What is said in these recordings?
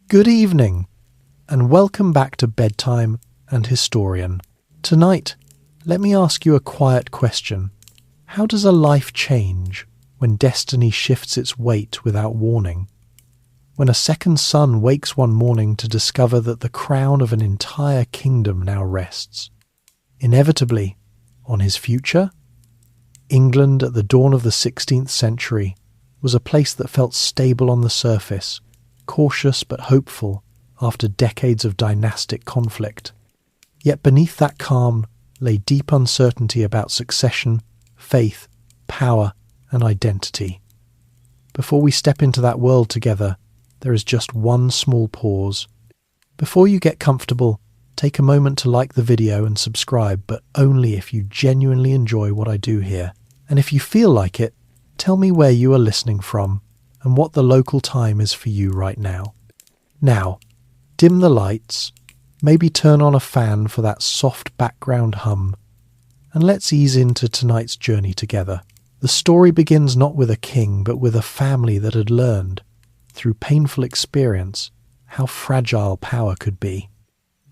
Good evening, and welcome back to Bedtime and Historian. Tonight, let me ask you a quiet question. How does a life change when destiny shifts its weight without warning? When a second son wakes one morning to discover that the crown of an entire kingdom now rests, inevitably, on his future? England at the dawn of the 16th century was a place that felt stable on the surface, cautious but hopeful after decades of dynastic conflict. Yet beneath that calm lay deep uncertainty about succession, faith, power, and identity. Before we step into that world together, there is just one small pause. Before you get comfortable, take a moment to like the video and subscribe, but only if you genuinely enjoy what I do here. And if you feel like it, tell me where you are listening from and what the local time is for you right now. Now, dim the lights, maybe turn on a fan for that soft background hum, and let's ease into tonight's journey together. The story begins not with a king, but with a family that had learned, through painful experience, how fragile power could be.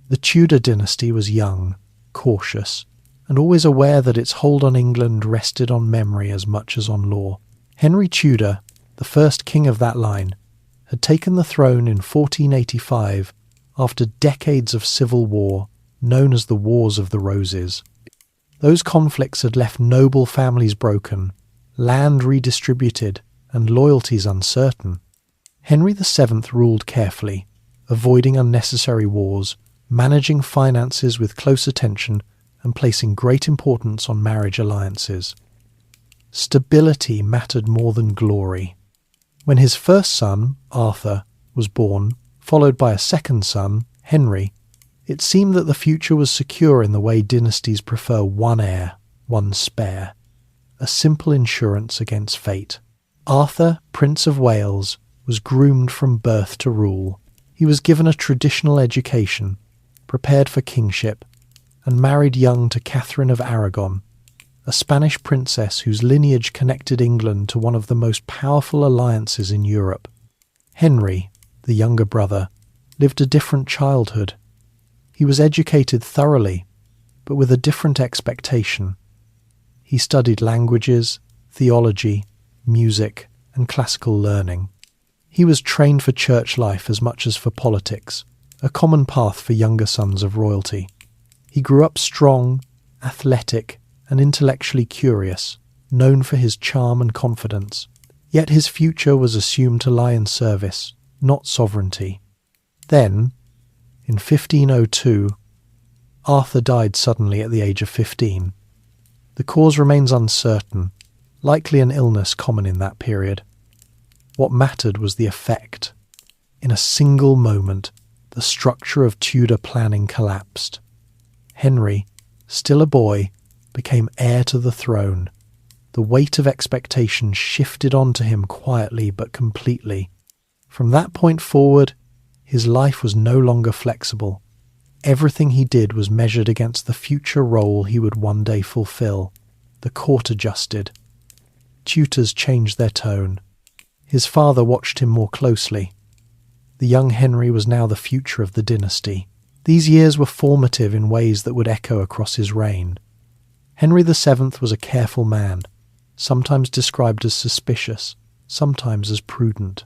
The Tudor dynasty was young, cautious, and always aware that its hold on England rested on memory as much as on law. Henry Tudor, the first king of that line, had taken the throne in 1485 after decades of civil war known as the Wars of the Roses. Those conflicts had left noble families broken, land redistributed, and loyalties uncertain. Henry VII ruled carefully, avoiding unnecessary wars, managing finances with close attention, and placing great importance on marriage alliances. Stability mattered more than glory. When his first son, Arthur, was born, followed by a second son, Henry, it seemed that the future was secure in the way dynasties prefer one heir, one spare, a simple insurance against fate. Arthur, Prince of Wales, was groomed from birth to rule. He was given a traditional education, prepared for kingship, and married young to Catherine of Aragon, a Spanish princess whose lineage connected England to one of the most powerful alliances in Europe. Henry, the younger brother, lived a different childhood. He was educated thoroughly, but with a different expectation. He studied languages, theology, music, and classical learning. He was trained for church life as much as for politics, a common path for younger sons of royalty. He grew up strong, athletic, and intellectually curious, known for his charm and confidence. Yet his future was assumed to lie in service, not sovereignty. Then, in 1502, Arthur died suddenly at the age of 15. The cause remains uncertain, likely an illness common in that period. What mattered was the effect. In a single moment, the structure of Tudor planning collapsed. Henry, still a boy, became heir to the throne. The weight of expectation shifted onto him quietly but completely. From that point forward, his life was no longer flexible. Everything he did was measured against the future role he would one day fulfill. The court adjusted. Tutors changed their tone. His father watched him more closely. The young Henry was now the future of the dynasty. These years were formative in ways that would echo across his reign. Henry VII was a careful man, sometimes described as suspicious, sometimes as prudent.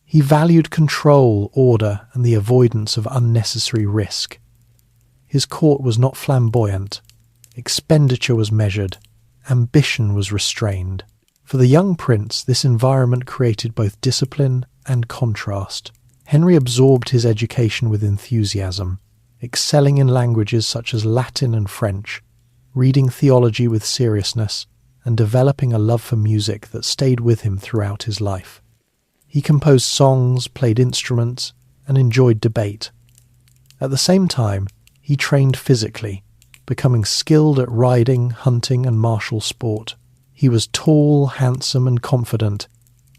He valued control, order, and the avoidance of unnecessary risk. His court was not flamboyant. Expenditure was measured. Ambition was restrained. For the young prince, this environment created both discipline and contrast. Henry absorbed his education with enthusiasm, excelling in languages such as Latin and French, reading theology with seriousness, and developing a love for music that stayed with him throughout his life. He composed songs, played instruments, and enjoyed debate. At the same time, he trained physically, becoming skilled at riding, hunting, and martial sport. He was tall, handsome, and confident,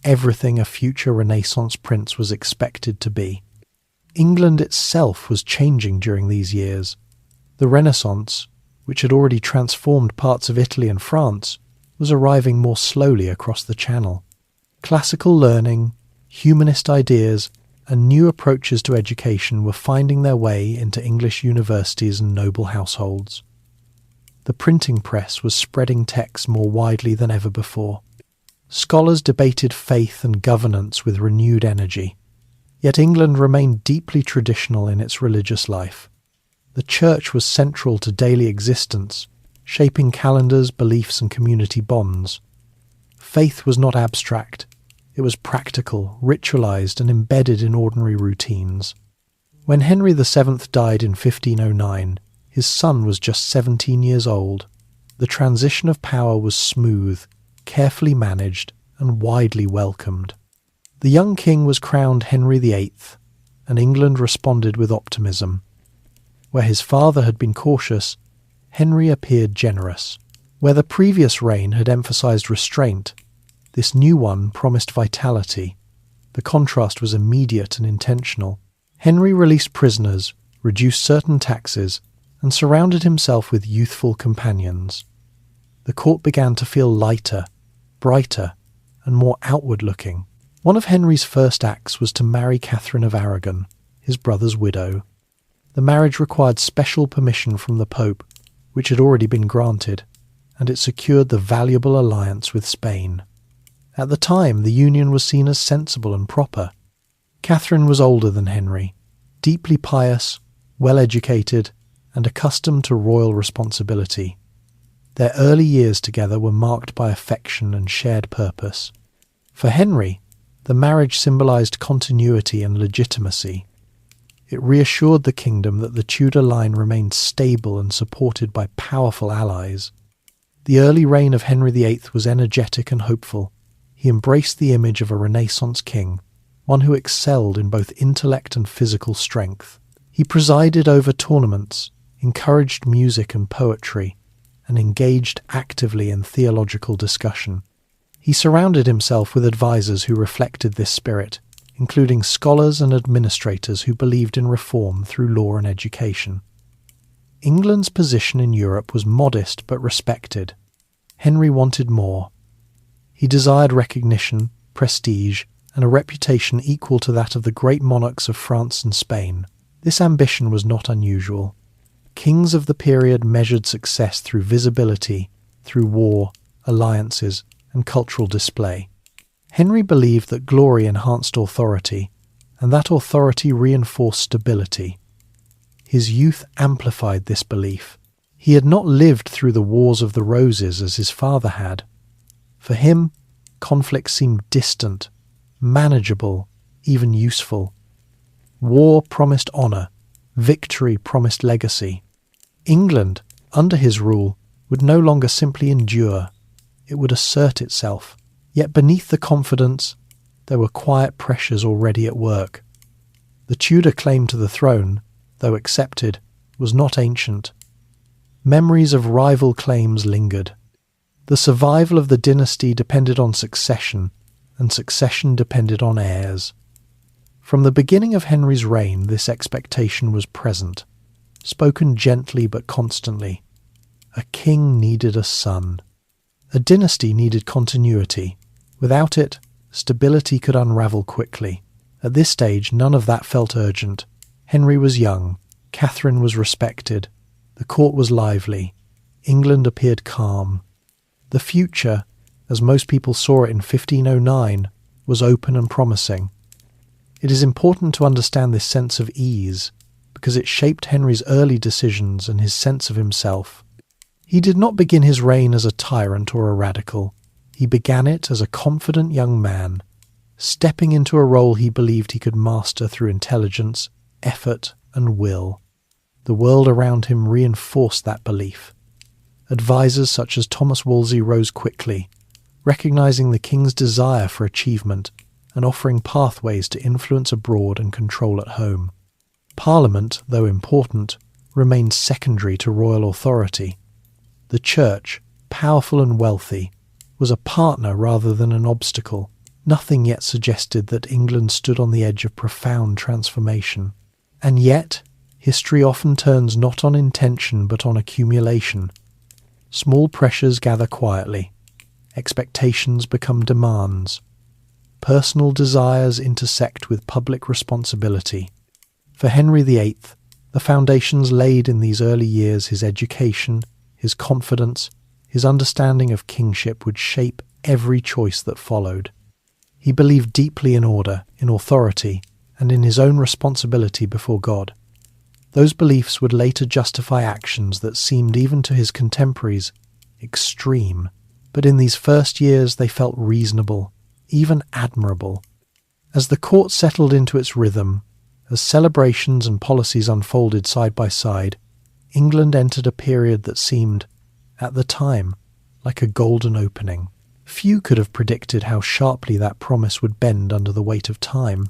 everything a future Renaissance prince was expected to be. England itself was changing during these years. The Renaissance, which had already transformed parts of Italy and France, was arriving more slowly across the Channel. Classical learning, humanist ideas, and new approaches to education were finding their way into English universities and noble households. The printing press was spreading texts more widely than ever before. Scholars debated faith and governance with renewed energy. Yet England remained deeply traditional in its religious life. The church was central to daily existence, shaping calendars, beliefs, and community bonds. Faith was not abstract. It was practical, ritualized, and embedded in ordinary routines. When Henry VII died in 1509, his son was just 17 years old. The transition of power was smooth, carefully managed, and widely welcomed. The young king was crowned Henry VIII, and England responded with optimism. Where his father had been cautious, Henry appeared generous. Where the previous reign had emphasized restraint, this new one promised vitality. The contrast was immediate and intentional. Henry released prisoners, reduced certain taxes, and surrounded himself with youthful companions. The court began to feel lighter, brighter, and more outward-looking. One of Henry's first acts was to marry Catherine of Aragon, his brother's widow. The marriage required special permission from the Pope, which had already been granted, and it secured the valuable alliance with Spain. At the time, the union was seen as sensible and proper. Catherine was older than Henry, deeply pious, well-educated, and accustomed to royal responsibility. Their early years together were marked by affection and shared purpose. For Henry, the marriage symbolized continuity and legitimacy. It reassured the kingdom that the Tudor line remained stable and supported by powerful allies. The early reign of Henry VIII was energetic and hopeful. He embraced the image of a Renaissance king, one who excelled in both intellect and physical strength. He presided over tournaments, encouraged music and poetry, and engaged actively in theological discussion. He surrounded himself with advisors who reflected this spirit, including scholars and administrators who believed in reform through law and education. England's position in Europe was modest but respected. Henry wanted more. He desired recognition, prestige, and a reputation equal to that of the great monarchs of France and Spain. This ambition was not unusual. Kings of the period measured success through visibility, through war, alliances, and cultural display. Henry believed that glory enhanced authority, and that authority reinforced stability. His youth amplified this belief. He had not lived through the Wars of the Roses as his father had. For him, conflict seemed distant, manageable, even useful. War promised honour, victory promised legacy. England, under his rule, would no longer simply endure, it would assert itself. Yet beneath the confidence, there were quiet pressures already at work. The Tudor claim to the throne, though accepted, was not ancient. Memories of rival claims lingered. The survival of the dynasty depended on succession, and succession depended on heirs. From the beginning of Henry's reign, this expectation was present, spoken gently but constantly. A king needed a son. A dynasty needed continuity. Without it, stability could unravel quickly. At this stage, none of that felt urgent. Henry was young. Catherine was respected. The court was lively. England appeared calm. The future, as most people saw it in 1509, was open and promising. It is important to understand this sense of ease, because it shaped Henry's early decisions and his sense of himself. He did not begin his reign as a tyrant or a radical. He began it as a confident young man, stepping into a role he believed he could master through intelligence, effort, and will. The world around him reinforced that belief. Advisors such as Thomas Woolsey rose quickly, recognizing the king's desire for achievement and offering pathways to influence abroad and control at home. Parliament, though important, remained secondary to royal authority. The church, powerful and wealthy, was a partner rather than an obstacle. Nothing yet suggested that England stood on the edge of profound transformation. And yet, history often turns not on intention but on accumulation. Small pressures gather quietly. Expectations become demands. personal desires intersect with public responsibility. For Henry VIII, the foundations laid in these early years, his education, his confidence, his understanding of kingship would shape every choice that followed. He believed deeply in order, in authority, and in his own responsibility before God. Those beliefs would later justify actions that seemed, even to his contemporaries, extreme, but in these first years they felt reasonable, even admirable. As the court settled into its rhythm, as celebrations and policies unfolded side by side, England entered a period that seemed, at the time, like a golden opening. Few could have predicted how sharply that promise would bend under the weight of time.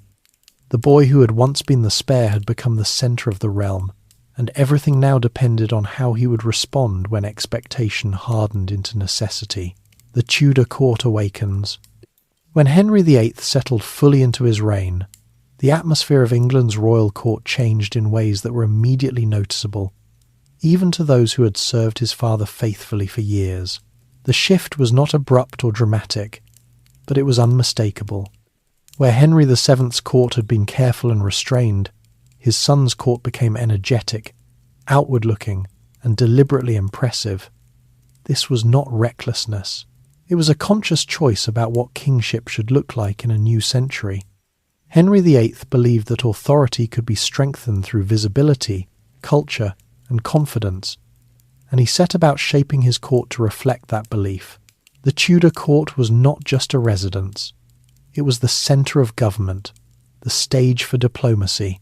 The boy who had once been the spare had become the centre of the realm, and everything now depended on how he would respond when expectation hardened into necessity. The Tudor court awakens. When Henry VIII settled fully into his reign, the atmosphere of England's royal court changed in ways that were immediately noticeable, even to those who had served his father faithfully for years. The shift was not abrupt or dramatic, but it was unmistakable. Where Henry VII's court had been careful and restrained, his son's court became energetic, outward-looking, and deliberately impressive. This was not recklessness. It was a conscious choice about what kingship should look like in a new century. Henry VIII believed that authority could be strengthened through visibility, culture, and confidence, and he set about shaping his court to reflect that belief. The Tudor court was not just a residence. It was the centre of government, the stage for diplomacy,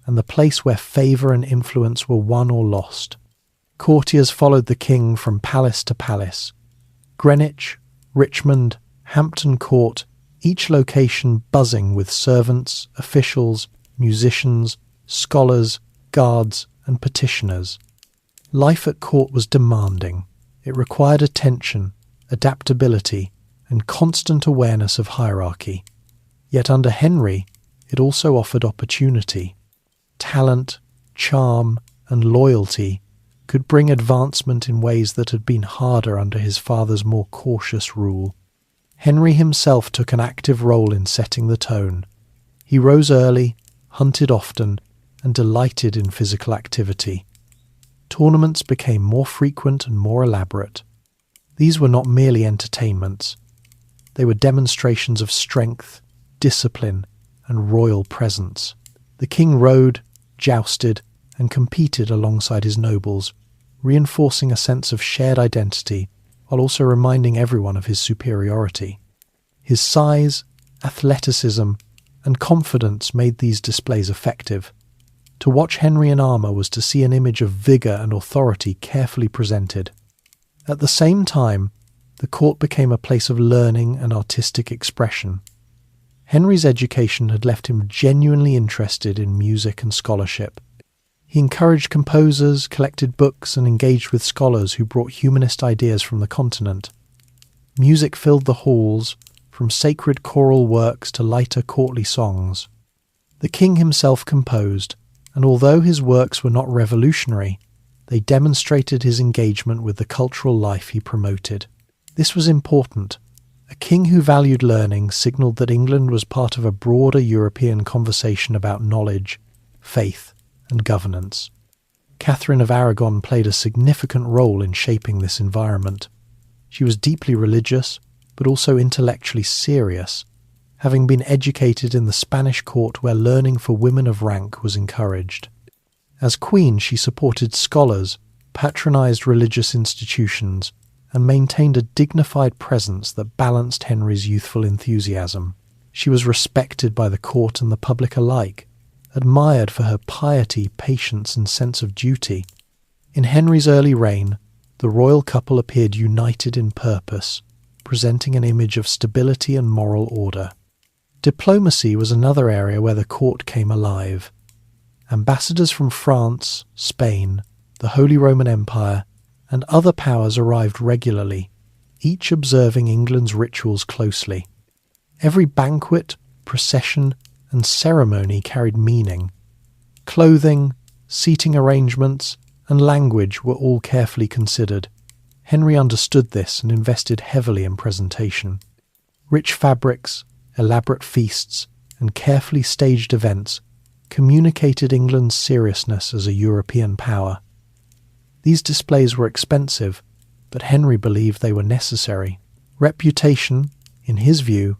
and the place where favour and influence were won or lost. Courtiers followed the king from palace to palace. Greenwich, Richmond, Hampton Court, each location buzzing with servants, officials, musicians, scholars, guards, and petitioners. Life at court was demanding. It required attention, adaptability, and constant awareness of hierarchy. Yet under Henry, it also offered opportunity. Talent, charm, and loyalty could bring advancement in ways that had been harder under his father's more cautious rule. Henry himself took an active role in setting the tone. He rose early, hunted often, and delighted in physical activity. Tournaments became more frequent and more elaborate. These were not merely entertainments. They were demonstrations of strength, discipline, and royal presence. The king rode, jousted, and competed alongside his nobles, reinforcing a sense of shared identity while also reminding everyone of his superiority. His size, athleticism, and confidence made these displays effective. To watch Henry in armour was to see an image of vigour and authority carefully presented. At the same time, the court became a place of learning and artistic expression. Henry's education had left him genuinely interested in music and scholarship. He encouraged composers, collected books, and engaged with scholars who brought humanist ideas from the continent. Music filled the halls, from sacred choral works to lighter courtly songs. The king himself composed, and although his works were not revolutionary, they demonstrated his engagement with the cultural life he promoted. This was important. A king who valued learning signalled that England was part of a broader European conversation about knowledge, faith, and governance. Catherine of Aragon played a significant role in shaping this environment. She was deeply religious, but also intellectually serious, having been educated in the Spanish court where learning for women of rank was encouraged. As queen, she supported scholars, patronised religious institutions, and maintained a dignified presence that balanced Henry's youthful enthusiasm. She was respected by the court and the public alike, admired for her piety, patience, and sense of duty. In Henry's early reign, the royal couple appeared united in purpose, presenting an image of stability and moral order. Diplomacy was another area where the court came alive. Ambassadors from France, Spain, the Holy Roman Empire, and other powers arrived regularly, each observing England's rituals closely. Every banquet, procession, and ceremony carried meaning. Clothing, seating arrangements, and language were all carefully considered. Henry understood this and invested heavily in presentation. Rich fabrics, elaborate feasts, and carefully staged events communicated England's seriousness as a European power. These displays were expensive, but Henry believed they were necessary. Reputation, in his view,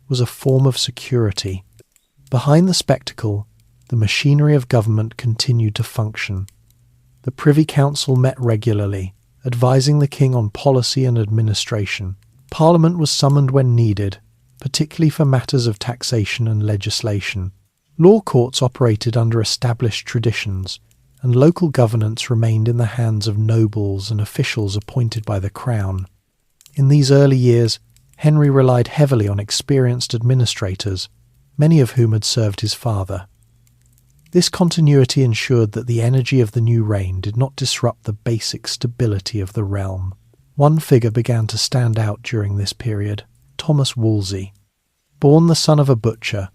was a form of security. Behind the spectacle, the machinery of government continued to function. The Privy Council met regularly, advising the king on policy and administration. Parliament was summoned when needed, particularly for matters of taxation and legislation. Law courts operated under established traditions, and local governance remained in the hands of nobles and officials appointed by the crown. In these early years, Henry relied heavily on experienced administrators, many of whom had served his father. This continuity ensured that the energy of the new reign did not disrupt the basic stability of the realm. One figure began to stand out during this period: Thomas Woolsey. Born the son of a butcher,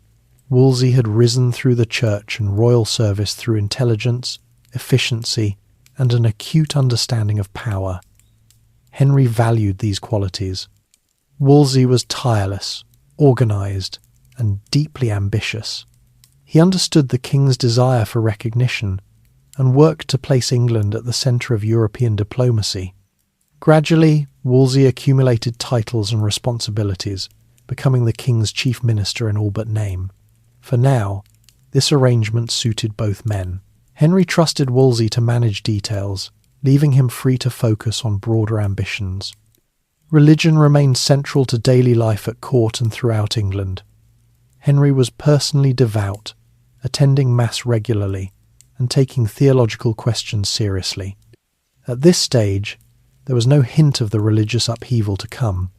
Woolsey had risen through the church and royal service through intelligence, efficiency, and an acute understanding of power. Henry valued these qualities. Woolsey was tireless, organised, and deeply ambitious. He understood the king's desire for recognition and worked to place England at the centre of European diplomacy. Gradually, Woolsey accumulated titles and responsibilities, becoming the king's chief minister in all but name. For now, this arrangement suited both men. Henry trusted Woolsey to manage details, leaving him free to focus on broader ambitions. Religion remained central to daily life at court and throughout England. Henry was personally devout, attending Mass regularly, and taking theological questions seriously. At this stage, there was no hint of the religious upheaval to come.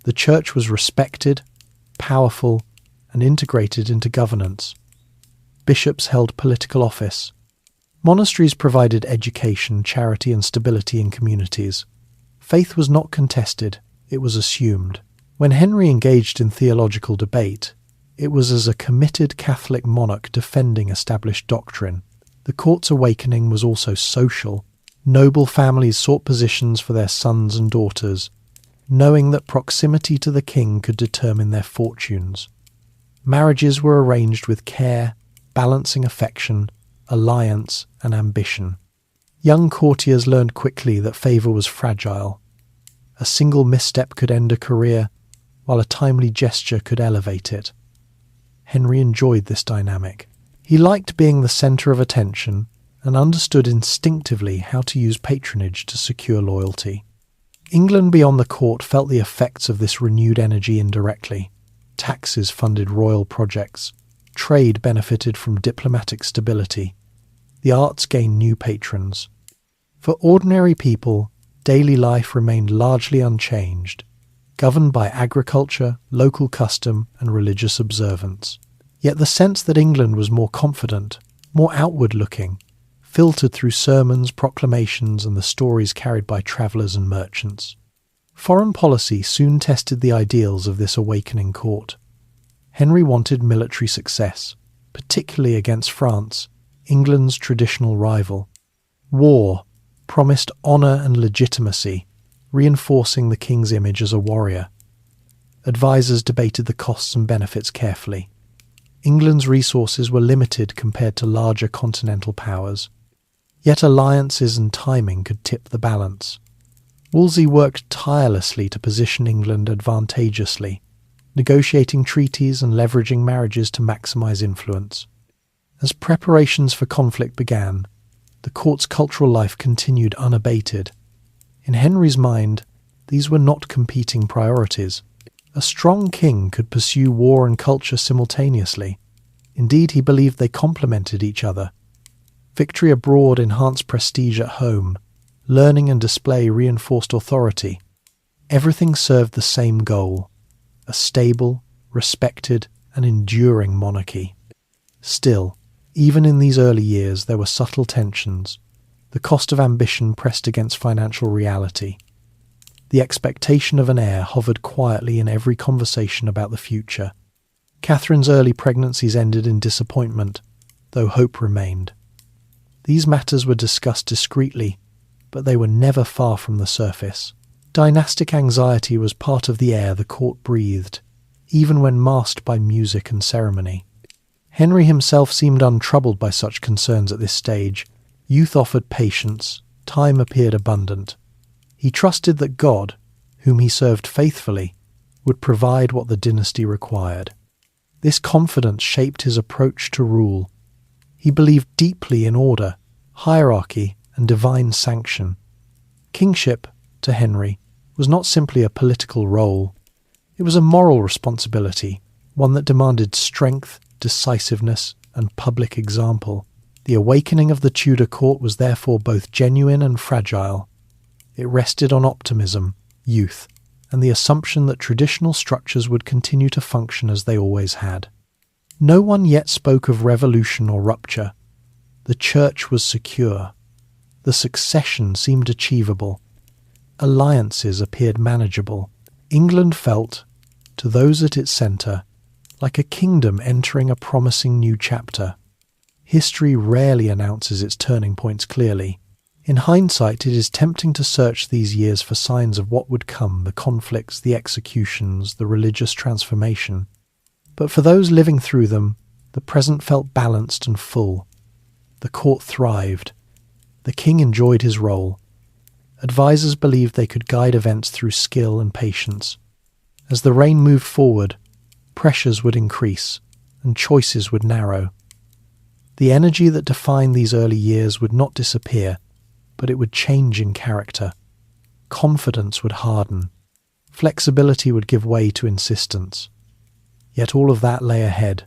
The church was respected, powerful, and integrated into governance. Bishops held political office. Monasteries provided education, charity, and stability in communities. Faith was not contested, it was assumed. When Henry engaged in theological debate, it was as a committed Catholic monarch defending established doctrine. The court's awakening was also social. Noble families sought positions for their sons and daughters, knowing that proximity to the king could determine their fortunes. Marriages were arranged with care, balancing affection, alliance, and ambition. Young courtiers learned quickly that favour was fragile. A single misstep could end a career, while a timely gesture could elevate it. Henry enjoyed this dynamic. He liked being the centre of attention and understood instinctively how to use patronage to secure loyalty. England beyond the court felt the effects of this renewed energy indirectly. Taxes funded royal projects. Trade benefited from diplomatic stability. The arts gained new patrons. For ordinary people, daily life remained largely unchanged, governed by agriculture, local custom, and religious observance. Yet the sense that England was more confident, more outward-looking, filtered through sermons, proclamations, and the stories carried by travellers and merchants. Foreign policy soon tested the ideals of this awakening court. Henry wanted military success, particularly against France, England's traditional rival. War promised honour and legitimacy, reinforcing the king's image as a warrior. Advisers debated the costs and benefits carefully. England's resources were limited compared to larger continental powers, yet alliances and timing could tip the balance. Wolsey worked tirelessly to position England advantageously, negotiating treaties and leveraging marriages to maximise influence. As preparations for conflict began, the court's cultural life continued unabated. In Henry's mind, these were not competing priorities. A strong king could pursue war and culture simultaneously. Indeed, he believed they complemented each other. Victory abroad enhanced prestige at home. Learning and display reinforced authority. Everything served the same goal: a stable, respected, and enduring monarchy. Still, even in these early years, there were subtle tensions. The cost of ambition pressed against financial reality. The expectation of an heir hovered quietly in every conversation about the future. Catherine's early pregnancies ended in disappointment, though hope remained. These matters were discussed discreetly, but they were never far from the surface. Dynastic anxiety was part of the air the court breathed. even when masked by music and ceremony. Henry himself seemed untroubled by such concerns at this stage. Youth offered patience, time appeared abundant. He trusted that God, whom he served faithfully, would provide what the dynasty required. This confidence shaped his approach to rule. He believed deeply in order, hierarchy, and divine sanction. Kingship, to Henry, was not simply a political role. It was a moral responsibility, one that demanded strength, decisiveness, and public example. The awakening of the Tudor court was therefore both genuine and fragile. It rested on optimism, youth, and the assumption that traditional structures would continue to function as they always had. No one yet spoke of revolution or rupture. The church was secure. The succession seemed achievable. Alliances appeared manageable. England felt, to those at its centre, like a kingdom entering a promising new chapter. History rarely announces its turning points clearly. In hindsight, it is tempting to search these years for signs of what would come, the conflicts, the executions, the religious transformation. But for those living through them, the present felt balanced and full. The court thrived. The king enjoyed his role. Advisors believed they could guide events through skill and patience. As the reign moved forward, pressures would increase and choices would narrow. The energy that defined these early years would not disappear, but it would change in character. Confidence would harden. Flexibility would give way to insistence. Yet all of that lay ahead.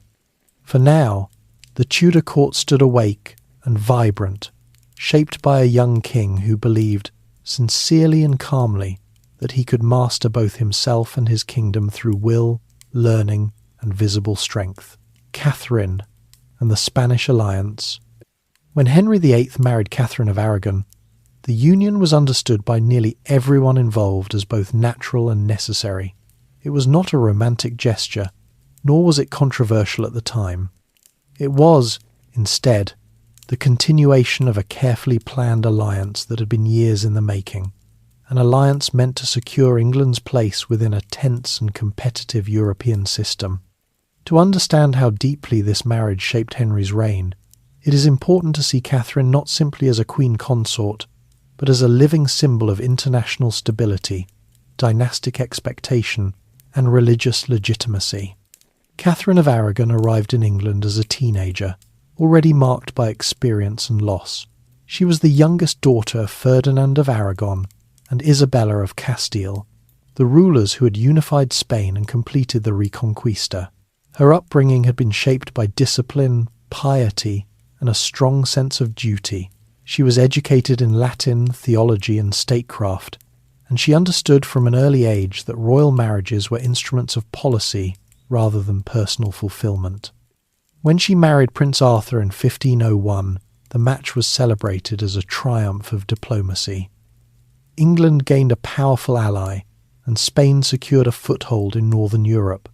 For now, the Tudor court stood awake and vibrant, shaped by a young king who believed, sincerely and calmly, that he could master both himself and his kingdom through will, learning, and visible strength. Catherine and the Spanish alliance. When Henry VIII married Catherine of Aragon, the union was understood by nearly everyone involved as both natural and necessary. It was not a romantic gesture, nor was it controversial at the time. It was, instead, the continuation of a carefully planned alliance that had been years in the making, an alliance meant to secure England's place within a tense and competitive European system. To understand how deeply this marriage shaped Henry's reign, it is important to see Catherine not simply as a queen consort, but as a living symbol of international stability, dynastic expectation, and religious legitimacy. Catherine of Aragon arrived in England as a teenager, already marked by experience and loss. She was the youngest daughter of Ferdinand of Aragon and Isabella of Castile, the rulers who had unified Spain and completed the Reconquista. Her upbringing had been shaped by discipline, piety, and a strong sense of duty. She was educated in Latin, theology, and statecraft, and she understood from an early age that royal marriages were instruments of policy rather than personal fulfillment. When she married Prince Arthur in 1501, the match was celebrated as a triumph of diplomacy. England gained a powerful ally, and Spain secured a foothold in northern Europe.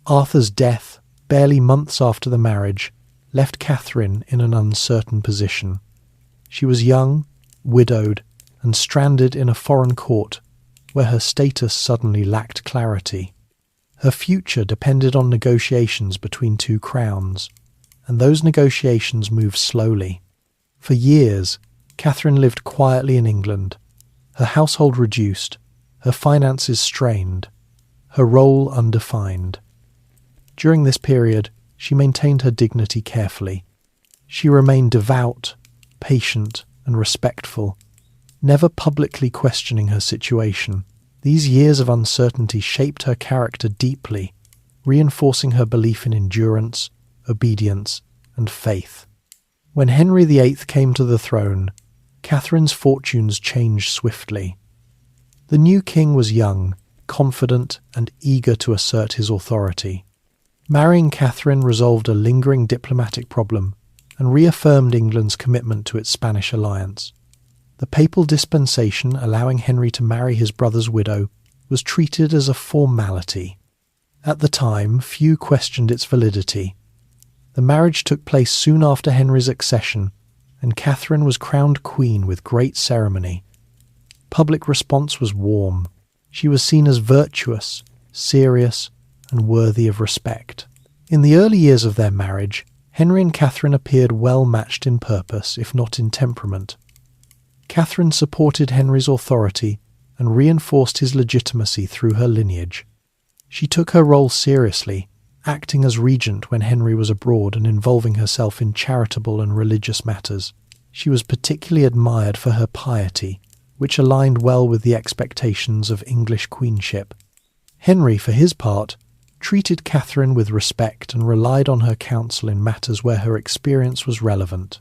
Arthur's death, barely months after the marriage, left Catherine in an uncertain position. She was young, widowed, and stranded in a foreign court where her status suddenly lacked clarity. Her future depended on negotiations between two crowns, and those negotiations moved slowly. For years, Catherine lived quietly in England, her household reduced, her finances strained, her role undefined. During this period, she maintained her dignity carefully. She remained devout, patient, and respectful, never publicly questioning her situation. These years of uncertainty shaped her character deeply, reinforcing her belief in endurance, obedience, and faith. When Henry VIII came to the throne, Catherine's fortunes changed swiftly. The new king was young, confident, and eager to assert his authority. Marrying Catherine resolved a lingering diplomatic problem and reaffirmed England's commitment to its Spanish alliance. The papal dispensation allowing Henry to marry his brother's widow was treated as a formality. At the time, few questioned its validity. The marriage took place soon after Henry's accession, and Catherine was crowned queen with great ceremony. Public response was warm. She was seen as virtuous, serious, and worthy of respect. In the early years of their marriage, Henry and Catherine appeared well matched in purpose, if not in temperament. Catherine supported Henry's authority and reinforced his legitimacy through her lineage. She took her role seriously, acting as regent when Henry was abroad and involving herself in charitable and religious matters. She was particularly admired for her piety, which aligned well with the expectations of English queenship. Henry, for his part, treated Catherine with respect and relied on her counsel in matters where her experience was relevant.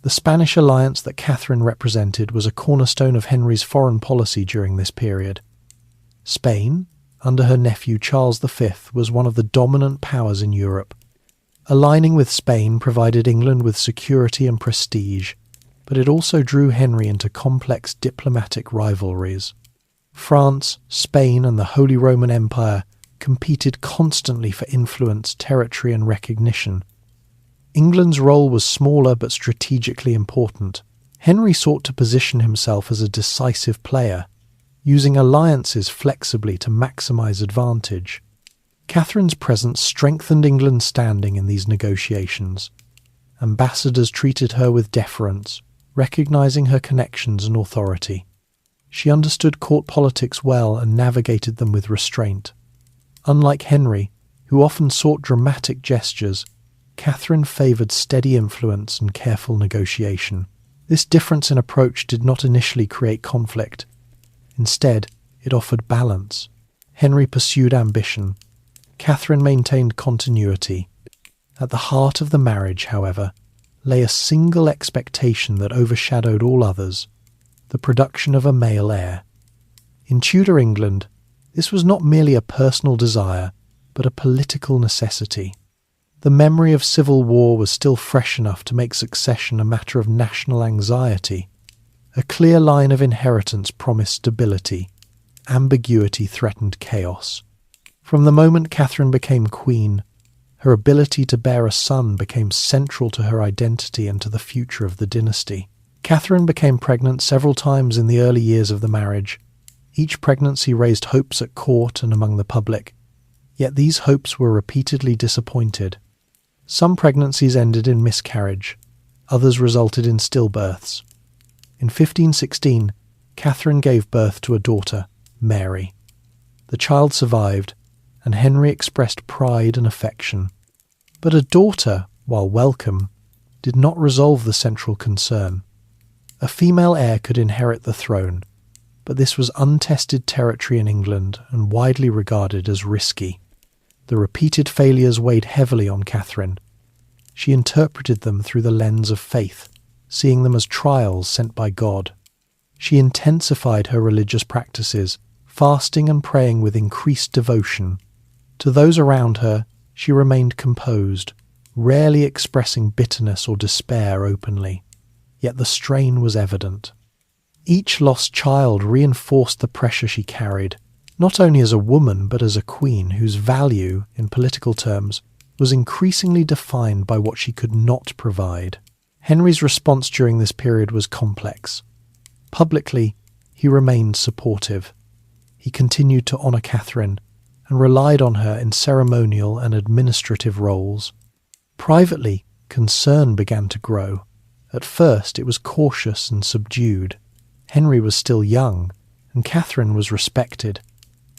The Spanish alliance that Catherine represented was a cornerstone of Henry's foreign policy during this period. Spain, under her nephew Charles V, was one of the dominant powers in Europe. Aligning with Spain provided England with security and prestige, but it also drew Henry into complex diplomatic rivalries. France, Spain, and the Holy Roman Empire competed constantly for influence, territory, and recognition. England's role was smaller but strategically important. Henry sought to position himself as a decisive player, using alliances flexibly to maximize advantage. Catherine's presence strengthened England's standing in these negotiations. Ambassadors treated her with deference, recognizing her connections and authority. She understood court politics well and navigated them with restraint. Unlike Henry, who often sought dramatic gestures, Catherine favoured steady influence and careful negotiation. This difference in approach did not initially create conflict. Instead, it offered balance. Henry pursued ambition. Catherine maintained continuity. At the heart of the marriage, however, lay a single expectation that overshadowed all others: the production of a male heir. In Tudor England, this was not merely a personal desire, but a political necessity. The memory of civil war was still fresh enough to make succession a matter of national anxiety. A clear line of inheritance promised stability. Ambiguity threatened chaos. From the moment Catherine became queen, her ability to bear a son became central to her identity and to the future of the dynasty. Catherine became pregnant several times in the early years of the marriage. Each pregnancy raised hopes at court and among the public, yet these hopes were repeatedly disappointed. Some pregnancies ended in miscarriage, others resulted in stillbirths. In 1516, Catherine gave birth to a daughter, Mary. The child survived, and Henry expressed pride and affection. But a daughter, while welcome, did not resolve the central concern. A female heir could inherit the throne, but this was untested territory in England and widely regarded as risky. The repeated failures weighed heavily on Catherine. She interpreted them through the lens of faith, seeing them as trials sent by God. She intensified her religious practices, fasting and praying with increased devotion. To those around her, she remained composed, rarely expressing bitterness or despair openly. Yet the strain was evident. Each lost child reinforced the pressure she carried, not only as a woman but as a queen whose value, in political terms, was increasingly defined by what she could not provide. Henry's response during this period was complex. Publicly, he remained supportive. He continued to honour Catherine and relied on her in ceremonial and administrative roles. Privately, concern began to grow. At first, it was cautious and subdued. Henry was still young, and Catherine was respected.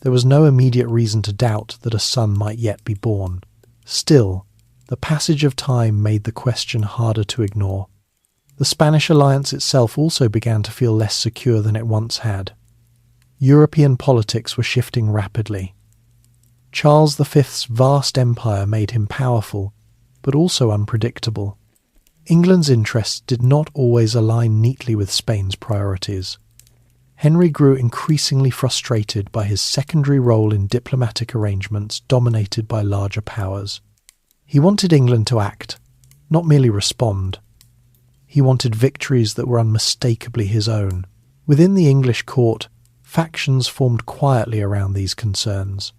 There was no immediate reason to doubt that a son might yet be born. Still, the passage of time made the question harder to ignore. The Spanish alliance itself also began to feel less secure than it once had. European politics were shifting rapidly. Charles V's vast empire made him powerful, but also unpredictable. England's interests did not always align neatly with Spain's priorities. Henry grew increasingly frustrated by his secondary role in diplomatic arrangements dominated by larger powers. He wanted England to act, not merely respond. He wanted victories that were unmistakably his own. Within the English court, factions formed quietly around these concerns.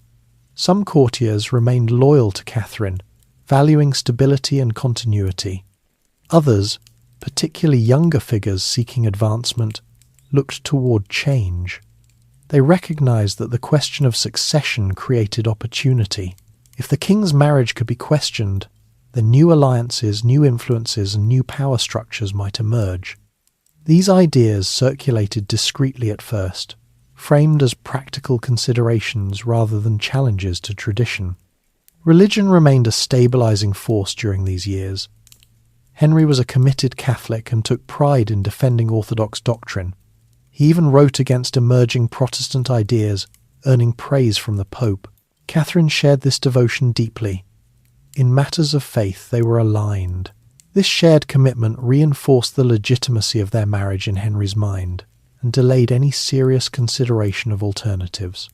Some courtiers remained loyal to Catherine, valuing stability and continuity. Others, particularly younger figures seeking advancement, looked toward change. They recognised that the question of succession created opportunity. If the king's marriage could be questioned, then new alliances, new influences, and new power structures might emerge. These ideas circulated discreetly at first, framed as practical considerations rather than challenges to tradition. Religion remained a stabilising force during these years. Henry was a committed Catholic and took pride in defending orthodox doctrine. He even wrote against emerging Protestant ideas, earning praise from the Pope. Catherine shared this devotion deeply. In matters of faith, they were aligned. This shared commitment reinforced the legitimacy of their marriage in Henry's mind and delayed any serious consideration of alternatives.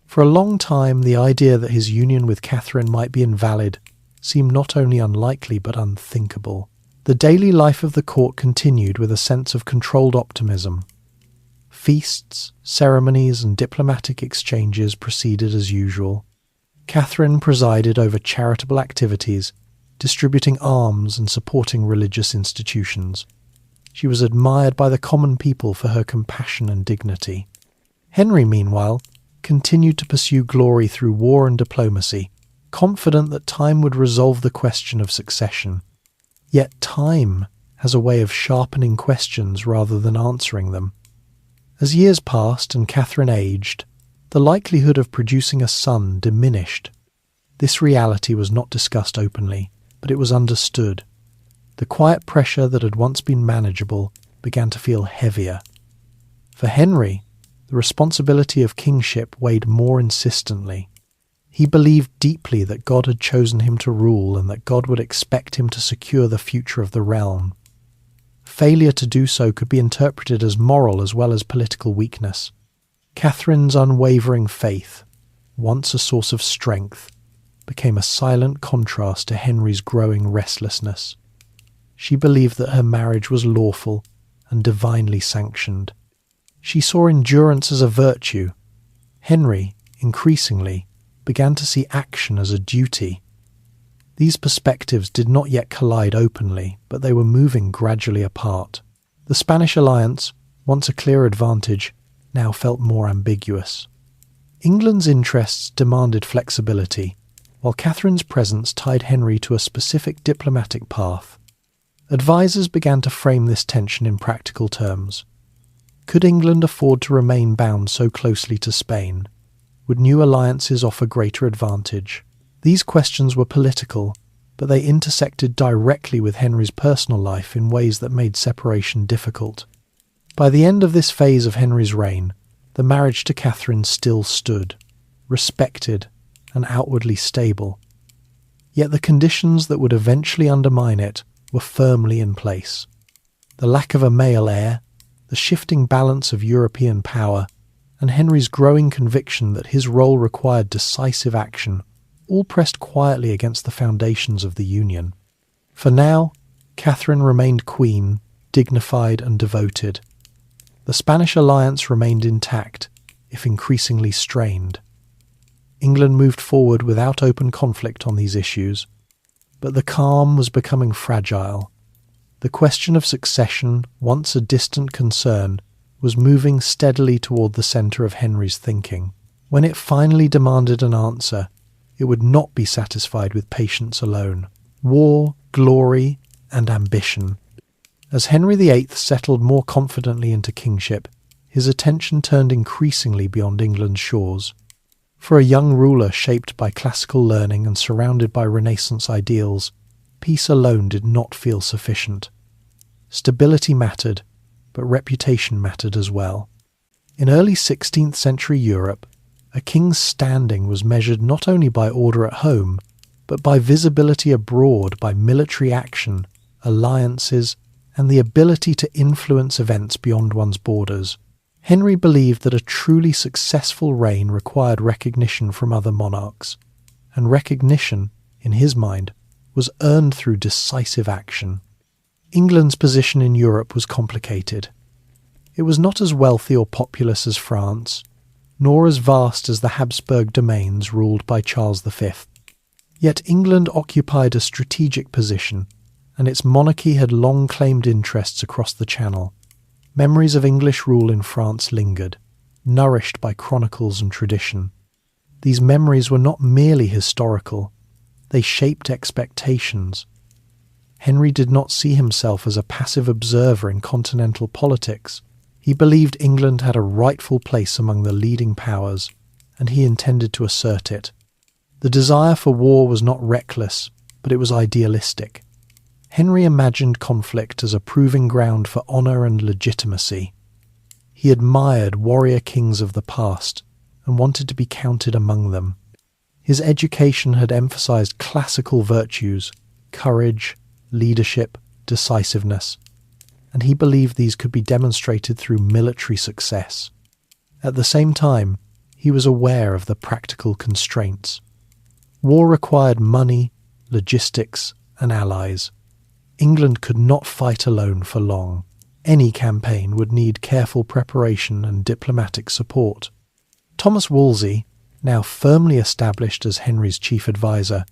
For a long time, the idea that his union with Catherine might be invalid seemed not only unlikely but unthinkable. The daily life of the court continued with a sense of controlled optimism. Feasts, ceremonies, and diplomatic exchanges proceeded as usual. Catherine presided over charitable activities, distributing alms and supporting religious institutions. She was admired by the common people for her compassion and dignity. Henry, meanwhile, continued to pursue glory through war and diplomacy, confident that time would resolve the question of succession. Yet time has a way of sharpening questions rather than answering them. As years passed and Catherine aged, the likelihood of producing a son diminished. This reality was not discussed openly, but it was understood. The quiet pressure that had once been manageable began to feel heavier. For Henry, the responsibility of kingship weighed more insistently. He believed deeply that God had chosen him to rule and that God would expect him to secure the future of the realm. Failure to do so could be interpreted as moral as well as political weakness. Catherine's unwavering faith, once a source of strength, became a silent contrast to Henry's growing restlessness. She believed that her marriage was lawful and divinely sanctioned. She saw endurance as a virtue. Henry, increasingly, began to see action as a duty. These perspectives did not yet collide openly, but they were moving gradually apart. The Spanish alliance, once a clear advantage, now felt more ambiguous. England's interests demanded flexibility, while Catherine's presence tied Henry to a specific diplomatic path. Advisers began to frame this tension in practical terms. Could England afford to remain bound so closely to Spain? Would new alliances offer greater advantage? These questions were political, but they intersected directly with Henry's personal life in ways that made separation difficult. By the end of this phase of Henry's reign, the marriage to Catherine still stood, respected and outwardly stable. Yet the conditions that would eventually undermine it were firmly in place. The lack of a male heir, the shifting balance of European power, and Henry's growing conviction that his role required decisive action all pressed quietly against the foundations of the union. For now, Catherine remained queen, dignified and devoted. The Spanish alliance remained intact, if increasingly strained. England moved forward without open conflict on these issues, but the calm was becoming fragile. The question of succession, once a distant concern, was moving steadily toward the centre of Henry's thinking. When it finally demanded an answer, it would not be satisfied with patience alone. War, glory, and ambition. As Henry VIII settled more confidently into kingship, his attention turned increasingly beyond England's shores. For a young ruler shaped by classical learning and surrounded by Renaissance ideals, peace alone did not feel sufficient. Stability mattered, but reputation mattered as well. In early 16th century Europe, a king's standing was measured not only by order at home, but by visibility abroad, by military action, alliances, and the ability to influence events beyond one's borders. Henry believed that a truly successful reign required recognition from other monarchs, and recognition, in his mind, was earned through decisive action. England's position in Europe was complicated. It was not as wealthy or populous as France, nor as vast as the Habsburg domains ruled by Charles V. Yet England occupied a strategic position, and its monarchy had long claimed interests across the Channel. Memories of English rule in France lingered. nourished by chronicles and tradition. These memories were not merely historical, they shaped expectations. Henry did not see himself as a passive observer in continental politics. He believed England had a rightful place among the leading powers, and he intended to assert it. The desire for war was not reckless, but it was idealistic. Henry imagined conflict as a proving ground for honour and legitimacy. He admired warrior kings of the past and wanted to be counted among them. His education had emphasized classical virtues, courage, leadership, decisiveness, and he believed these could be demonstrated through military success. At the same time, he was aware of the practical constraints. War required money, logistics, and allies. England could not fight alone for long. Any campaign would need careful preparation and diplomatic support. Thomas Woolsey, now firmly established as Henry's chief advisor,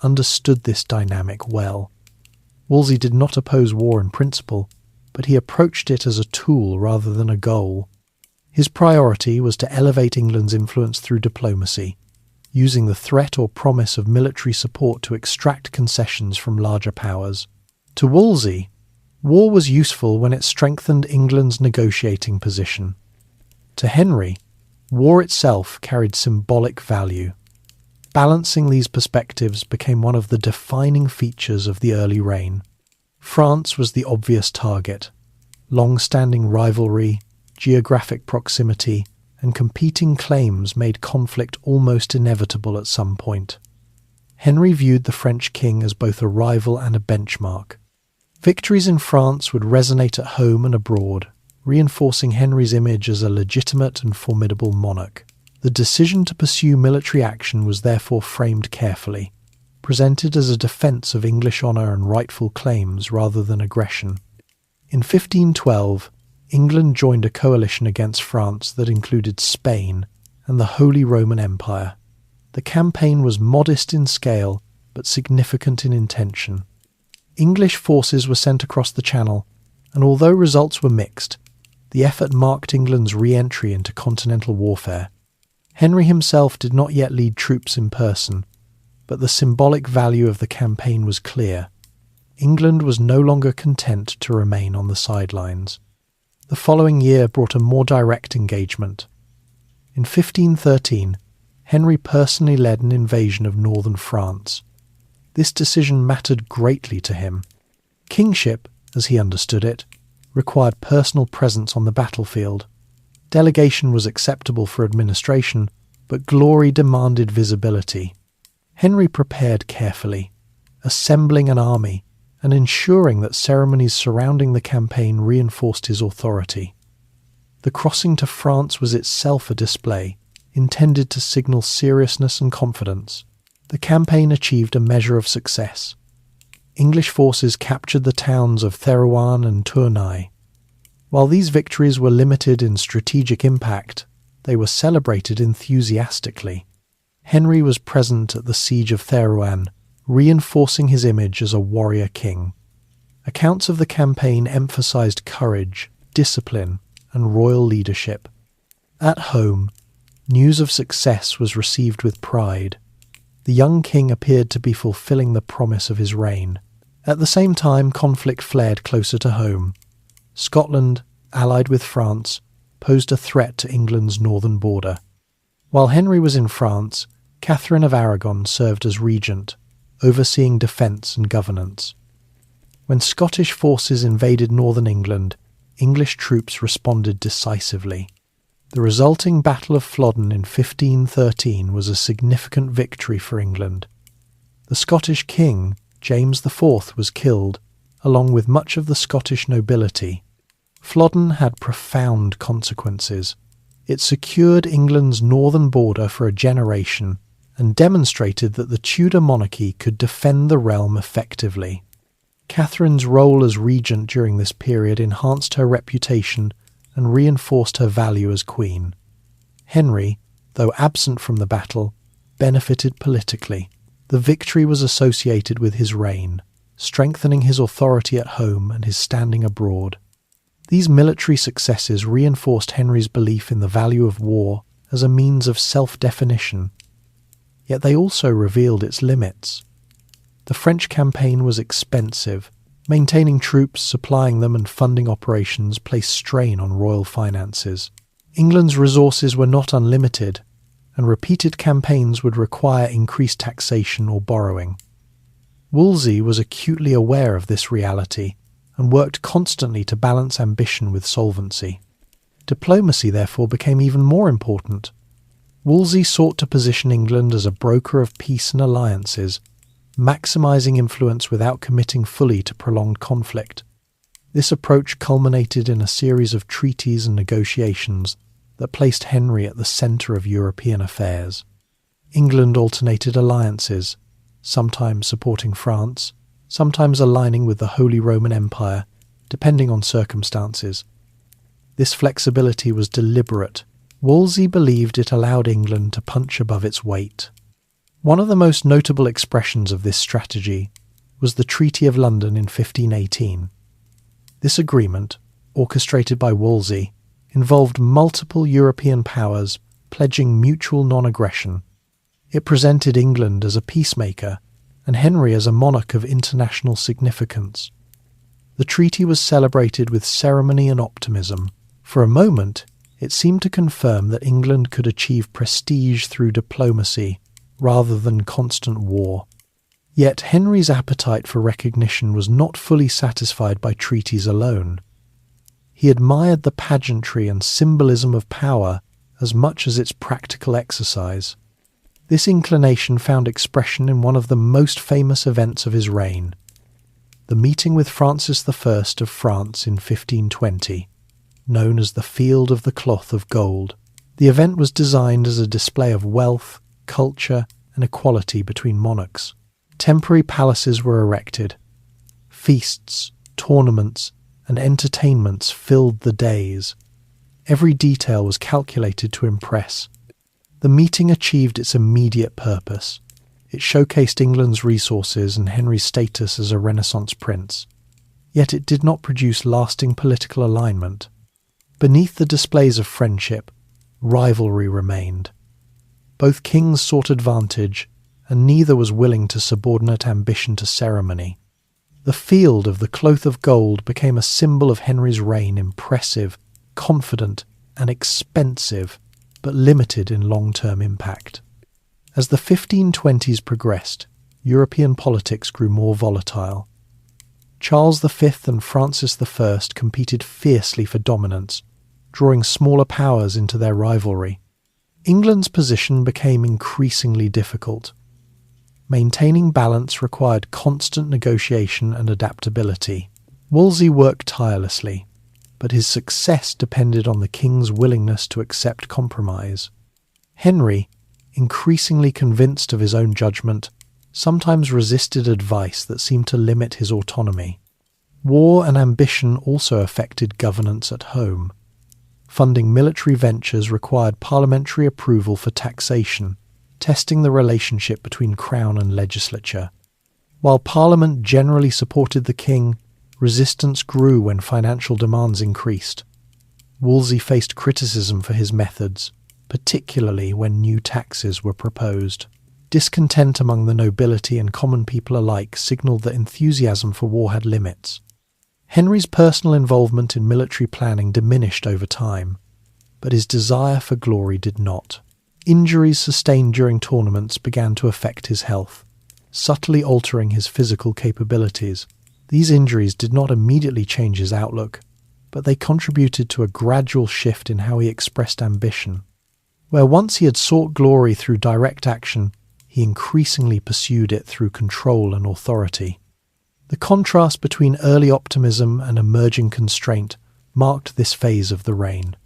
understood this dynamic well. Woolsey did not oppose war in principle, but he approached it as a tool rather than a goal. His priority was to elevate England's influence through diplomacy, using the threat or promise of military support to extract concessions from larger powers. To Woolsey, war was useful when it strengthened England's negotiating position. To Henry, war itself carried symbolic value. Balancing these perspectives became one of the defining features of the early reign. France was the obvious target. Long-standing rivalry, geographic proximity, and competing claims made conflict almost inevitable at some point. Henry viewed the French king as both a rival and a benchmark. Victories in France would resonate at home and abroad, reinforcing Henry's image as a legitimate and formidable monarch. The decision to pursue military action was therefore framed carefully, presented as a defence of English honour and rightful claims rather than aggression. In 1512, England joined a coalition against France that included Spain and the Holy Roman Empire. The campaign was modest in scale, but significant in intention. English forces were sent across the Channel, and although results were mixed, the effort marked England's re-entry into continental warfare. Henry himself did not yet lead troops in person, but the symbolic value of the campaign was clear. England was no longer content to remain on the sidelines. The following year brought a more direct engagement. In 1513, Henry personally led an invasion of northern France. This decision mattered greatly to him. Kingship, as he understood it, required personal presence on the battlefield. Delegation was acceptable for administration, but glory demanded visibility. Henry prepared carefully, assembling an army and ensuring that ceremonies surrounding the campaign reinforced his authority. The crossing to France was itself a display, intended to signal seriousness and confidence. The campaign achieved a measure of success. English forces captured the towns of Therouanne and Tournai. While these victories were limited in strategic impact, they were celebrated enthusiastically. Henry was present at the siege of Therouanne, reinforcing his image as a warrior king. Accounts of the campaign emphasized courage, discipline, and royal leadership. At home, news of success was received with pride. The young king appeared to be fulfilling the promise of his reign. At the same time, conflict flared closer to home. Scotland, allied with France, posed a threat to England's northern border. While Henry was in France, Catherine of Aragon served as regent, overseeing defence and governance. When Scottish forces invaded northern England, English troops responded decisively. The resulting Battle of Flodden in 1513 was a significant victory for England. The Scottish king, James IV, was killed, along with much of the Scottish nobility. Flodden had profound consequences. It secured England's northern border for a generation and demonstrated that the Tudor monarchy could defend the realm effectively. Catherine's role as regent during this period enhanced her reputation and reinforced her value as queen. Henry, though absent from the battle, benefited politically. The victory was associated with his reign, strengthening his authority at home and his standing abroad. These military successes reinforced Henry's belief in the value of war as a means of self-definition, yet they also revealed its limits. The French campaign was expensive. Maintaining troops, supplying them, and funding operations placed strain on royal finances. England's resources were not unlimited, and repeated campaigns would require increased taxation or borrowing. Woolsey was acutely aware of this reality and worked constantly to balance ambition with solvency. Diplomacy, therefore, became even more important. Woolsey sought to position England as a broker of peace and alliances, maximising influence without committing fully to prolonged conflict. This approach culminated in a series of treaties and negotiations that placed Henry at the centre of European affairs. England alternated alliances, sometimes supporting France, sometimes aligning with the Holy Roman Empire, depending on circumstances. This flexibility was deliberate. Wolsey believed it allowed England to punch above its weight. One of the most notable expressions of this strategy was the Treaty of London in 1518. This agreement, orchestrated by Wolsey, involved multiple European powers pledging mutual non-aggression. It presented England as a peacemaker and Henry as a monarch of international significance. The treaty was celebrated with ceremony and optimism. For a moment, it seemed to confirm that England could achieve prestige through diplomacy rather than constant war. Yet Henry's appetite for recognition was not fully satisfied by treaties alone. He admired the pageantry and symbolism of power as much as its practical exercise. This inclination found expression in one of the most famous events of his reign, the meeting with Francis I of France in 1520, known as the Field of the Cloth of Gold. The event was designed as a display of wealth, culture, and equality between monarchs. Temporary palaces were erected. Feasts, tournaments, and entertainments filled the days. Every detail was calculated to impress. The meeting achieved its immediate purpose. It showcased England's resources and Henry's status as a Renaissance prince. Yet it did not produce lasting political alignment. Beneath the displays of friendship, rivalry remained. Both kings sought advantage, and neither was willing to subordinate ambition to ceremony. The Field of the Cloth of Gold became a symbol of Henry's reign, impressive, confident, and expensive, but limited in long-term impact. As the 1520s progressed, European politics grew more volatile. Charles V and Francis I competed fiercely for dominance, drawing smaller powers into their rivalry. England's position became increasingly difficult. Maintaining balance required constant negotiation and adaptability. Wolsey worked tirelessly, but his success depended on the king's willingness to accept compromise. Henry, increasingly convinced of his own judgment, sometimes resisted advice that seemed to limit his autonomy. War and ambition also affected governance at home. Funding military ventures required parliamentary approval for taxation, testing the relationship between Crown and legislature. While Parliament generally supported the king, resistance grew when financial demands increased. Wolsey faced criticism for his methods, particularly when new taxes were proposed. Discontent among the nobility and common people alike signalled that enthusiasm for war had limits. Henry's personal involvement in military planning diminished over time, but his desire for glory did not. Injuries sustained during tournaments began to affect his health, subtly altering his physical capabilities. These injuries did not immediately change his outlook, but they contributed to a gradual shift in how he expressed ambition. Where once he had sought glory through direct action, he increasingly pursued it through control and authority. The contrast between early optimism and emerging constraint marked this phase of the reign.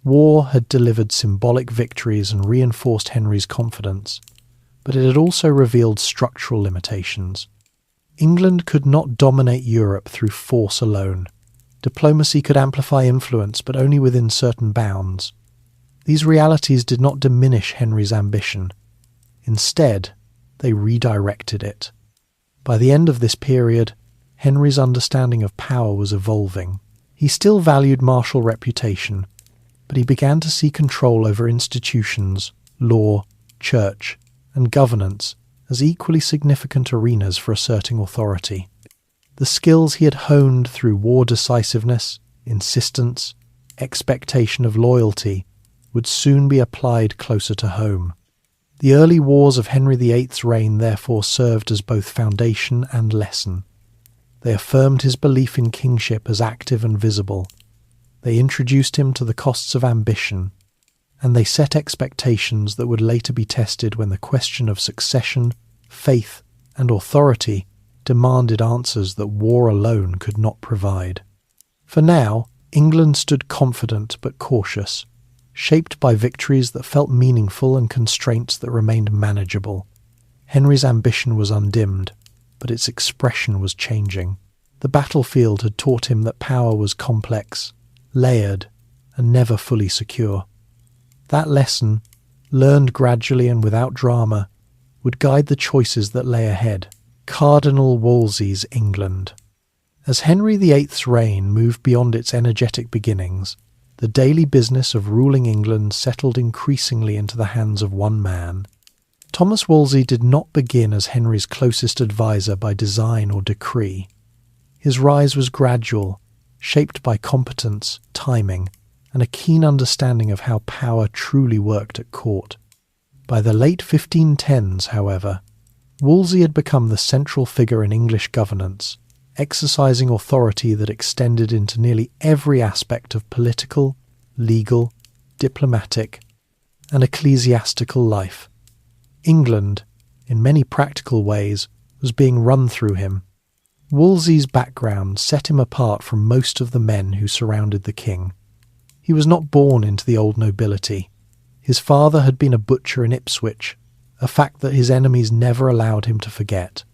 War had delivered symbolic victories and reinforced Henry's confidence, but it had also revealed structural limitations. England could not dominate Europe through force alone. Diplomacy could amplify influence, but only within certain bounds. These realities did not diminish Henry's ambition. Instead, they redirected it. By the end of this period, Henry's understanding of power was evolving. He still valued martial reputation, but he began to see control over institutions, law, church, and governance as equally significant arenas for asserting authority. The skills he had honed through war decisiveness, insistence, expectation of loyalty would soon be applied closer to home. The early wars of Henry VIII's reign therefore served as both foundation and lesson. They affirmed his belief in kingship as active and visible. They introduced him to the costs of ambition, and they set expectations that would later be tested when the question of succession, faith, and authority demanded answers that war alone could not provide. For now, England stood confident but cautious, shaped by victories that felt meaningful and constraints that remained manageable. Henry's ambition was undimmed, but its expression was changing. The battlefield had taught him that power was complex, layered, and never fully secure. That lesson, learned gradually and without drama, would guide the choices that lay ahead. Cardinal Wolsey's England. As Henry VIII's reign moved beyond its energetic beginnings, the daily business of ruling England settled increasingly into the hands of one man. Thomas Wolsey did not begin as Henry's closest advisor by design or decree. His rise was gradual, shaped by competence, timing, and a keen understanding of how power truly worked at court. By the late 1510s, however, Wolsey had become the central figure in English governance, exercising authority that extended into nearly every aspect of political, legal, diplomatic, and ecclesiastical life. England, in many practical ways, was being run through him. Wolsey's background set him apart from most of the men who surrounded the king. He was not born into the old nobility. His father had been a butcher in Ipswich, a fact that his enemies never allowed him to forget.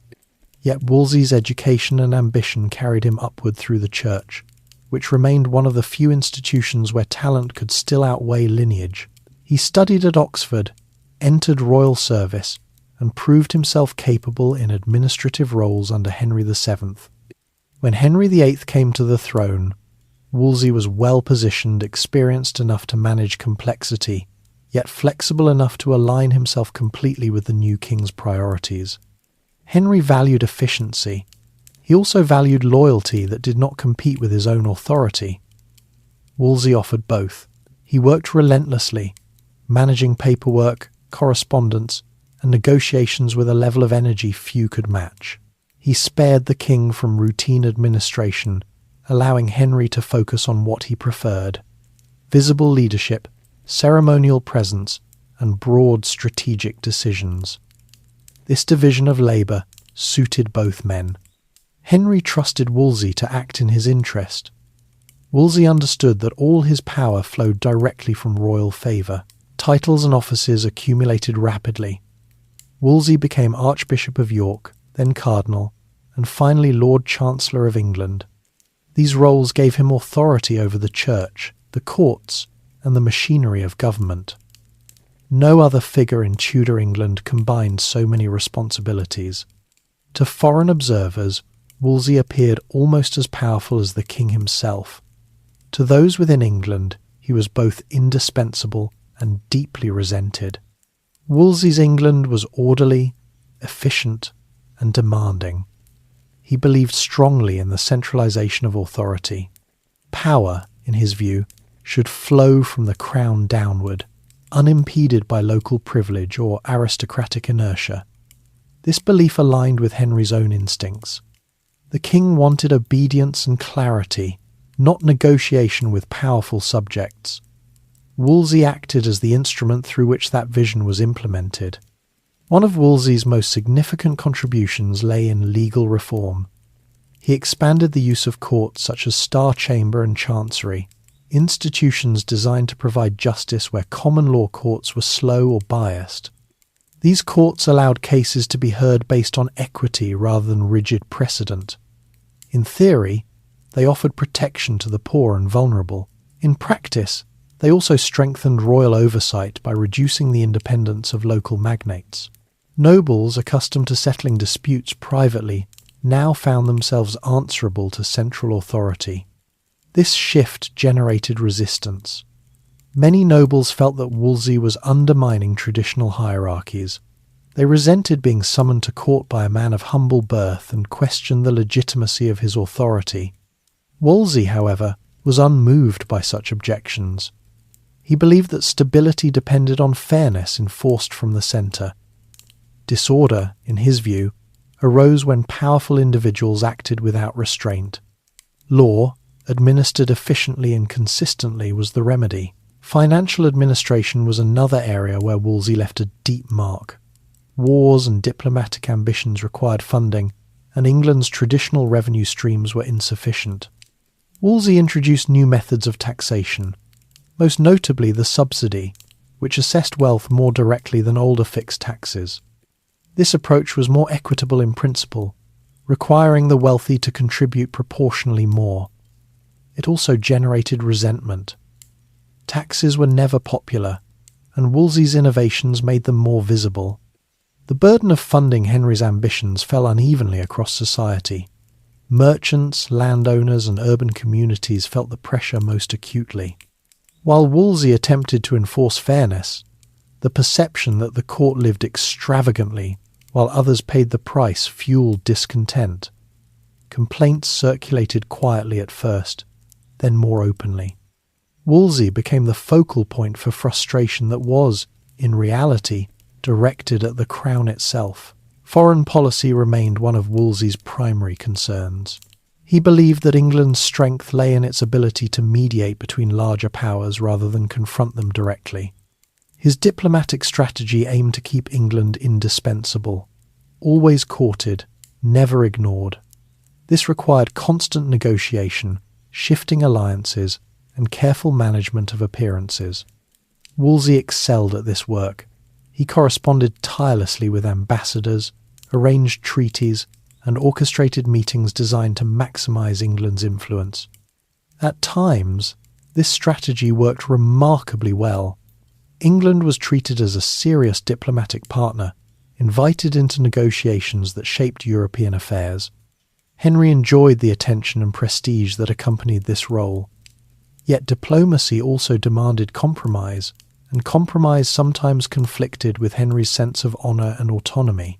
Yet Wolsey's education and ambition carried him upward through the church, which remained one of the few institutions where talent could still outweigh lineage. He studied at Oxford, entered royal service, and proved himself capable in administrative roles under Henry VII. When Henry VIII came to the throne, Wolsey was well-positioned, experienced enough to manage complexity, yet flexible enough to align himself completely with the new king's priorities. Henry valued efficiency. He also valued loyalty that did not compete with his own authority. Wolsey offered both. He worked relentlessly, managing paperwork, correspondence, and negotiations with a level of energy few could match. He spared the king from routine administration, allowing Henry to focus on what he preferred: visible leadership, ceremonial presence, and broad strategic decisions. This division of labour suited both men. Henry trusted Wolsey to act in his interest. Wolsey understood that all his power flowed directly from royal favour. Titles and offices accumulated rapidly. Wolsey became Archbishop of York, then Cardinal, and finally Lord Chancellor of England. These roles gave him authority over the church, the courts, and the machinery of government. No other figure in Tudor England combined so many responsibilities. To foreign observers, Wolsey appeared almost as powerful as the king himself. To those within England, he was both indispensable and deeply resented. Wolsey's England was orderly, efficient, and demanding. He believed strongly in the centralization of authority. Power, in his view, should flow from the crown downward, unimpeded by local privilege or aristocratic inertia. This belief aligned with Henry's own instincts. The king wanted obedience and clarity, not negotiation with powerful subjects. Wolsey acted as the instrument through which that vision was implemented. One of Wolsey's most significant contributions lay in legal reform. He expanded the use of courts such as Star Chamber and Chancery, institutions designed to provide justice where common law courts were slow or biased. These courts allowed cases to be heard based on equity rather than rigid precedent. In theory, they offered protection to the poor and vulnerable. In practice, they also strengthened royal oversight by reducing the independence of local magnates. Nobles accustomed to settling disputes privately now found themselves answerable to central authority. This shift generated resistance. Many nobles felt that Wolsey was undermining traditional hierarchies. They resented being summoned to court by a man of humble birth and questioned the legitimacy of his authority. Wolsey, however, was unmoved by such objections. He believed that stability depended on fairness enforced from the centre. Disorder, in his view, arose when powerful individuals acted without restraint. Law, administered efficiently and consistently, was the remedy. Financial administration was another area where Wolsey left a deep mark. Wars and diplomatic ambitions required funding, and England's traditional revenue streams were insufficient. Wolsey introduced new methods of taxation, most notably the subsidy, which assessed wealth more directly than older fixed taxes. This approach was more equitable in principle, requiring the wealthy to contribute proportionally more. It also generated resentment. Taxes were never popular, and Wolsey's innovations made them more visible. The burden of funding Henry's ambitions fell unevenly across society. Merchants, landowners, and urban communities felt the pressure most acutely. While Wolsey attempted to enforce fairness, the perception that the court lived extravagantly while others paid the price fueled discontent. Complaints circulated quietly at first, then more openly. Wolsey became the focal point for frustration that was, in reality, directed at the crown itself. Foreign policy remained one of Wolsey's primary concerns. He believed that England's strength lay in its ability to mediate between larger powers rather than confront them directly. His diplomatic strategy aimed to keep England indispensable, always courted, never ignored. This required constant negotiation, shifting alliances, and careful management of appearances. Wolsey excelled at this work. He corresponded tirelessly with ambassadors, arranged treaties, and orchestrated meetings designed to maximize England's influence. At times, this strategy worked remarkably well. England was treated as a serious diplomatic partner, invited into negotiations that shaped European affairs. Henry enjoyed the attention and prestige that accompanied this role. Yet diplomacy also demanded compromise, and compromise sometimes conflicted with Henry's sense of honour and autonomy.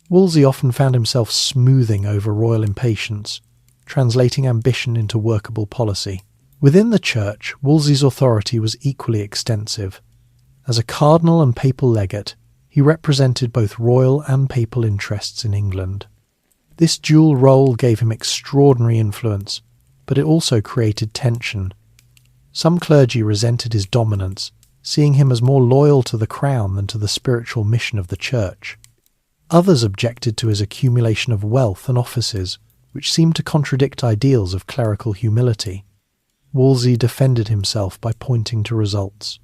Wolsey often found himself smoothing over royal impatience, translating ambition into workable policy. Within the Church, Wolsey's authority was equally extensive. As a cardinal and papal legate, he represented both royal and papal interests in England. This dual role gave him extraordinary influence, but it also created tension. Some clergy resented his dominance, seeing him as more loyal to the crown than to the spiritual mission of the Church. Others objected to his accumulation of wealth and offices, which seemed to contradict ideals of clerical humility. Wolsey defended himself by pointing to results.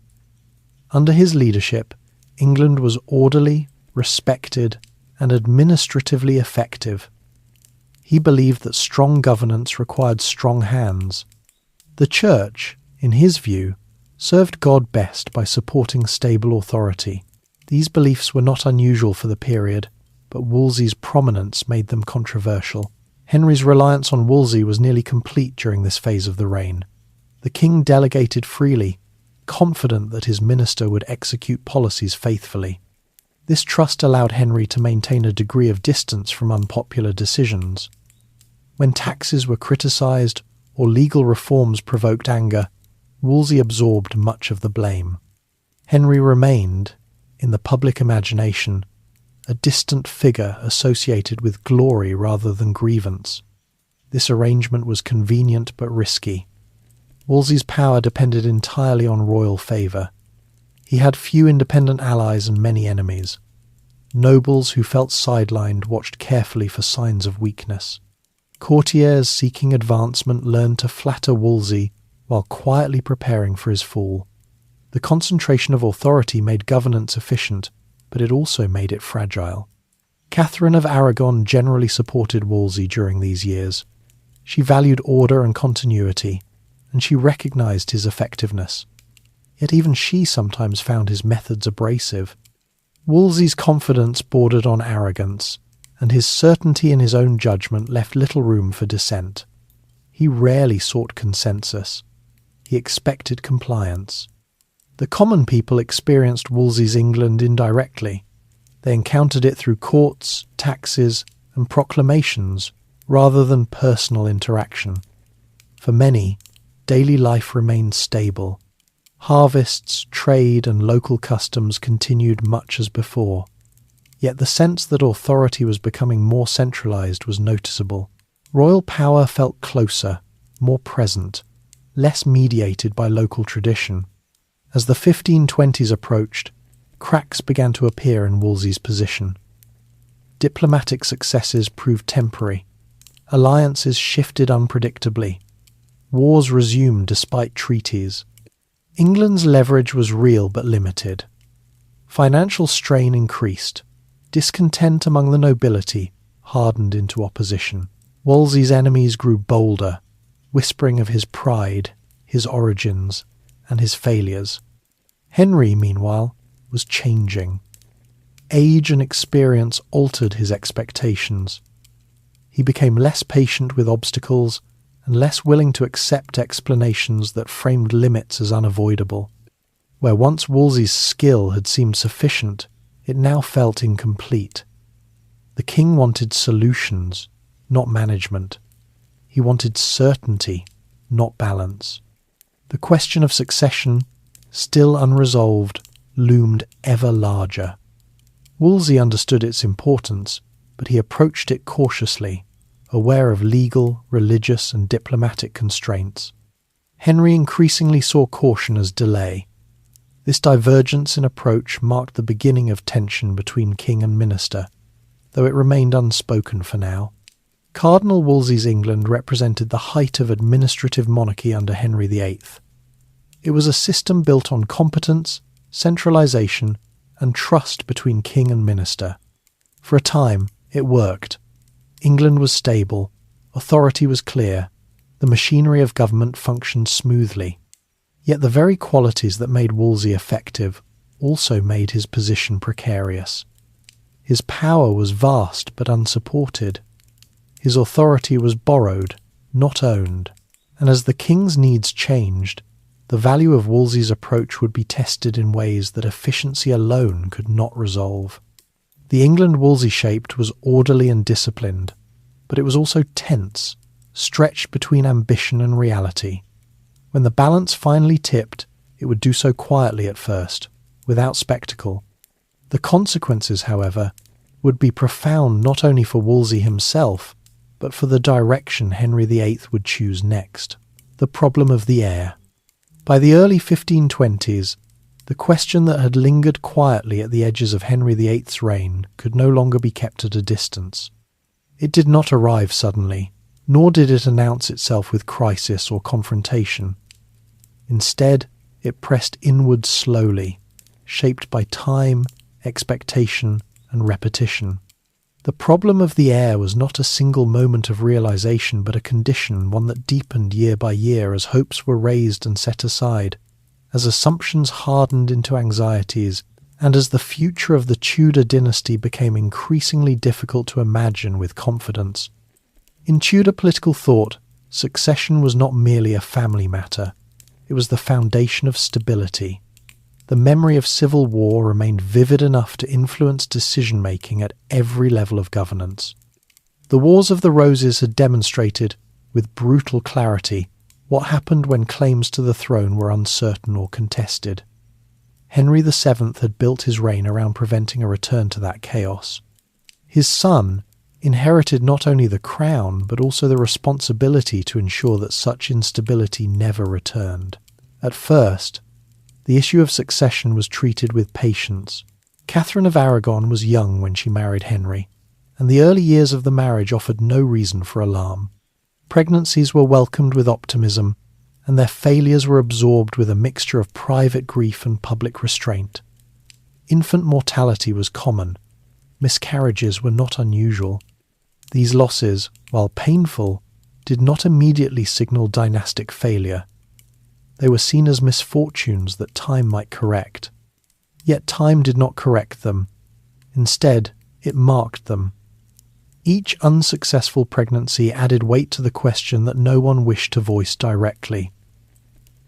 Under his leadership, England was orderly, respected, and administratively effective. He believed that strong governance required strong hands. The Church, in his view, served God best by supporting stable authority. These beliefs were not unusual for the period, but Wolsey's prominence made them controversial. Henry's reliance on Wolsey was nearly complete during this phase of the reign. The king delegated freely, confident that his minister would execute policies faithfully. This trust allowed Henry to maintain a degree of distance from unpopular decisions. When taxes were criticised or legal reforms provoked anger, Wolsey absorbed much of the blame. Henry remained, in the public imagination, a distant figure associated with glory rather than grievance. This arrangement was convenient but risky. Wolsey's power depended entirely on royal favour. He had few independent allies and many enemies. Nobles who felt sidelined watched carefully for signs of weakness. Courtiers seeking advancement learned to flatter Wolsey while quietly preparing for his fall. The concentration of authority made governance efficient, but it also made it fragile. Catherine of Aragon generally supported Wolsey during these years. She valued order and continuity, and she recognised his effectiveness. Yet even she sometimes found his methods abrasive. Wolsey's confidence bordered on arrogance, and his certainty in his own judgment left little room for dissent. He rarely sought consensus. He expected compliance. The common people experienced Wolsey's England indirectly. They encountered it through courts, taxes, and proclamations, rather than personal interaction. For many, daily life remained stable. Harvests, trade, and local customs continued much as before. Yet the sense that authority was becoming more centralized was noticeable. Royal power felt closer, more present, less mediated by local tradition. As the 1520s approached, cracks began to appear in Wolsey's position. Diplomatic successes proved temporary. Alliances shifted unpredictably. Wars resumed despite treaties. England's leverage was real but limited. Financial strain increased. Discontent among the nobility hardened into opposition. Wolsey's enemies grew bolder, whispering of his pride, his origins, and his failures. Henry, meanwhile, was changing. Age and experience altered his expectations. He became less patient with obstacles and less willing to accept explanations that framed limits as unavoidable. Where once Wolsey's skill had seemed sufficient, it now felt incomplete. The king wanted solutions, not management. He wanted certainty, not balance. The question of succession, still unresolved, loomed ever larger. Wolsey understood its importance, but he approached it cautiously, aware of legal, religious, and diplomatic constraints. Henry increasingly saw caution as delay. This divergence in approach marked the beginning of tension between king and minister, though it remained unspoken for now. Cardinal Wolsey's England represented the height of administrative monarchy under Henry VIII. It was a system built on competence, centralization, and trust between king and minister. For a time, it worked. England was stable, authority was clear, the machinery of government functioned smoothly. Yet the very qualities that made Wolsey effective also made his position precarious. His power was vast but unsupported. His authority was borrowed, not owned. And as the king's needs changed, the value of Wolsey's approach would be tested in ways that efficiency alone could not resolve. The England Wolsey shaped was orderly and disciplined, but it was also tense, stretched between ambition and reality. When the balance finally tipped, it would do so quietly at first, without spectacle. The consequences, however, would be profound not only for Wolsey himself, but for the direction Henry VIII would choose next. The problem of the heir. By the early 1520s, the question that had lingered quietly at the edges of Henry VIII's reign could no longer be kept at a distance. It did not arrive suddenly, nor did it announce itself with crisis or confrontation. Instead, it pressed inward slowly, shaped by time, expectation, and repetition. The problem of the heir was not a single moment of realization, but a condition, one that deepened year by year as hopes were raised and set aside, as assumptions hardened into anxieties, and as the future of the Tudor dynasty became increasingly difficult to imagine with confidence. In Tudor political thought, succession was not merely a family matter. It was the foundation of stability. The memory of civil war remained vivid enough to influence decision-making at every level of governance. The Wars of the Roses had demonstrated, with brutal clarity, what happened when claims to the throne were uncertain or contested. Henry VII had built his reign around preventing a return to that chaos. His son inherited not only the crown, but also the responsibility to ensure that such instability never returned. At first, the issue of succession was treated with patience. Catherine of Aragon was young when she married Henry, and the early years of the marriage offered no reason for alarm. Pregnancies were welcomed with optimism, and their failures were absorbed with a mixture of private grief and public restraint. Infant mortality was common. Miscarriages were not unusual. These losses, while painful, did not immediately signal dynastic failure. They were seen as misfortunes that time might correct. Yet time did not correct them. Instead, it marked them. Each unsuccessful pregnancy added weight to the question that no one wished to voice directly.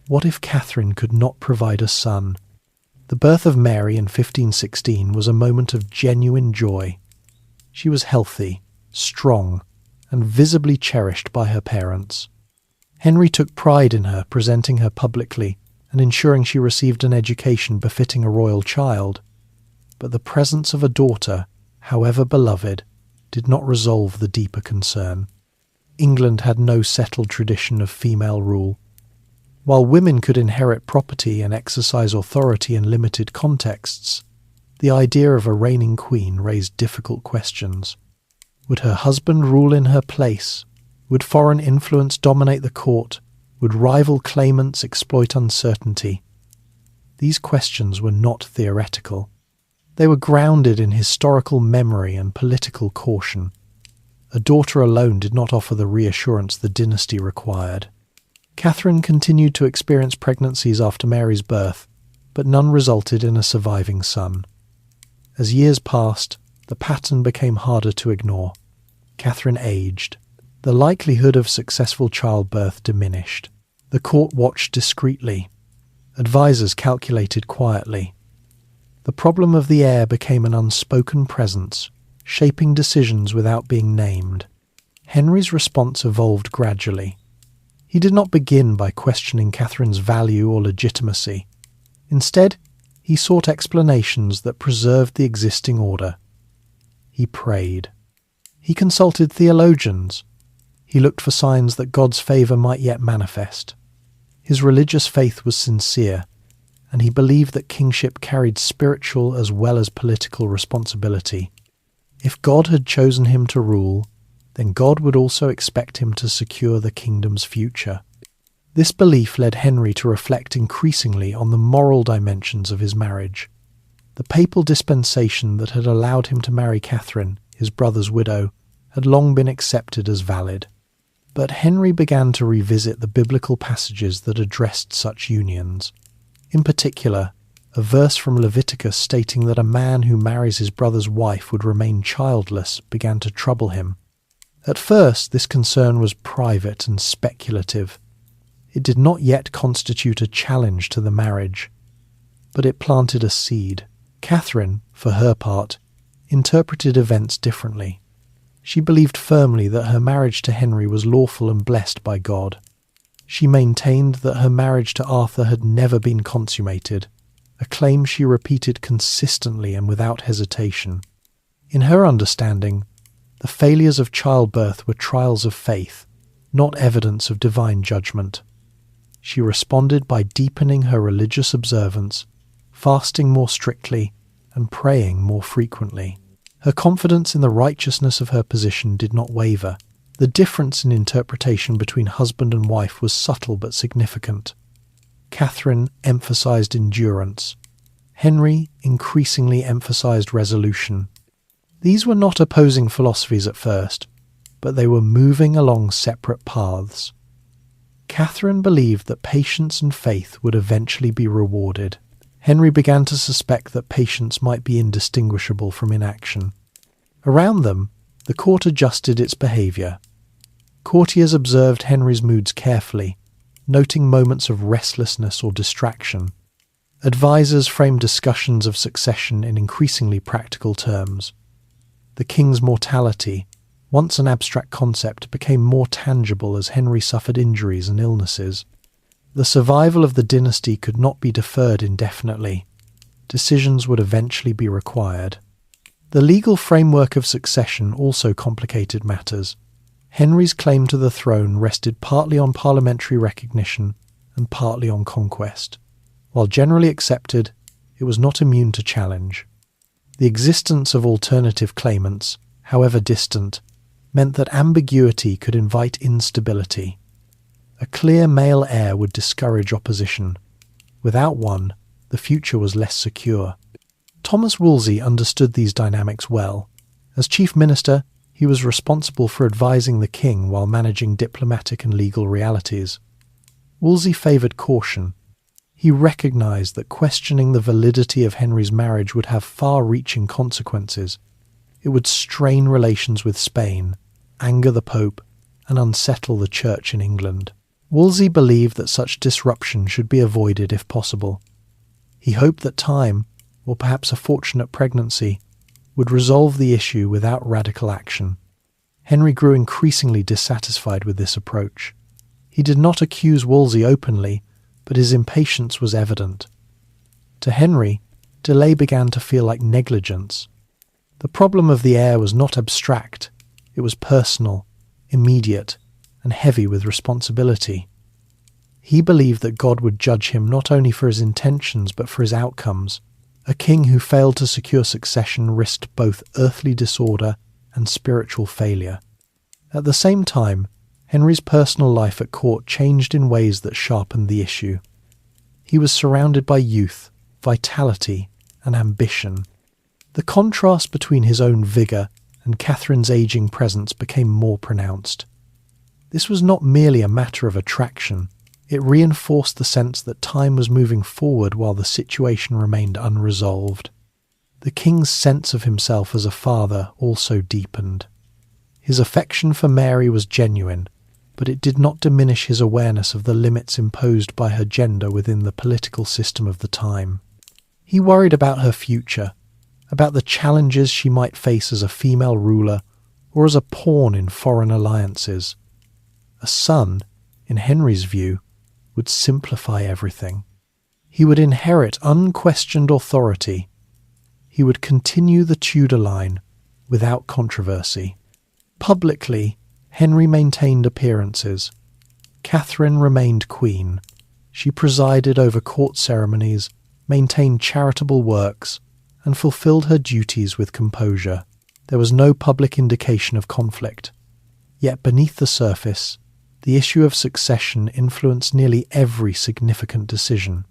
What if Catherine could not provide a son? The birth of Mary in 1516 was a moment of genuine joy. She was healthy, strong, and visibly cherished by her parents. Henry took pride in her, presenting her publicly and ensuring she received an education befitting a royal child. But the presence of a daughter, however beloved, did not resolve the deeper concern. England had no settled tradition of female rule. While women could inherit property and exercise authority in limited contexts, the idea of a reigning queen raised difficult questions. Would her husband rule in her place? Would foreign influence dominate the court? Would rival claimants exploit uncertainty? These questions were not theoretical. They were grounded in historical memory and political caution. A daughter alone did not offer the reassurance the dynasty required. Catherine continued to experience pregnancies after Mary's birth, but none resulted in a surviving son. As years passed, the pattern became harder to ignore. Catherine aged. The likelihood of successful childbirth diminished. The court watched discreetly. Advisers calculated quietly. The problem of the heir became an unspoken presence, shaping decisions without being named. Henry's response evolved gradually. He did not begin by questioning Catherine's value or legitimacy. Instead, he sought explanations that preserved the existing order. He prayed. He consulted theologians. He looked for signs that God's favour might yet manifest. His religious faith was sincere, and he believed that kingship carried spiritual as well as political responsibility. If God had chosen him to rule, then God would also expect him to secure the kingdom's future. This belief led Henry to reflect increasingly on the moral dimensions of his marriage. The papal dispensation that had allowed him to marry Catherine, his brother's widow, had long been accepted as valid. But Henry began to revisit the biblical passages that addressed such unions. In particular, a verse from Leviticus stating that a man who marries his brother's wife would remain childless began to trouble him. At first, this concern was private and speculative. It did not yet constitute a challenge to the marriage, but it planted a seed. Catherine, for her part, interpreted events differently. She believed firmly that her marriage to Henry was lawful and blessed by God. She maintained that her marriage to Arthur had never been consummated, a claim she repeated consistently and without hesitation. In her understanding, the failures of childbirth were trials of faith, not evidence of divine judgment. She responded by deepening her religious observance, fasting more strictly, and praying more frequently. Her confidence in the righteousness of her position did not waver. The difference in interpretation between husband and wife was subtle but significant. Catherine emphasized endurance. Henry increasingly emphasized resolution. These were not opposing philosophies at first, but they were moving along separate paths. Catherine believed that patience and faith would eventually be rewarded. Henry began to suspect that patience might be indistinguishable from inaction. Around them, the court adjusted its behaviour. Courtiers observed Henry's moods carefully, noting moments of restlessness or distraction. Advisers framed discussions of succession in increasingly practical terms. The king's mortality, once an abstract concept, became more tangible as Henry suffered injuries and illnesses. The survival of the dynasty could not be deferred indefinitely. Decisions would eventually be required. The legal framework of succession also complicated matters. Henry's claim to the throne rested partly on parliamentary recognition and partly on conquest. While generally accepted, it was not immune to challenge. The existence of alternative claimants, however distant, meant that ambiguity could invite instability. A clear male heir would discourage opposition. Without one, the future was less secure. Thomas Woolsey understood these dynamics well. As chief minister, he was responsible for advising the king while managing diplomatic and legal realities. Woolsey favoured caution. He recognised that questioning the validity of Henry's marriage would have far-reaching consequences. It would strain relations with Spain, anger the Pope, and unsettle the Church in England. Wolsey believed that such disruption should be avoided if possible. He hoped that time, or perhaps a fortunate pregnancy, would resolve the issue without radical action. Henry grew increasingly dissatisfied with this approach. He did not accuse Wolsey openly, but his impatience was evident. To Henry, delay began to feel like negligence. The problem of the heir was not abstract, it was personal, immediate, and heavy with responsibility. He believed that God would judge him not only for his intentions but for his outcomes. A king who failed to secure succession risked both earthly disorder and spiritual failure. At the same time, Henry's personal life at court changed in ways that sharpened the issue. He was surrounded by youth, vitality, and ambition. The contrast between his own vigour and Catherine's ageing presence became more pronounced. This was not merely a matter of attraction, it reinforced the sense that time was moving forward while the situation remained unresolved. The king's sense of himself as a father also deepened. His affection for Mary was genuine, but it did not diminish his awareness of the limits imposed by her gender within the political system of the time. He worried about her future, about the challenges she might face as a female ruler or as a pawn in foreign alliances. A son, in Henry's view, would simplify everything. He would inherit unquestioned authority. He would continue the Tudor line without controversy. Publicly, Henry maintained appearances. Catherine remained queen. She presided over court ceremonies, maintained charitable works, and fulfilled her duties with composure. There was no public indication of conflict. Yet beneath the surface, the issue of succession influenced nearly every significant decision.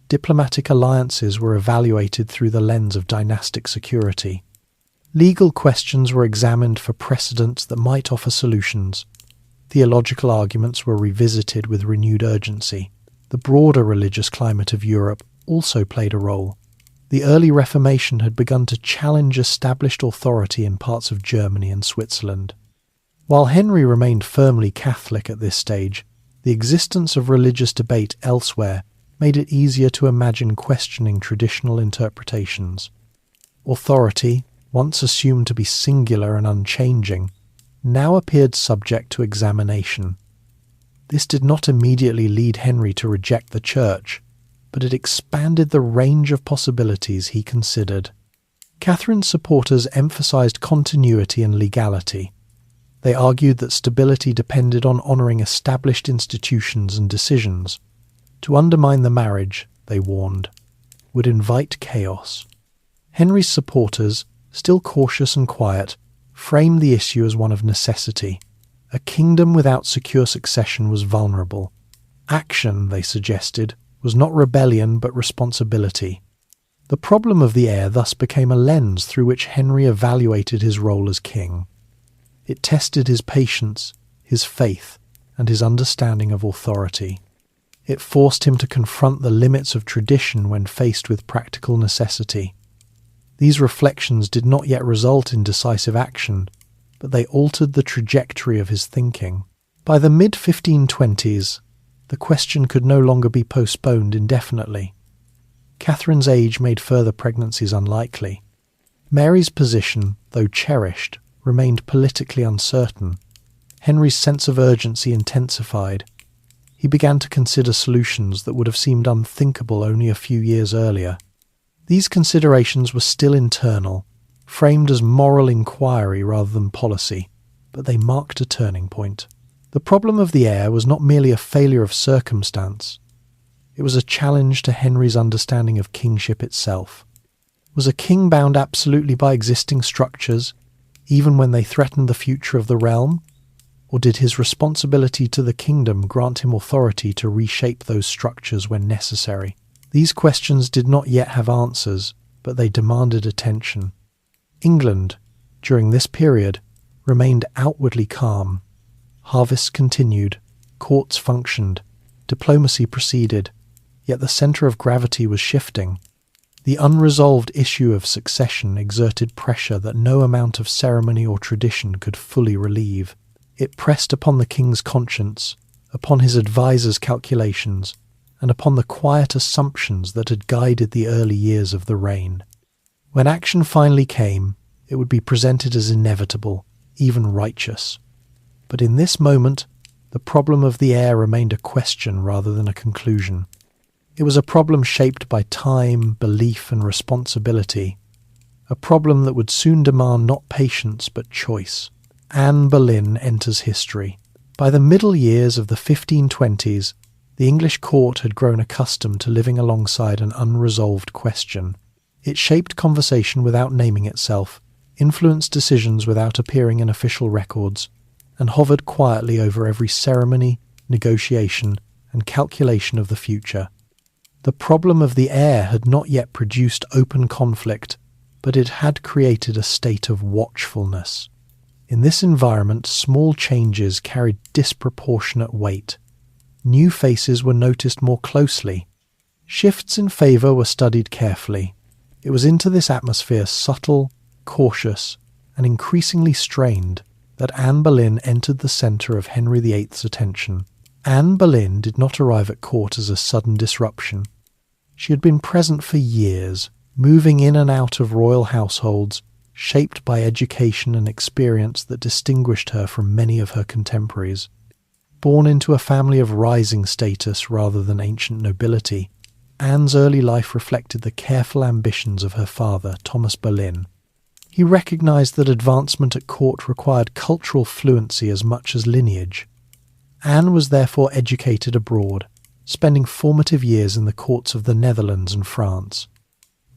Diplomatic alliances were evaluated through the lens of dynastic security. Legal questions were examined for precedents that might offer solutions. Theological arguments were revisited with renewed urgency. The broader religious climate of Europe also played a role. The early Reformation had begun to challenge established authority in parts of Germany and Switzerland. While Henry remained firmly Catholic at this stage, the existence of religious debate elsewhere made it easier to imagine questioning traditional interpretations. Authority, once assumed to be singular and unchanging, now appeared subject to examination. This did not immediately lead Henry to reject the Church, but it expanded the range of possibilities he considered. Catherine's supporters emphasized continuity and legality. They argued that stability depended on honouring established institutions and decisions. To undermine the marriage, they warned, would invite chaos. Henry's supporters, still cautious and quiet, framed the issue as one of necessity. A kingdom without secure succession was vulnerable. Action, they suggested, was not rebellion but responsibility. The problem of the heir thus became a lens through which Henry evaluated his role as king. It tested his patience, his faith, and his understanding of authority. It forced him to confront the limits of tradition when faced with practical necessity. These reflections did not yet result in decisive action, but they altered the trajectory of his thinking. By the mid-1520s, the question could no longer be postponed indefinitely. Catherine's age made further pregnancies unlikely. Mary's position, though cherished, remained politically uncertain. Henry's sense of urgency intensified. He began to consider solutions that would have seemed unthinkable only a few years earlier. These considerations were still internal, framed as moral inquiry rather than policy, but they marked a turning point. The problem of the heir was not merely a failure of circumstance. It was a challenge to Henry's understanding of kingship itself. Was a king bound absolutely by existing structures, even when they threatened the future of the realm? Or did his responsibility to the kingdom grant him authority to reshape those structures when necessary? These questions did not yet have answers, but they demanded attention. England, during this period, remained outwardly calm. Harvests continued, courts functioned, diplomacy proceeded, yet the centre of gravity was shifting. The unresolved issue of succession exerted pressure that no amount of ceremony or tradition could fully relieve. It pressed upon the king's conscience, upon his advisers' calculations, and upon the quiet assumptions that had guided the early years of the reign. When action finally came, it would be presented as inevitable, even righteous. But in this moment, the problem of the heir remained a question rather than a conclusion. It was a problem shaped by time, belief, and responsibility. A problem that would soon demand not patience but choice. Anne Boleyn enters history. By the middle years of the 1520s, the English court had grown accustomed to living alongside an unresolved question. It shaped conversation without naming itself, influenced decisions without appearing in official records, and hovered quietly over every ceremony, negotiation, and calculation of the future. The problem of the heir had not yet produced open conflict, but it had created a state of watchfulness. In this environment, small changes carried disproportionate weight. New faces were noticed more closely. Shifts in favour were studied carefully. It was into this atmosphere, subtle, cautious, and increasingly strained, that Anne Boleyn entered the centre of Henry VIII's attention. Anne Boleyn did not arrive at court as a sudden disruption. She had been present for years, moving in and out of royal households, shaped by education and experience that distinguished her from many of her contemporaries. Born into a family of rising status rather than ancient nobility, Anne's early life reflected the careful ambitions of her father, Thomas Boleyn. He recognised that advancement at court required cultural fluency as much as lineage. Anne was therefore educated abroad, spending formative years in the courts of the Netherlands and France.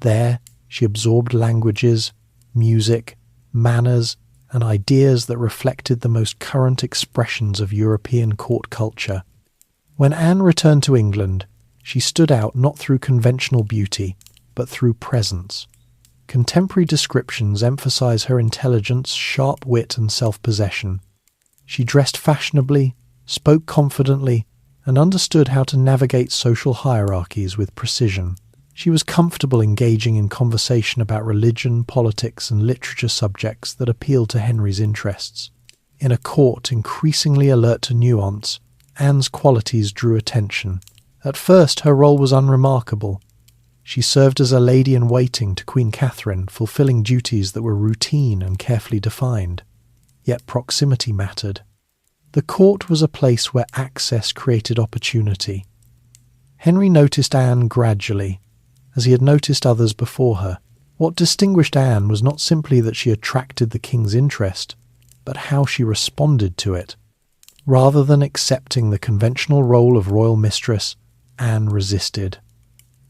There, she absorbed languages, music, manners, and ideas that reflected the most current expressions of European court culture. When Anne returned to England, she stood out not through conventional beauty, but through presence. Contemporary descriptions emphasize her intelligence, sharp wit, and self-possession. She dressed fashionably, spoke confidently, and understood how to navigate social hierarchies with precision. She was comfortable engaging in conversation about religion, politics, and literature subjects that appealed to Henry's interests. In a court increasingly alert to nuance, Anne's qualities drew attention. At first, her role was unremarkable. She served as a lady-in-waiting to Queen Catherine, fulfilling duties that were routine and carefully defined. Yet proximity mattered. The court was a place where access created opportunity. Henry noticed Anne gradually, as he had noticed others before her. What distinguished Anne was not simply that she attracted the king's interest, but how she responded to it. Rather than accepting the conventional role of royal mistress, Anne resisted.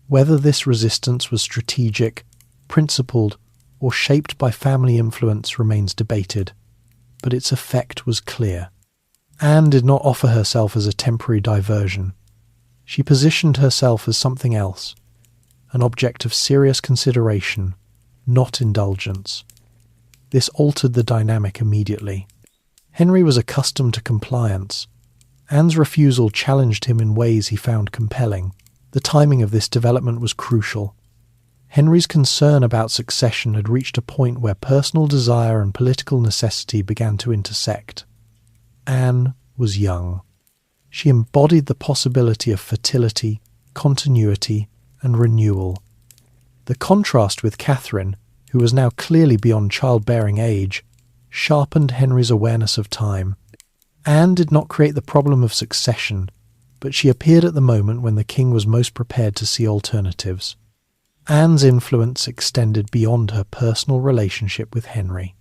Whether this resistance was strategic, principled, or shaped by family influence remains debated, but its effect was clear. Anne did not offer herself as a temporary diversion. She positioned herself as something else, an object of serious consideration, not indulgence. This altered the dynamic immediately. Henry was accustomed to compliance. Anne's refusal challenged him in ways he found compelling. The timing of this development was crucial. Henry's concern about succession had reached a point where personal desire and political necessity began to intersect. Anne was young. She embodied the possibility of fertility, continuity, and renewal. The contrast with Catherine, who was now clearly beyond childbearing age, sharpened Henry's awareness of time. Anne did not create the problem of succession, but she appeared at the moment when the king was most prepared to see alternatives. Anne's influence extended beyond her personal relationship with Henry.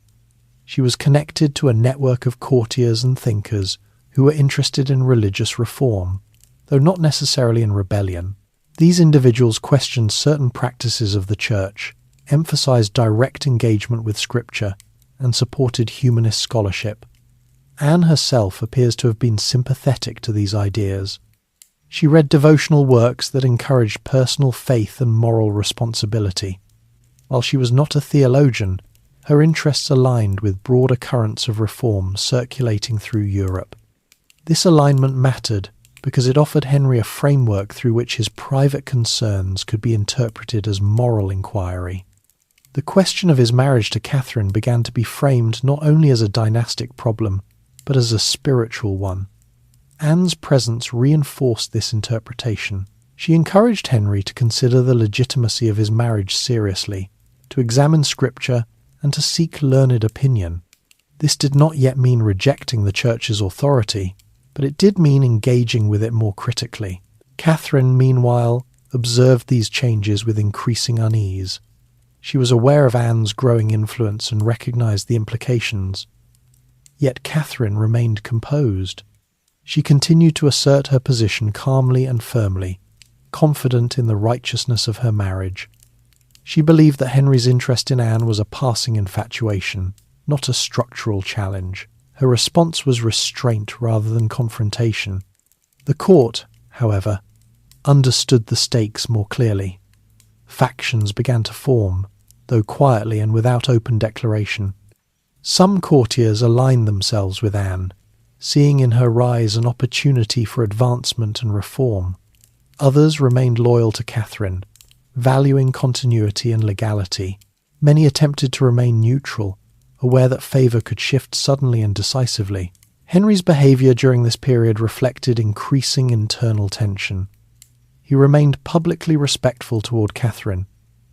She was connected to a network of courtiers and thinkers who were interested in religious reform, though not necessarily in rebellion. These individuals questioned certain practices of the Church, emphasized direct engagement with Scripture, and supported humanist scholarship. Anne herself appears to have been sympathetic to these ideas. She read devotional works that encouraged personal faith and moral responsibility. While she was not a theologian, her interests aligned with broader currents of reform circulating through Europe. This alignment mattered because it offered Henry a framework through which his private concerns could be interpreted as moral inquiry. The question of his marriage to Catherine began to be framed not only as a dynastic problem, but as a spiritual one. Anne's presence reinforced this interpretation. She encouraged Henry to consider the legitimacy of his marriage seriously, to examine scripture, and to seek learned opinion. This did not yet mean rejecting the Church's authority, but it did mean engaging with it more critically. Catherine, meanwhile, observed these changes with increasing unease. She was aware of Anne's growing influence and recognized the implications. Yet Catherine remained composed. She continued to assert her position calmly and firmly, confident in the righteousness of her marriage. She believed that Henry's interest in Anne was a passing infatuation, not a structural challenge. Her response was restraint rather than confrontation. The court, however, understood the stakes more clearly. Factions began to form, though quietly and without open declaration. Some courtiers aligned themselves with Anne, seeing in her rise an opportunity for advancement and reform. Others remained loyal to Catherine, valuing continuity and legality. Many attempted to remain neutral, aware that favour could shift suddenly and decisively. Henry's behaviour during this period reflected increasing internal tension. He remained publicly respectful toward Catherine,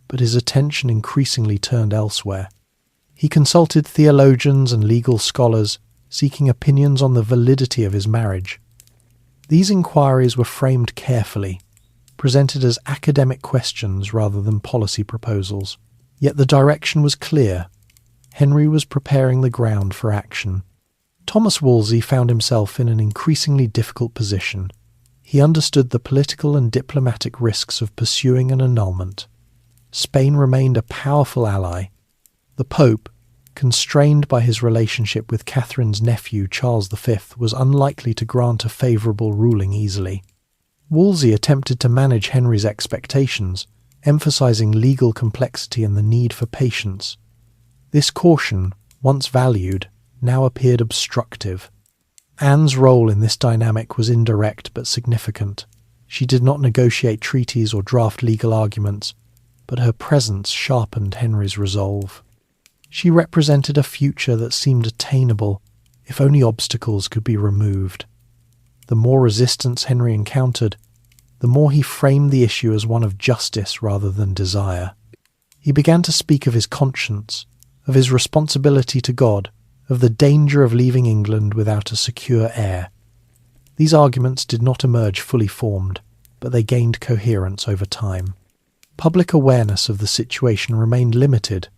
but his attention increasingly turned elsewhere. He consulted theologians and legal scholars, seeking opinions on the validity of his marriage. These inquiries were framed carefully, presented as academic questions rather than policy proposals. Yet the direction was clear. Henry was preparing the ground for action. Thomas Wolsey found himself in an increasingly difficult position. He understood the political and diplomatic risks of pursuing an annulment. Spain remained a powerful ally. The Pope, constrained by his relationship with Catherine's nephew Charles V, was unlikely to grant a favourable ruling easily. Wolsey attempted to manage Henry's expectations, emphasising legal complexity and the need for patience. This caution, once valued, now appeared obstructive. Anne's role in this dynamic was indirect but significant. She did not negotiate treaties or draft legal arguments, but her presence sharpened Henry's resolve. She represented a future that seemed attainable if only obstacles could be removed. The more resistance Henry encountered, the more he framed the issue as one of justice rather than desire. He began to speak of his conscience, of his responsibility to God, of the danger of leaving England without a secure heir. These arguments did not emerge fully formed, but they gained coherence over time. Public awareness of the situation remained limited.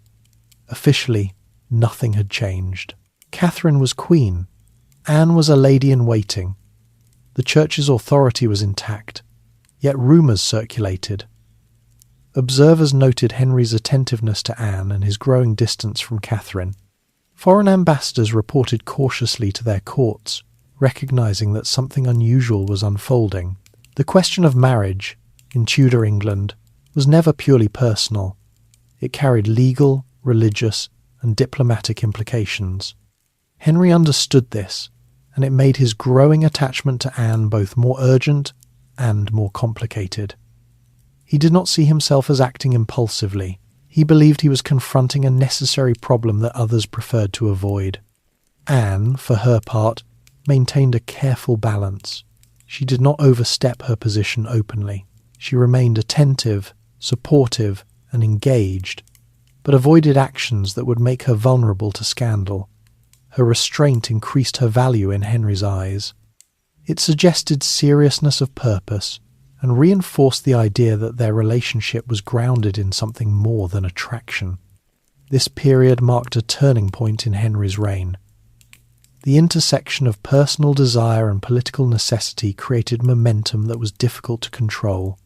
Officially, nothing had changed. Catherine was queen. Anne was a lady-in-waiting. The Church's authority was intact, yet rumours circulated. Observers noted Henry's attentiveness to Anne and his growing distance from Catherine. Foreign ambassadors reported cautiously to their courts, recognising that something unusual was unfolding. The question of marriage, in Tudor England, was never purely personal. It carried legal, religious, and diplomatic implications. Henry understood this, and it made his growing attachment to Anne both more urgent and more complicated. He did not see himself as acting impulsively. He believed he was confronting a necessary problem that others preferred to avoid. Anne, for her part, maintained a careful balance. She did not overstep her position openly. She remained attentive, supportive, and engaged, but avoided actions that would make her vulnerable to scandal. Her restraint increased her value in Henry's eyes. It suggested seriousness of purpose and reinforced the idea that their relationship was grounded in something more than attraction. This period marked a turning point in Henry's reign. The intersection of personal desire and political necessity created momentum that was difficult to control.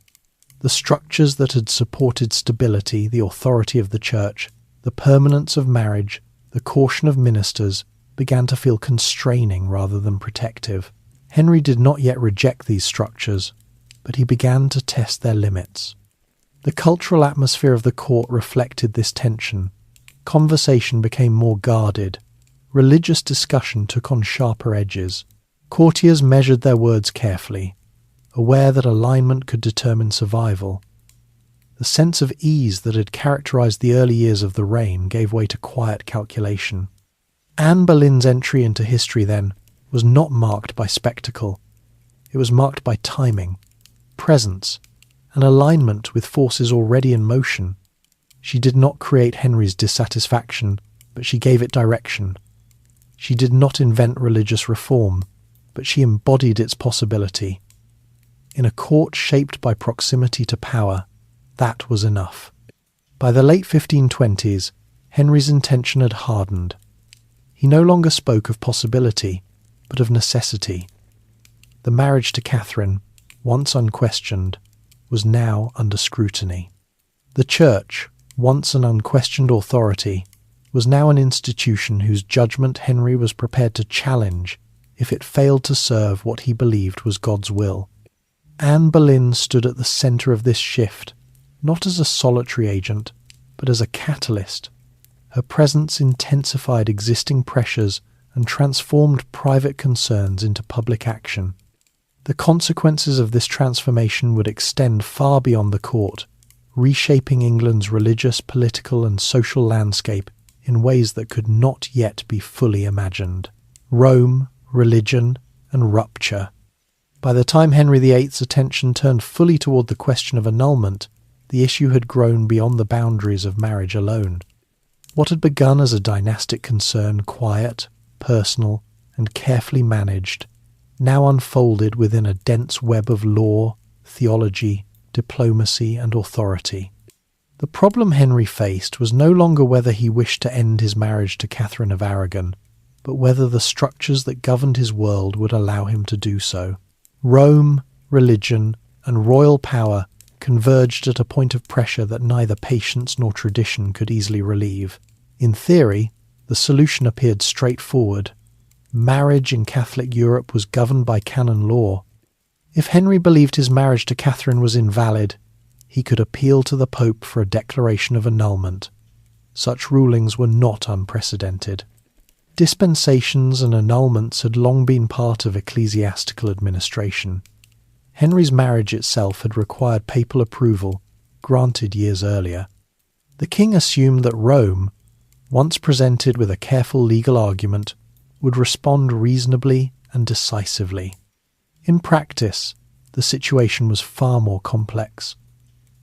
The structures that had supported stability, the authority of the Church, the permanence of marriage, the caution of ministers, began to feel constraining rather than protective. Henry did not yet reject these structures, but he began to test their limits. The cultural atmosphere of the court reflected this tension. Conversation became more guarded. Religious discussion took on sharper edges. Courtiers measured their words carefully, aware that alignment could determine survival. The sense of ease that had characterized the early years of the reign gave way to quiet calculation. Anne Boleyn's entry into history, then, was not marked by spectacle. It was marked by timing, presence, and alignment with forces already in motion. She did not create Henry's dissatisfaction, but she gave it direction. She did not invent religious reform, but she embodied its possibility. In a court shaped by proximity to power, that was enough. By the late 1520s, Henry's intention had hardened. He no longer spoke of possibility, but of necessity. The marriage to Catherine, once unquestioned, was now under scrutiny. The Church, once an unquestioned authority, was now an institution whose judgment Henry was prepared to challenge if it failed to serve what he believed was God's will. Anne Boleyn stood at the centre of this shift, not as a solitary agent, but as a catalyst. Her presence intensified existing pressures and transformed private concerns into public action. The consequences of this transformation would extend far beyond the court, reshaping England's religious, political and social landscape in ways that could not yet be fully imagined. Rome, religion, and rupture. By the time Henry VIII's attention turned fully toward the question of annulment, the issue had grown beyond the boundaries of marriage alone. What had begun as a dynastic concern, quiet, personal, and carefully managed, now unfolded within a dense web of law, theology, diplomacy, and authority. The problem Henry faced was no longer whether he wished to end his marriage to Catherine of Aragon, but whether the structures that governed his world would allow him to do so. Rome, religion, and royal power converged at a point of pressure that neither patience nor tradition could easily relieve. In theory, the solution appeared straightforward. Marriage in Catholic Europe was governed by canon law. If Henry believed his marriage to Catherine was invalid, he could appeal to the Pope for a declaration of annulment. Such rulings were not unprecedented. Dispensations and annulments had long been part of ecclesiastical administration. Henry's marriage itself had required papal approval, granted years earlier. The king assumed that Rome, once presented with a careful legal argument, would respond reasonably and decisively. In practice, the situation was far more complex.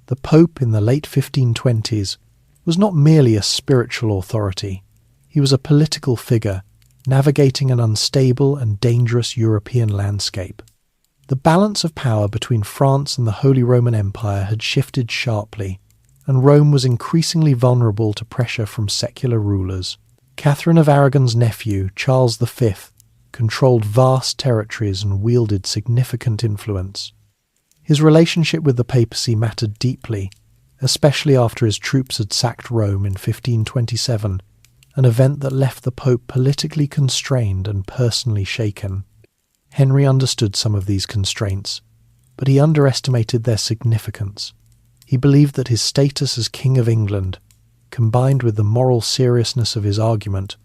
The Pope in the late 1520s was not merely a spiritual authority. He was a political figure, navigating an unstable and dangerous European landscape. The balance of power between France and the Holy Roman Empire had shifted sharply, and Rome was increasingly vulnerable to pressure from secular rulers. Catherine of Aragon's nephew, Charles V, controlled vast territories and wielded significant influence. His relationship with the papacy mattered deeply, especially after his troops had sacked Rome in 1527, an event that left the Pope politically constrained and personally shaken. Henry understood some of these constraints, but he underestimated their significance. He believed that his status as King of England, combined with the moral seriousness of his argument,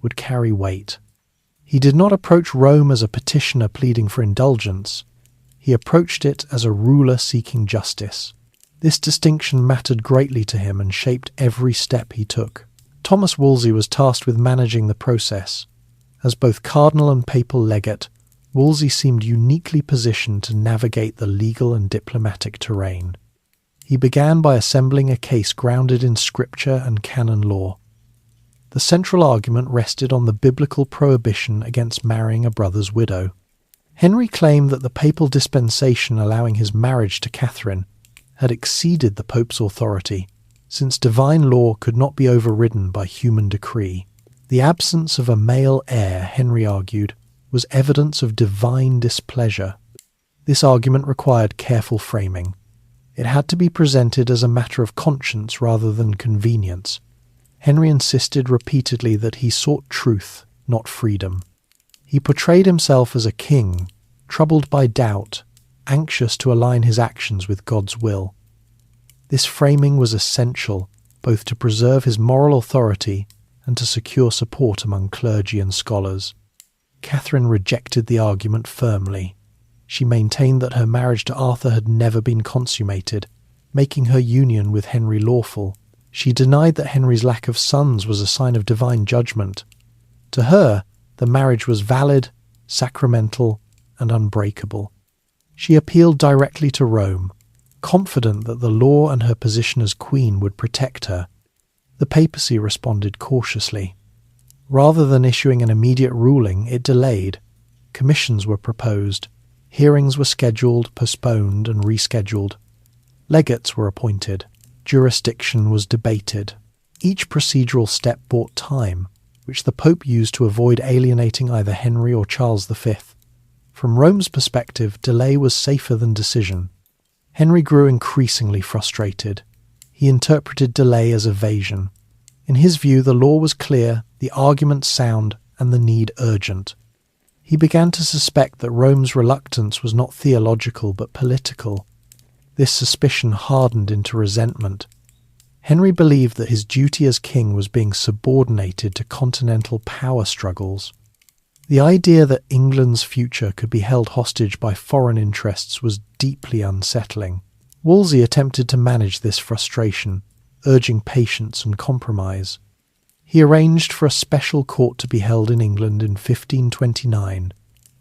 would carry weight. He did not approach Rome as a petitioner pleading for indulgence. He approached it as a ruler seeking justice. This distinction mattered greatly to him and shaped every step he took. Thomas Woolsey was tasked with managing the process. As both cardinal and papal legate, Woolsey seemed uniquely positioned to navigate the legal and diplomatic terrain. He began by assembling a case grounded in scripture and canon law. The central argument rested on the biblical prohibition against marrying a brother's widow. Henry claimed that the papal dispensation allowing his marriage to Catherine had exceeded the Pope's authority, since divine law could not be overridden by human decree. The absence of a male heir, Henry argued, was evidence of divine displeasure. This argument required careful framing. It had to be presented as a matter of conscience rather than convenience. Henry insisted repeatedly that he sought truth, not freedom. He portrayed himself as a king, troubled by doubt, anxious to align his actions with God's will. This framing was essential, both to preserve his moral authority and to secure support among clergy and scholars. Catherine rejected the argument firmly. She maintained that her marriage to Arthur had never been consummated, making her union with Henry lawful. She denied that Henry's lack of sons was a sign of divine judgment. To her, the marriage was valid, sacramental, and unbreakable. She appealed directly to Rome, confident that the law and her position as queen would protect her. The papacy responded cautiously. Rather than issuing an immediate ruling, it delayed. Commissions were proposed. Hearings were scheduled, postponed, and rescheduled. Legates were appointed. Jurisdiction was debated. Each procedural step bought time, which the Pope used to avoid alienating either Henry or Charles V. From Rome's perspective, delay was safer than decision. Henry grew increasingly frustrated. He interpreted delay as evasion. In his view, the law was clear, the arguments sound, and the need urgent. He began to suspect that Rome's reluctance was not theological but political. This suspicion hardened into resentment. Henry believed that his duty as king was being subordinated to continental power struggles. The idea that England's future could be held hostage by foreign interests was deeply unsettling. Wolsey attempted to manage this frustration, urging patience and compromise. He arranged for a special court to be held in England in 1529,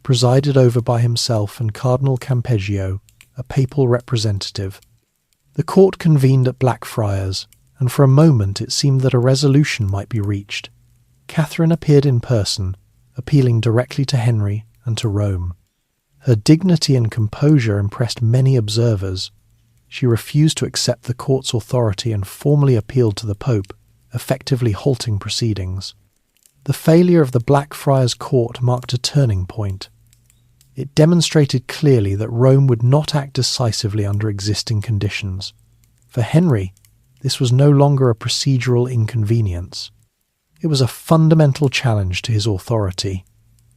presided over by himself and Cardinal Campeggio, a papal representative. The court convened at Blackfriars, and for a moment it seemed that a resolution might be reached. Catherine appeared in person, appealing directly to Henry and to Rome. Her dignity and composure impressed many observers. She refused to accept the court's authority and formally appealed to the Pope, effectively halting proceedings. The failure of the Blackfriars court marked a turning point. It demonstrated clearly that Rome would not act decisively under existing conditions. For Henry, this was no longer a procedural inconvenience. It was a fundamental challenge to his authority.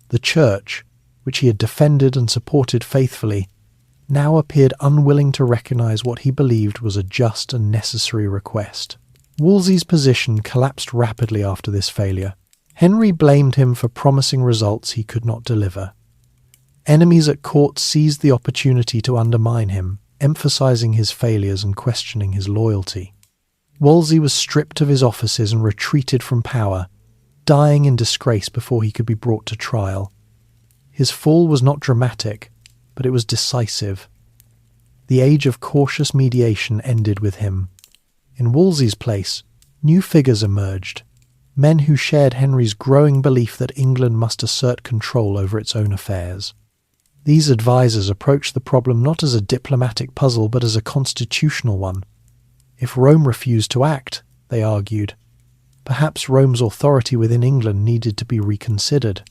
The Church, which he had defended and supported faithfully, now appeared unwilling to recognize what he believed was a just and necessary request. Wolsey's position collapsed rapidly after this failure. Henry blamed him for promising results he could not deliver. Enemies at court seized the opportunity to undermine him, emphasizing his failures and questioning his loyalty. Wolsey was stripped of his offices and retreated from power, dying in disgrace before he could be brought to trial. His fall was not dramatic, but it was decisive. The age of cautious mediation ended with him. In Wolsey's place, new figures emerged, men who shared Henry's growing belief that England must assert control over its own affairs. These advisers approached the problem not as a diplomatic puzzle but as a constitutional one. If Rome refused to act, they argued, perhaps Rome's authority within England needed to be reconsidered.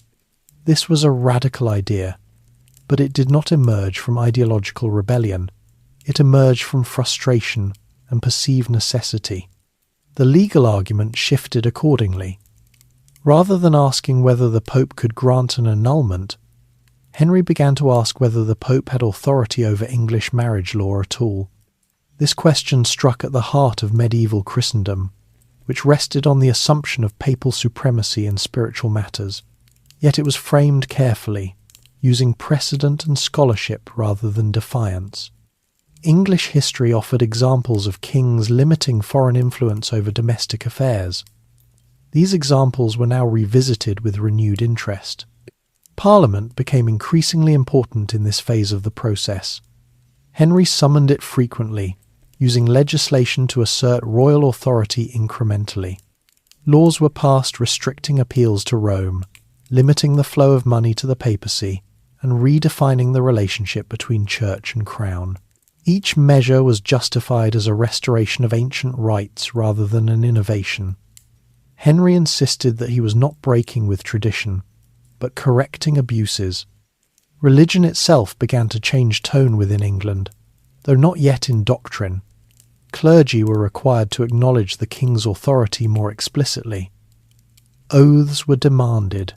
This was a radical idea, but it did not emerge from ideological rebellion. It emerged from frustration and perceived necessity. The legal argument shifted accordingly. Rather than asking whether the Pope could grant an annulment, Henry began to ask whether the Pope had authority over English marriage law at all. This question struck at the heart of medieval Christendom, which rested on the assumption of papal supremacy in spiritual matters. Yet it was framed carefully, using precedent and scholarship rather than defiance. English history offered examples of kings limiting foreign influence over domestic affairs. These examples were now revisited with renewed interest. Parliament became increasingly important in this phase of the process. Henry summoned it frequently, using legislation to assert royal authority incrementally. Laws were passed restricting appeals to Rome, limiting the flow of money to the papacy, and redefining the relationship between church and crown. Each measure was justified as a restoration of ancient rights rather than an innovation. Henry insisted that he was not breaking with tradition, but correcting abuses. Religion itself began to change tone within England, though not yet in doctrine. Clergy were required to acknowledge the king's authority more explicitly. Oaths were demanded.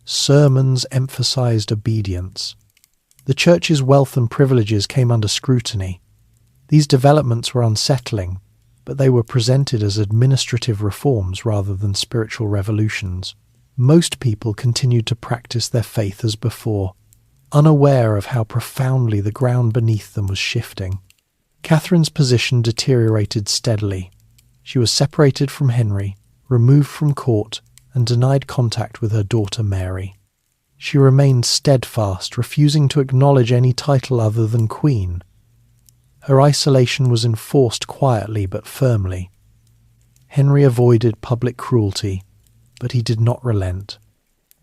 Sermons emphasized obedience. The Church's wealth and privileges came under scrutiny. These developments were unsettling, but they were presented as administrative reforms rather than spiritual revolutions. Most people continued to practice their faith as before. unaware of how profoundly the ground beneath them was shifting. Catherine's position deteriorated steadily. She was separated from Henry, removed from court, and denied contact with her daughter Mary. She remained steadfast, refusing to acknowledge any title other than Queen. Her isolation was enforced quietly but firmly. Henry avoided public cruelty, but he did not relent.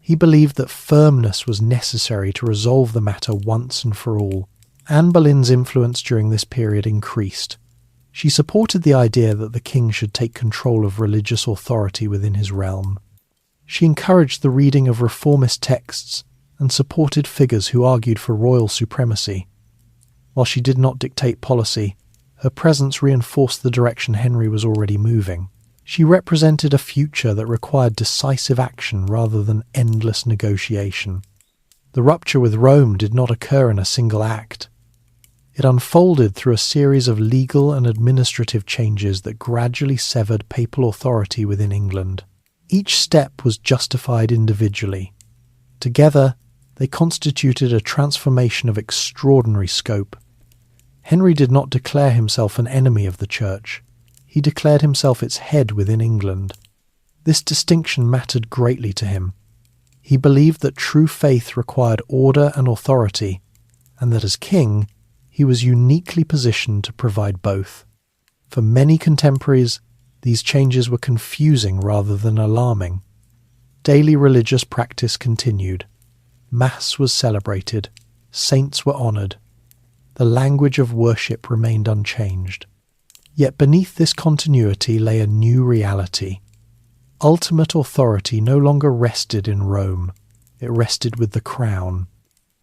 He believed that firmness was necessary to resolve the matter once and for all. Anne Boleyn's influence during this period increased. She supported the idea that the king should take control of religious authority within his realm. She encouraged the reading of reformist texts and supported figures who argued for royal supremacy. While she did not dictate policy, her presence reinforced the direction Henry was already moving. She represented a future that required decisive action rather than endless negotiation. The rupture with Rome did not occur in a single act. It unfolded through a series of legal and administrative changes that gradually severed papal authority within England. Each step was justified individually. Together, they constituted a transformation of extraordinary scope. Henry did not declare himself an enemy of the Church. He declared himself its head within England. This distinction mattered greatly to him. He believed that true faith required order and authority, and that as king, he was uniquely positioned to provide both. For many contemporaries, these changes were confusing rather than alarming. Daily religious practice continued. Mass was celebrated. Saints were honoured. The language of worship remained unchanged. Yet beneath this continuity lay a new reality. Ultimate authority no longer rested in Rome. It rested with the crown.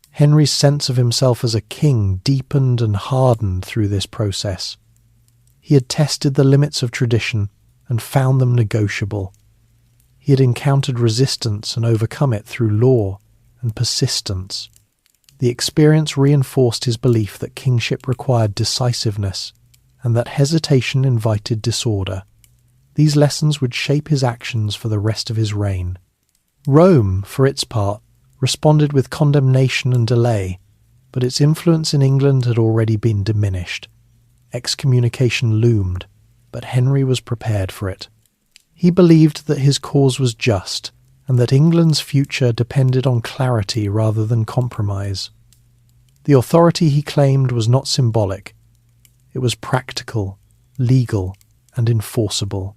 Henry's sense of himself as a king deepened and hardened through this process. He had tested the limits of tradition and found them negotiable. He had encountered resistance and overcome it through law and persistence. The experience reinforced his belief that kingship required decisiveness and that hesitation invited disorder. These lessons would shape his actions for the rest of his reign. Rome, for its part, responded with condemnation and delay, but its influence in England had already been diminished. Excommunication loomed, but Henry was prepared for it. He believed that his cause was just, and that England's future depended on clarity rather than compromise. The authority he claimed was not symbolic. It was practical, legal, and enforceable.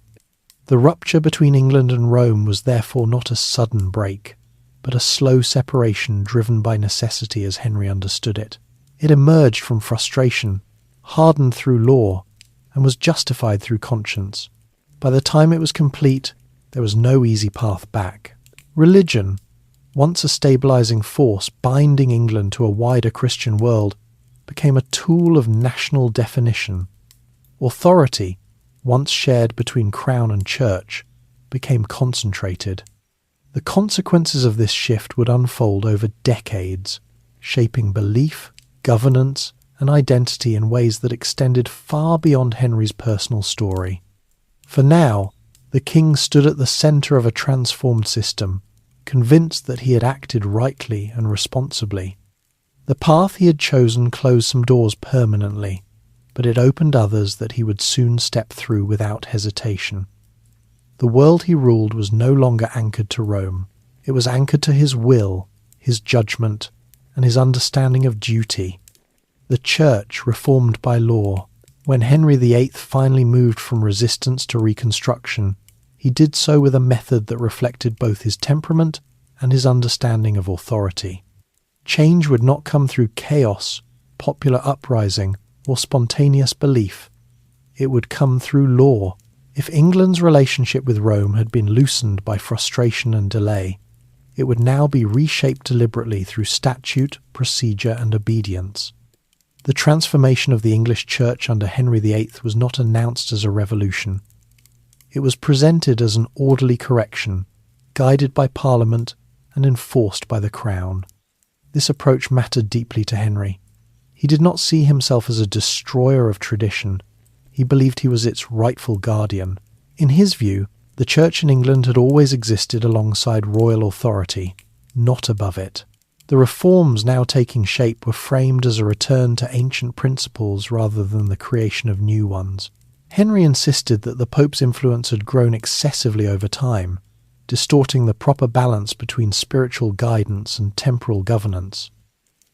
The rupture between England and Rome was therefore not a sudden break, but a slow separation driven by necessity as Henry understood it. It emerged from frustration, hardened through law, and was justified through conscience. By the time it was complete, there was no easy path back. Religion, once a stabilizing force binding England to a wider Christian world, became a tool of national definition. Authority, once shared between crown and church, became concentrated. The consequences of this shift would unfold over decades, shaping belief, governance, and identity in ways that extended far beyond Henry's personal story. For now, the king stood at the centre of a transformed system, convinced that he had acted rightly and responsibly. The path he had chosen closed some doors permanently, but it opened others that he would soon step through without hesitation. The world he ruled was no longer anchored to Rome. It was anchored to his will, his judgment, and his understanding of duty. The Church reformed by law. When Henry VIII finally moved from resistance to reconstruction, he did so with a method that reflected both his temperament and his understanding of authority. Change would not come through chaos, popular uprising, or spontaneous belief. It would come through law. If England's relationship with Rome had been loosened by frustration and delay, it would now be reshaped deliberately through statute, procedure, and obedience. The transformation of the English Church under Henry VIII was not announced as a revolution. It was presented as an orderly correction, guided by Parliament and enforced by the Crown. This approach mattered deeply to Henry. He did not see himself as a destroyer of tradition. He believed he was its rightful guardian. In his view, the Church in England had always existed alongside royal authority, not above it. The reforms now taking shape were framed as a return to ancient principles rather than the creation of new ones. Henry insisted that the Pope's influence had grown excessively over time, distorting the proper balance between spiritual guidance and temporal governance.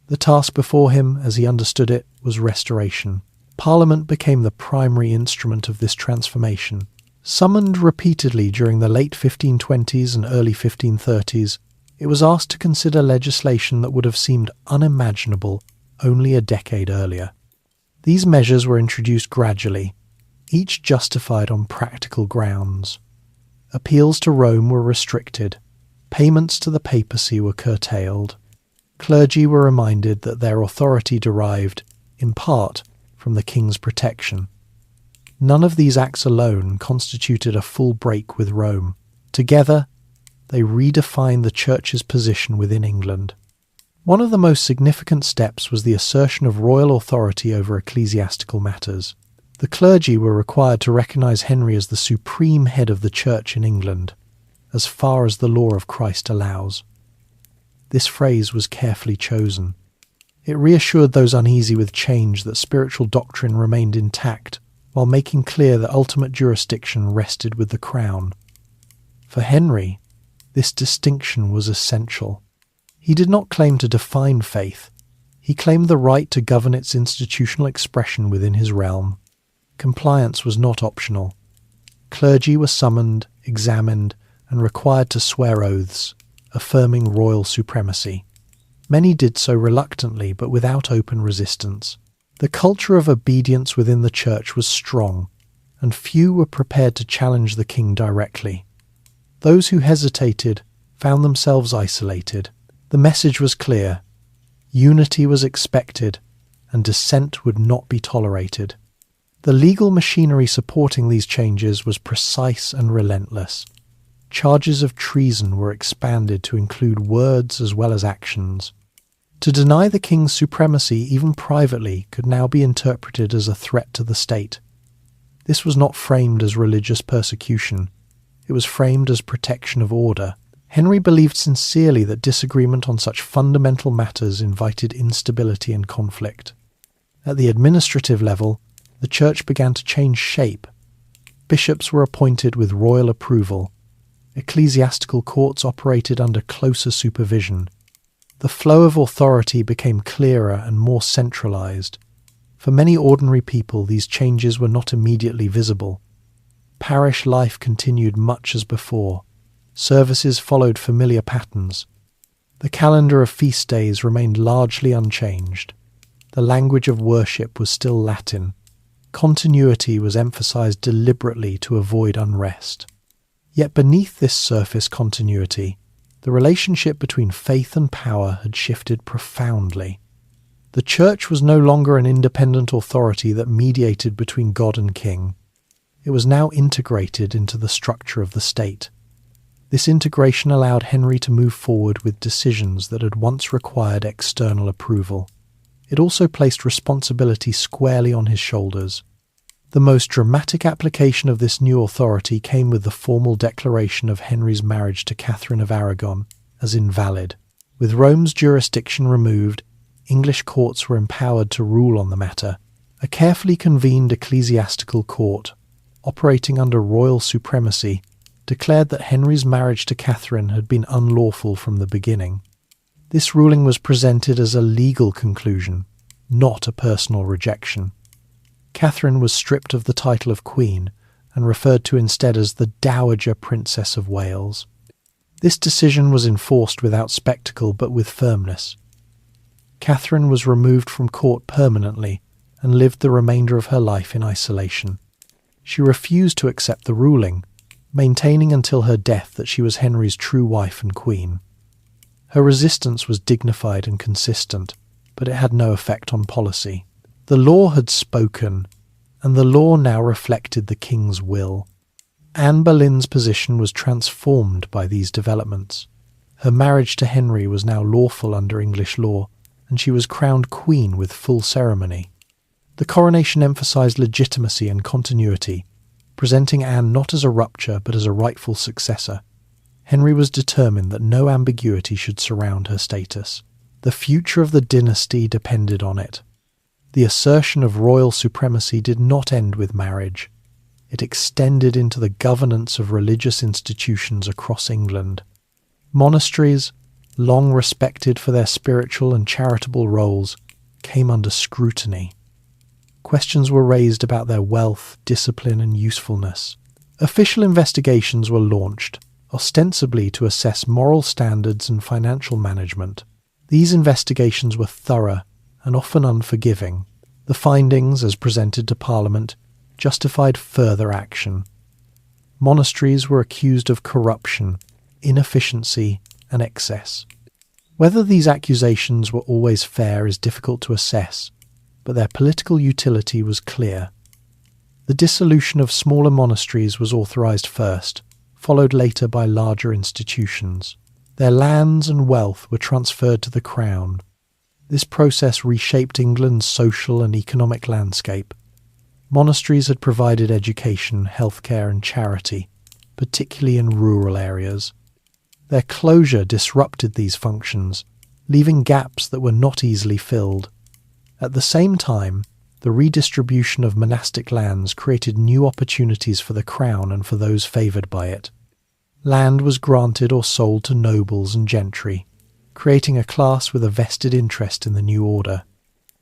The task before him, as he understood it, was restoration. Parliament became the primary instrument of this transformation. Summoned repeatedly during the late 1520s and early 1530s, it was asked to consider legislation that would have seemed unimaginable only a decade earlier. These measures were introduced gradually, each justified on practical grounds. Appeals to Rome were restricted, payments to the papacy were curtailed, clergy were reminded that their authority derived, in part, from the king's protection. None of these acts alone constituted a full break with Rome. Together, they redefined the Church's position within England. One of the most significant steps was the assertion of royal authority over ecclesiastical matters. The clergy were required to recognise Henry as the supreme head of the Church in England, as far as the law of Christ allows. This phrase was carefully chosen. It reassured those uneasy with change that spiritual doctrine remained intact, while making clear that ultimate jurisdiction rested with the crown. For Henry, this distinction was essential. He did not claim to define faith. He claimed the right to govern its institutional expression within his realm. Compliance was not optional. Clergy were summoned, examined, and required to swear oaths, affirming royal supremacy. Many did so reluctantly but without open resistance. The culture of obedience within the Church was strong, and few were prepared to challenge the king directly. Those who hesitated found themselves isolated. The message was clear. Unity was expected, and dissent would not be tolerated. The legal machinery supporting these changes was precise and relentless. Charges of treason were expanded to include words as well as actions. To deny the king's supremacy, even privately, could now be interpreted as a threat to the state. This was not framed as religious persecution. It was framed as protection of order. Henry believed sincerely that disagreement on such fundamental matters invited instability and conflict. At the administrative level, the Church began to change shape. Bishops were appointed with royal approval. Ecclesiastical courts operated under closer supervision. The flow of authority became clearer and more centralized. For many ordinary people, these changes were not immediately visible. Parish life continued much as before. Services followed familiar patterns. The calendar of feast days remained largely unchanged. The language of worship was still Latin. Continuity was emphasized deliberately to avoid unrest. Yet beneath this surface continuity, the relationship between faith and power had shifted profoundly. The Church was no longer an independent authority that mediated between God and king. It was now integrated into the structure of the state. This integration allowed Henry to move forward with decisions that had once required external approval. It also placed responsibility squarely on his shoulders. The most dramatic application of this new authority came with the formal declaration of Henry's marriage to Catherine of Aragon as invalid. With Rome's jurisdiction removed, English courts were empowered to rule on the matter. A carefully convened ecclesiastical court, operating under royal supremacy, declared that Henry's marriage to Catherine had been unlawful from the beginning. This ruling was presented as a legal conclusion, not a personal rejection. Catherine was stripped of the title of Queen and referred to instead as the Dowager Princess of Wales. This decision was enforced without spectacle but with firmness. Catherine was removed from court permanently and lived the remainder of her life in isolation. She refused to accept the ruling, maintaining until her death that she was Henry's true wife and queen. Her resistance was dignified and consistent, but it had no effect on policy. The law had spoken, and the law now reflected the king's will. Anne Boleyn's position was transformed by these developments. Her marriage to Henry was now lawful under English law, and she was crowned queen with full ceremony. The coronation emphasized legitimacy and continuity, presenting Anne not as a rupture but as a rightful successor. Henry was determined that no ambiguity should surround her status. The future of the dynasty depended on it. The assertion of royal supremacy did not end with marriage. It extended into the governance of religious institutions across England. Monasteries, long respected for their spiritual and charitable roles, came under scrutiny. Questions were raised about their wealth, discipline, and usefulness. Official investigations were launched, ostensibly to assess moral standards and financial management. These investigations were thorough and often unforgiving. The findings, as presented to Parliament, justified further action. Monasteries were accused of corruption, inefficiency, and excess. Whether these accusations were always fair is difficult to assess, but their political utility was clear. The dissolution of smaller monasteries was authorised first, followed later by larger institutions. Their lands and wealth were transferred to the Crown. This process reshaped England's social and economic landscape. Monasteries had provided education, healthcare, and charity, particularly in rural areas. Their closure disrupted these functions, leaving gaps that were not easily filled. At the same time, the redistribution of monastic lands created new opportunities for the Crown and for those favoured by it. Land was granted or sold to nobles and gentry, creating a class with a vested interest in the new order.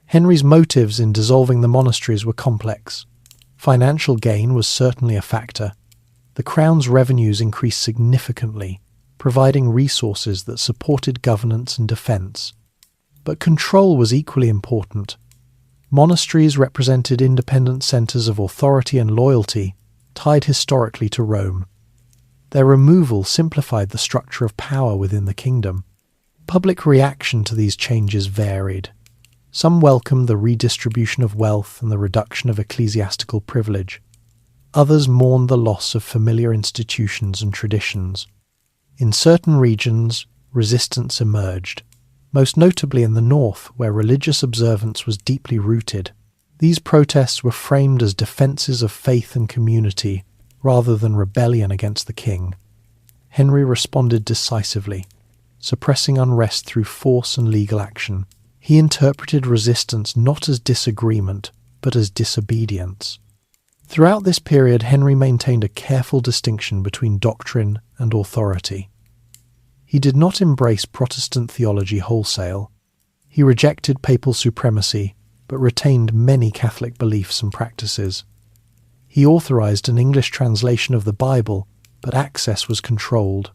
Henry's motives in dissolving the monasteries were complex. Financial gain was certainly a factor. The Crown's revenues increased significantly, providing resources that supported governance and defence. But control was equally important. Monasteries represented independent centres of authority and loyalty, tied historically to Rome. Their removal simplified the structure of power within the kingdom. Public reaction to these changes varied. Some welcomed the redistribution of wealth and the reduction of ecclesiastical privilege. Others mourned the loss of familiar institutions and traditions. In certain regions, resistance emerged, most notably in the north, where religious observance was deeply rooted. These protests were framed as defences of faith and community, rather than rebellion against the king. Henry responded decisively, suppressing unrest through force and legal action. He interpreted resistance not as disagreement, but as disobedience. Throughout this period, Henry maintained a careful distinction between doctrine and authority. He did not embrace Protestant theology wholesale. He rejected papal supremacy, but retained many Catholic beliefs and practices. He authorised an English translation of the Bible, but access was controlled.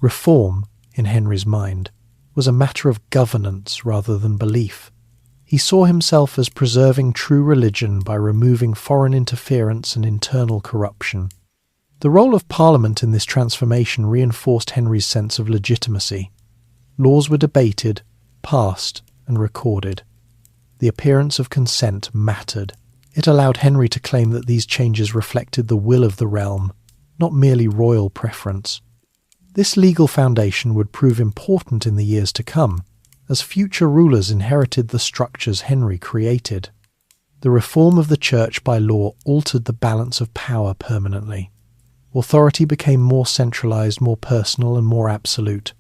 Reform, in Henry's mind, was a matter of governance rather than belief. He saw himself as preserving true religion by removing foreign interference and internal corruption. The role of Parliament in this transformation reinforced Henry's sense of legitimacy. Laws were debated, passed, and recorded. The appearance of consent mattered. It allowed Henry to claim that these changes reflected the will of the realm, not merely royal preference. This legal foundation would prove important in the years to come, as future rulers inherited the structures Henry created. The reform of the Church by law altered the balance of power permanently. Authority became more centralized, more personal, and more absolute.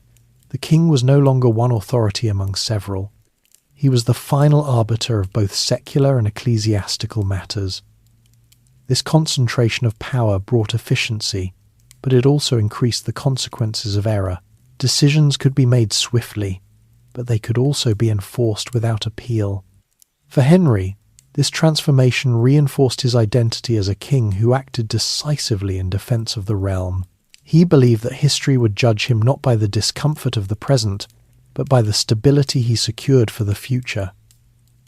The king was no longer one authority among several. He was the final arbiter of both secular and ecclesiastical matters. This concentration of power brought efficiency, but it also increased the consequences of error. Decisions could be made swiftly, but they could also be enforced without appeal. For Henry, this transformation reinforced his identity as a king who acted decisively in defence of the realm. He believed that history would judge him not by the discomfort of the present, but by the stability he secured for the future.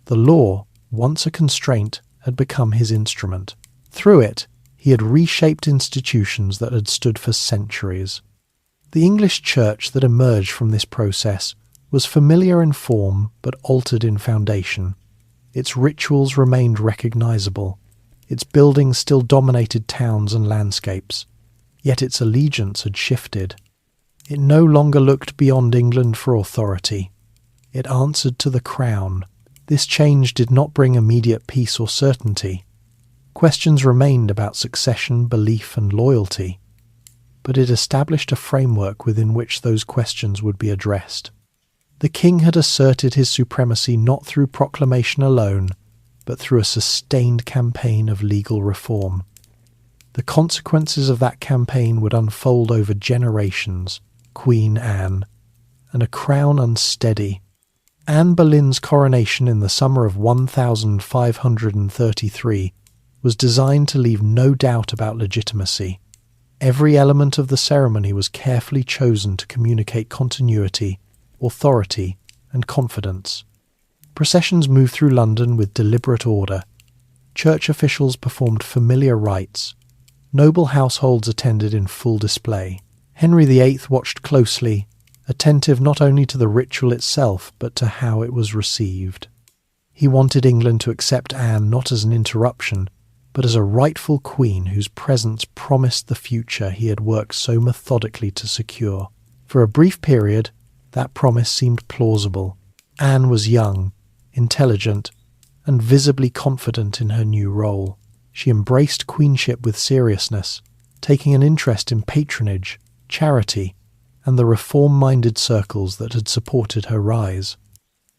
The law, once a constraint, had become his instrument. Through it, he had reshaped institutions that had stood for centuries. The English Church that emerged from this process was familiar in form but altered in foundation. Its rituals remained recognisable. Its buildings still dominated towns and landscapes. Yet its allegiance had shifted. It no longer looked beyond England for authority. It answered to the crown. This change did not bring immediate peace or certainty. Questions remained about succession, belief, and loyalty, but it established a framework within which those questions would be addressed. The king had asserted his supremacy not through proclamation alone, but through a sustained campaign of legal reform. The consequences of that campaign would unfold over generations. Queen Anne, and a crown unsteady. Anne Boleyn's coronation in the summer of 1533 was designed to leave no doubt about legitimacy. Every element of the ceremony was carefully chosen to communicate continuity, authority, and confidence. Processions moved through London with deliberate order. Church officials performed familiar rites. Noble households attended in full display. Henry VIII watched closely, attentive not only to the ritual itself but to how it was received. He wanted England to accept Anne not as an interruption, but as a rightful queen whose presence promised the future he had worked so methodically to secure. For a brief period, that promise seemed plausible. Anne was young, intelligent, and visibly confident in her new role. She embraced queenship with seriousness, taking an interest in patronage, charity, and the reform-minded circles that had supported her rise.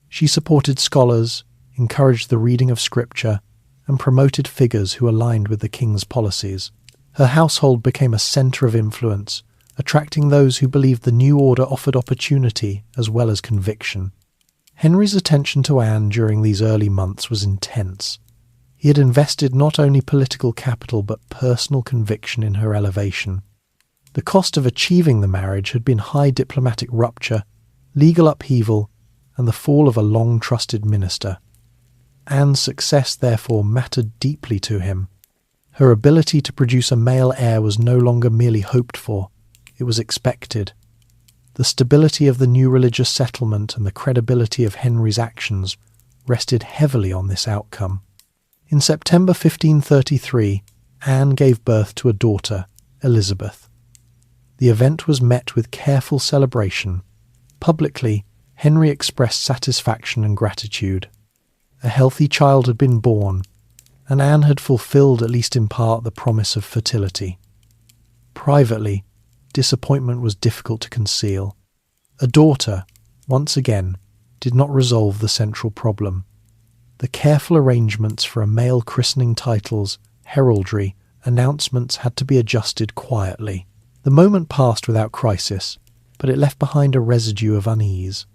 She supported scholars, encouraged the reading of scripture, and promoted figures who aligned with the king's policies. Her household became a centre of influence, attracting those who believed the new order offered opportunity as well as conviction. Henry's attention to Anne during these early months was intense. He had invested not only political capital but personal conviction in her elevation. The cost of achieving the marriage had been high diplomatic rupture, legal upheaval, and the fall of a long-trusted minister. Anne's success therefore mattered deeply to him. Her ability to produce a male heir was no longer merely hoped for, it was expected. The stability of the new religious settlement and the credibility of Henry's actions rested heavily on this outcome. In September 1533, Anne gave birth to a daughter, Elizabeth. The event was met with careful celebration. Publicly, Henry expressed satisfaction and gratitude. A healthy child had been born, and Anne had fulfilled, at least in part, the promise of fertility. Privately, disappointment was difficult to conceal. A daughter, once again, did not resolve the central problem. The careful arrangements for a male christening, titles, heraldry, announcements had to be adjusted quietly. The moment passed without crisis, but it left behind a residue of unease.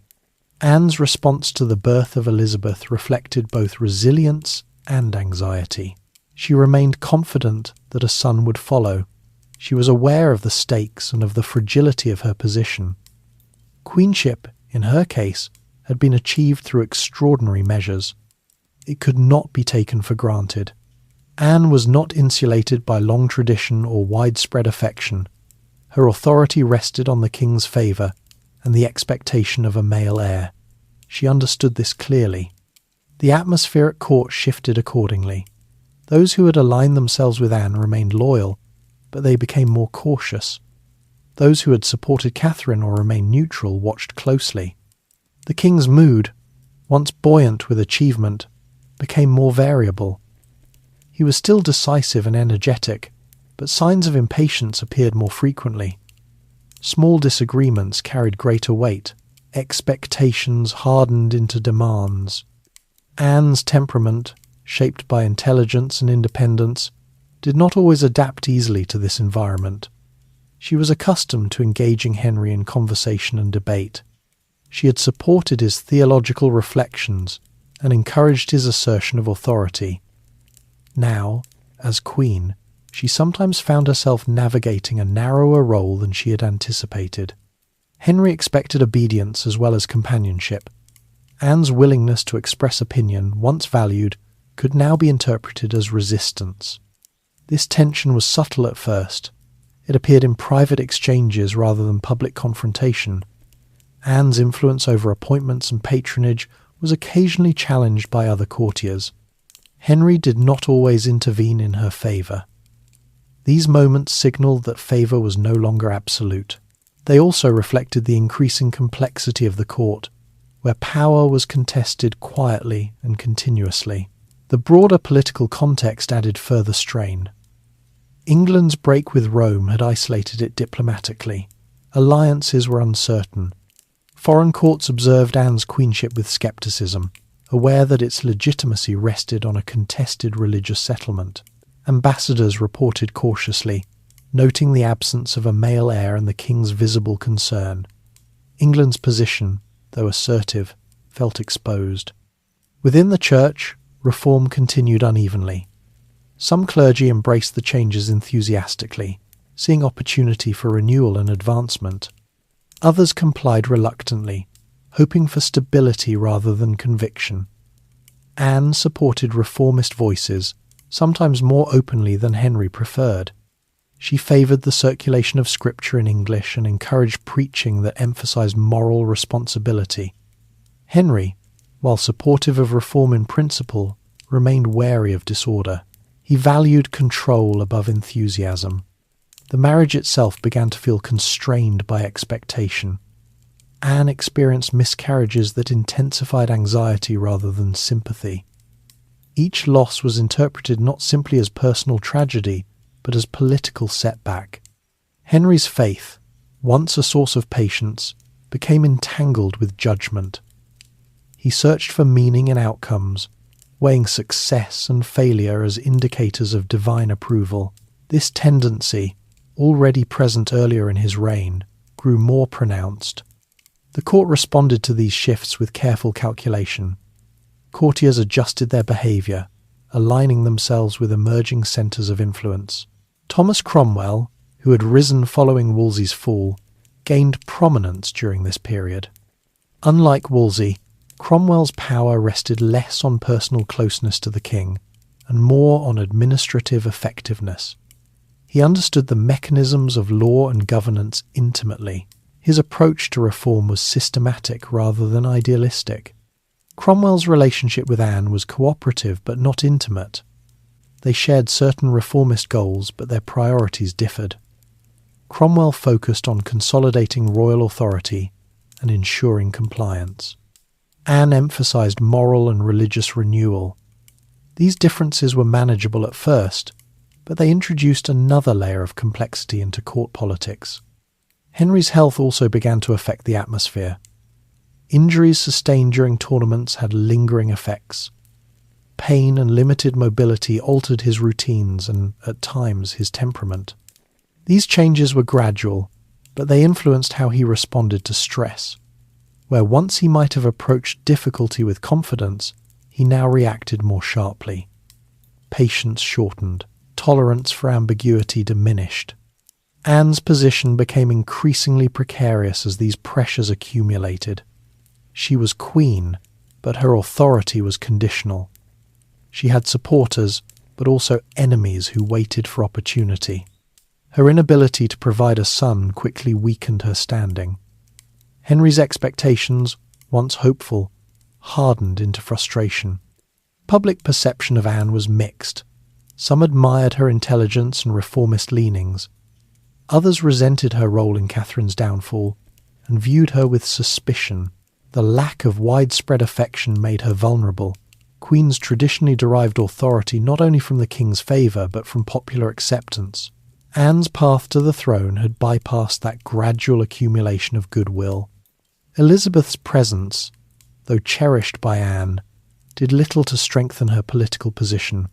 Anne's response to the birth of Elizabeth reflected both resilience and anxiety. She remained confident that a son would follow. She was aware of the stakes and of the fragility of her position. Queenship, in her case, had been achieved through extraordinary measures. It could not be taken for granted. Anne was not insulated by long tradition or widespread affection. Her authority rested on the king's favour and the expectation of a male heir. She understood this clearly. The atmosphere at court shifted accordingly. Those who had aligned themselves with Anne remained loyal, but they became more cautious. Those who had supported Catherine or remained neutral watched closely. The king's mood, once buoyant with achievement, became more variable. He was still decisive and energetic, but signs of impatience appeared more frequently. Small disagreements carried greater weight. Expectations hardened into demands. Anne's temperament, shaped by intelligence and independence, did not always adapt easily to this environment. She was accustomed to engaging Henry in conversation and debate. She had supported his theological reflections and encouraged his assertion of authority. Now, as queen, she sometimes found herself navigating a narrower role than she had anticipated. Henry expected obedience as well as companionship. Anne's willingness to express opinion, once valued, could now be interpreted as resistance. This tension was subtle at first. It appeared in private exchanges rather than public confrontation. Anne's influence over appointments and patronage was occasionally challenged by other courtiers. Henry did not always intervene in her favour. These moments signalled that favour was no longer absolute. They also reflected the increasing complexity of the court, where power was contested quietly and continuously. The broader political context added further strain. England's break with Rome had isolated it diplomatically. Alliances were uncertain. Foreign courts observed Anne's queenship with scepticism, aware that its legitimacy rested on a contested religious settlement. Ambassadors reported cautiously, noting the absence of a male heir and the king's visible concern. England's position, though assertive, felt exposed. Within the church, reform continued unevenly. Some clergy embraced the changes enthusiastically, seeing opportunity for renewal and advancement. Others complied reluctantly, hoping for stability rather than conviction. Anne supported reformist voices, sometimes more openly than Henry preferred. She favoured the circulation of scripture in English and encouraged preaching that emphasised moral responsibility. Henry, while supportive of reform in principle, remained wary of disorder. He valued control above enthusiasm. The marriage itself began to feel constrained by expectation. Anne experienced miscarriages that intensified anxiety rather than sympathy. Each loss was interpreted not simply as personal tragedy, but as political setback. Henry's faith, once a source of patience, became entangled with judgment. He searched for meaning in outcomes, weighing success and failure as indicators of divine approval. This tendency, already present earlier in his reign, grew more pronounced. The court responded to these shifts with careful calculation. Courtiers adjusted their behaviour, aligning themselves with emerging centres of influence. Thomas Cromwell, who had risen following Wolsey's fall, gained prominence during this period. Unlike Wolsey, Cromwell's power rested less on personal closeness to the king and more on administrative effectiveness. He understood the mechanisms of law and governance intimately. His approach to reform was systematic rather than idealistic. Cromwell's relationship with Anne was cooperative but not intimate. They shared certain reformist goals, but their priorities differed. Cromwell focused on consolidating royal authority and ensuring compliance. Anne emphasised moral and religious renewal. These differences were manageable at first, but they introduced another layer of complexity into court politics. Henry's health also began to affect the atmosphere. Injuries sustained during tournaments had lingering effects. Pain and limited mobility altered his routines and, at times, his temperament. These changes were gradual, but they influenced how he responded to stress. Where once he might have approached difficulty with confidence, he now reacted more sharply. Patience shortened. Tolerance for ambiguity diminished. Anne's position became increasingly precarious as these pressures accumulated. She was queen, but her authority was conditional. She had supporters, but also enemies who waited for opportunity. Her inability to provide a son quickly weakened her standing. Henry's expectations, once hopeful, hardened into frustration. Public perception of Anne was mixed. Some admired her intelligence and reformist leanings. Others resented her role in Catherine's downfall and viewed her with suspicion. The lack of widespread affection made her vulnerable. Queens traditionally derived authority not only from the king's favour but from popular acceptance. Anne's path to the throne had bypassed that gradual accumulation of goodwill. Elizabeth's presence, though cherished by Anne, did little to strengthen her political position.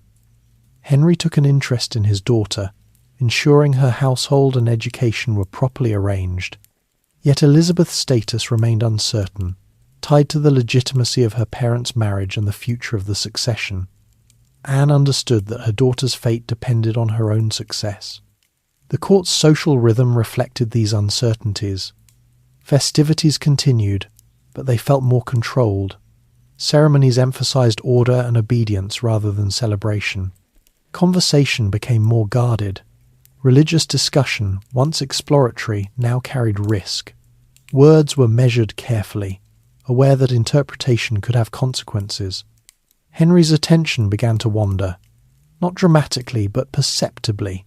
Henry took an interest in his daughter, ensuring her household and education were properly arranged. Yet Elizabeth's status remained uncertain, tied to the legitimacy of her parents' marriage and the future of the succession. Anne understood that her daughter's fate depended on her own success. The court's social rhythm reflected these uncertainties. Festivities continued, but they felt more controlled. Ceremonies emphasized order and obedience rather than celebration. Conversation became more guarded. Religious discussion, once exploratory, now carried risk. Words were measured carefully, aware that interpretation could have consequences. Henry's attention began to wander, not dramatically but perceptibly.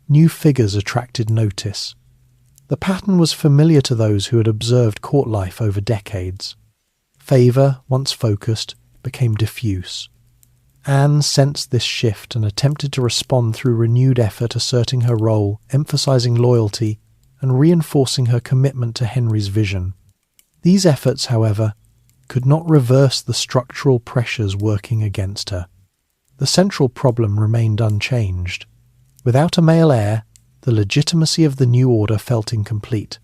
New figures attracted notice. The pattern was familiar to those who had observed court life over decades. Favour, once focused, became diffuse. Anne sensed this shift and attempted to respond through renewed effort, asserting her role, emphasising loyalty, and reinforcing her commitment to Henry's vision. These efforts, however, could not reverse the structural pressures working against her. The central problem remained unchanged. Without a male heir, the legitimacy of the new order felt incomplete.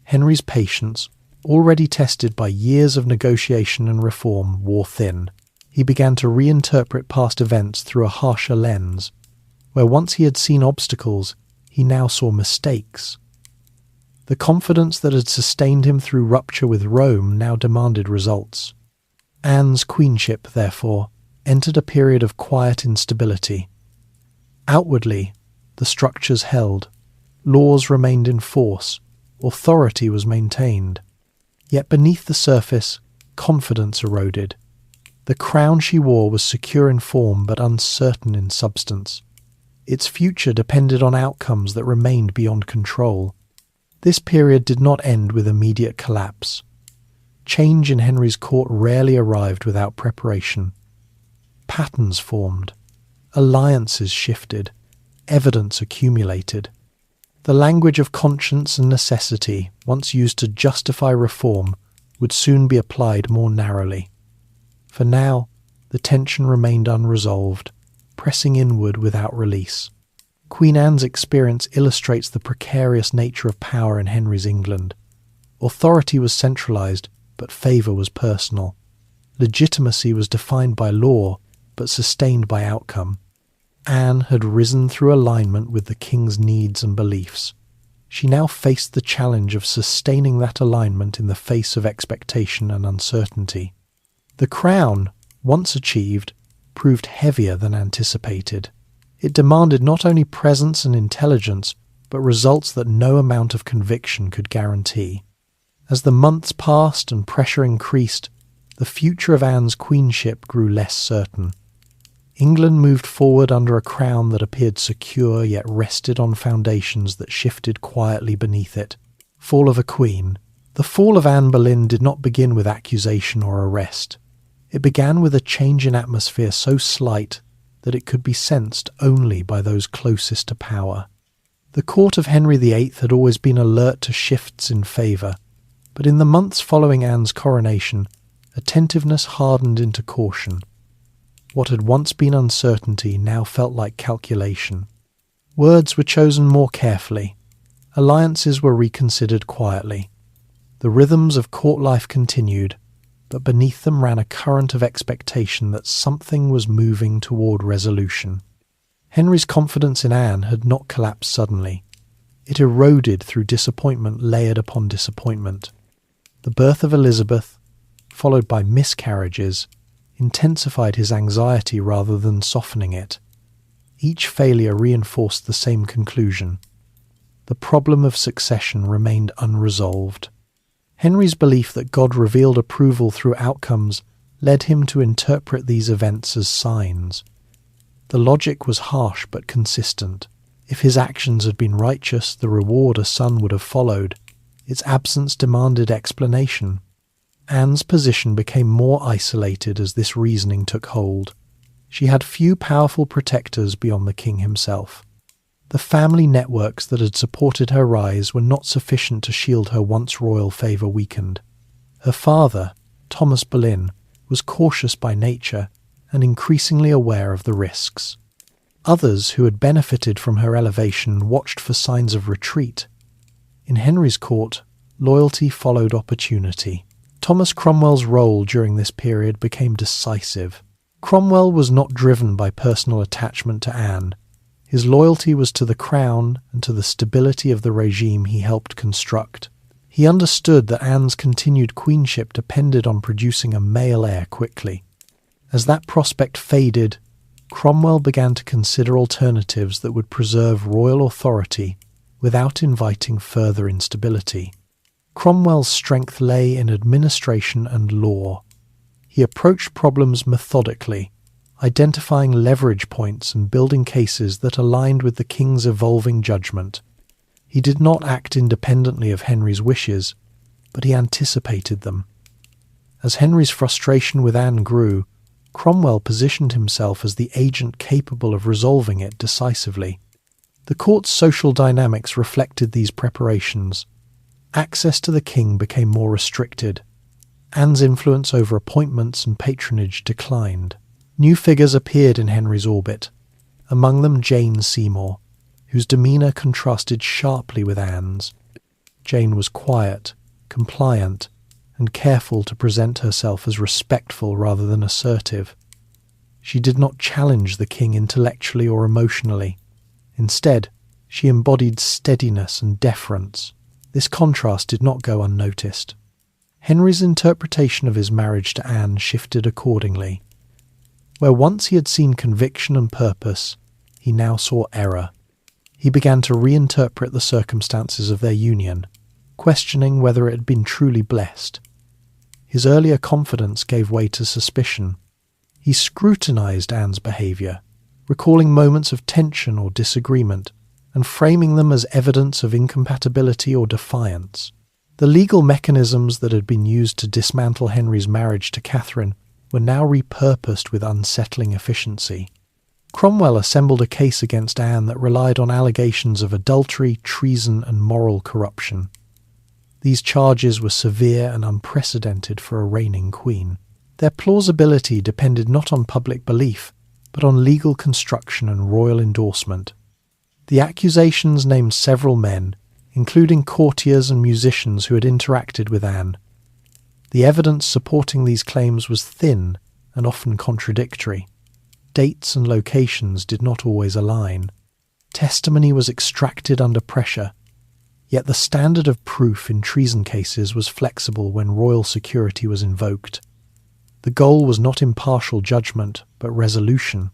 Henry's patience, already tested by years of negotiation and reform, wore thin. He began to reinterpret past events through a harsher lens. Where once he had seen obstacles, he now saw mistakes. The confidence that had sustained him through rupture with Rome now demanded results. Anne's queenship, therefore, entered a period of quiet instability. Outwardly, the structures held, laws remained in force, authority was maintained. Yet beneath the surface, confidence eroded. The crown she wore was secure in form but uncertain in substance. Its future depended on outcomes that remained beyond control. This period did not end with immediate collapse. Change in Henry's court rarely arrived without preparation. Patterns formed, alliances shifted, evidence accumulated. The language of conscience and necessity, once used to justify reform, would soon be applied more narrowly. For now, the tension remained unresolved, pressing inward without release. Queen Anne's experience illustrates the precarious nature of power in Henry's England. Authority was centralized, but favour was personal. Legitimacy was defined by law, but sustained by outcome. Anne had risen through alignment with the king's needs and beliefs. She now faced the challenge of sustaining that alignment in the face of expectation and uncertainty. The crown, once achieved, proved heavier than anticipated. It demanded not only presence and intelligence, but results that no amount of conviction could guarantee. As the months passed and pressure increased, the future of Anne's queenship grew less certain. England moved forward under a crown that appeared secure yet rested on foundations that shifted quietly beneath it. Fall of a queen. The fall of Anne Boleyn did not begin with accusation or arrest. It began with a change in atmosphere so slight that it could be sensed only by those closest to power. The court of Henry VIII had always been alert to shifts in favour, but in the months following Anne's coronation, attentiveness hardened into caution. What had once been uncertainty now felt like calculation. Words were chosen more carefully. Alliances were reconsidered quietly. The rhythms of court life continued, but beneath them ran a current of expectation that something was moving toward resolution. Henry's confidence in Anne had not collapsed suddenly. It eroded through disappointment layered upon disappointment. The birth of Elizabeth, followed by miscarriages, intensified his anxiety rather than softening it. Each failure reinforced the same conclusion. The problem of succession remained unresolved. Henry's belief that God revealed approval through outcomes led him to interpret these events as signs. The logic was harsh but consistent. If his actions had been righteous, the reward a son would have followed. Its absence demanded explanation. Anne's position became more isolated as this reasoning took hold. She had few powerful protectors beyond the king himself. The family networks that had supported her rise were not sufficient to shield her once royal favour weakened. Her father, Thomas Boleyn, was cautious by nature and increasingly aware of the risks. Others who had benefited from her elevation watched for signs of retreat. In Henry's court, loyalty followed opportunity. Thomas Cromwell's role during this period became decisive. Cromwell was not driven by personal attachment to Anne. His loyalty was to the crown and to the stability of the regime he helped construct. He understood that Anne's continued queenship depended on producing a male heir quickly. As that prospect faded, Cromwell began to consider alternatives that would preserve royal authority without inviting further instability. Cromwell's strength lay in administration and law. He approached problems methodically, identifying leverage points and building cases that aligned with the king's evolving judgment. He did not act independently of Henry's wishes, but he anticipated them. As Henry's frustration with Anne grew, Cromwell positioned himself as the agent capable of resolving it decisively. The court's social dynamics reflected these preparations. Access to the king became more restricted. Anne's influence over appointments and patronage declined. New figures appeared in Henry's orbit, among them Jane Seymour, whose demeanour contrasted sharply with Anne's. Jane was quiet, compliant, and careful to present herself as respectful rather than assertive. She did not challenge the king intellectually or emotionally. Instead, she embodied steadiness and deference. This contrast did not go unnoticed. Henry's interpretation of his marriage to Anne shifted accordingly. Where once he had seen conviction and purpose, he now saw error. He began to reinterpret the circumstances of their union, questioning whether it had been truly blessed. His earlier confidence gave way to suspicion. He scrutinized Anne's behaviour, recalling moments of tension or disagreement, and framing them as evidence of incompatibility or defiance. The legal mechanisms that had been used to dismantle Henry's marriage to Catherine were now repurposed with unsettling efficiency. Cromwell assembled a case against Anne that relied on allegations of adultery, treason, and moral corruption. These charges were severe and unprecedented for a reigning queen. Their plausibility depended not on public belief, but on legal construction and royal endorsement. The accusations named several men, including courtiers and musicians who had interacted with Anne. The evidence supporting these claims was thin and often contradictory. Dates and locations did not always align. Testimony was extracted under pressure, yet the standard of proof in treason cases was flexible when royal security was invoked. The goal was not impartial judgment, but resolution.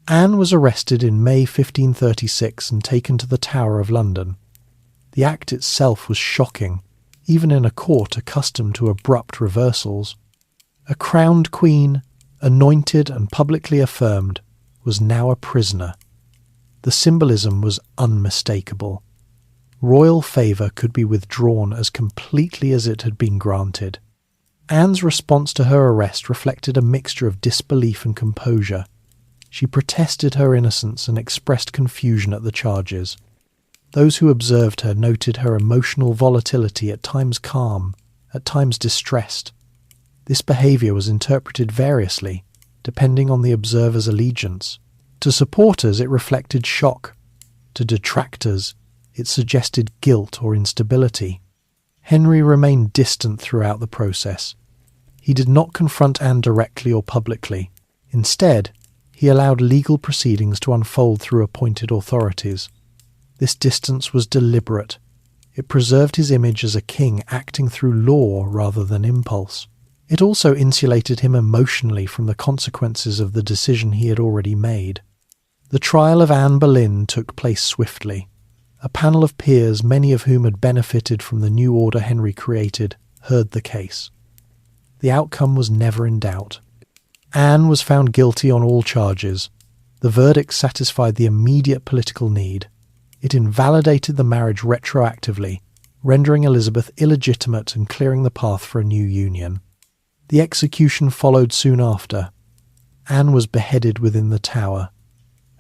Anne was arrested in May 1536 and taken to the Tower of London. The act itself was shocking, even in a court accustomed to abrupt reversals. A crowned queen, anointed and publicly affirmed, was now a prisoner. The symbolism was unmistakable. Royal favour could be withdrawn as completely as it had been granted. Anne's response to her arrest reflected a mixture of disbelief and composure. She protested her innocence and expressed confusion at the charges. Those who observed her noted her emotional volatility, at times calm, at times distressed. This behaviour was interpreted variously, depending on the observer's allegiance. To supporters it reflected shock. To detractors it suggested guilt or instability. Henry remained distant throughout the process. He did not confront Anne directly or publicly. Instead, he allowed legal proceedings to unfold through appointed authorities. This distance was deliberate. It preserved his image as a king acting through law rather than impulse. It also insulated him emotionally from the consequences of the decision he had already made. The trial of Anne Boleyn took place swiftly. A panel of peers, many of whom had benefited from the new order Henry created, heard the case. The outcome was never in doubt. Anne was found guilty on all charges. The verdict satisfied the immediate political need. It invalidated the marriage retroactively, rendering Elizabeth illegitimate and clearing the path for a new union. The execution followed soon after. Anne was beheaded within the Tower,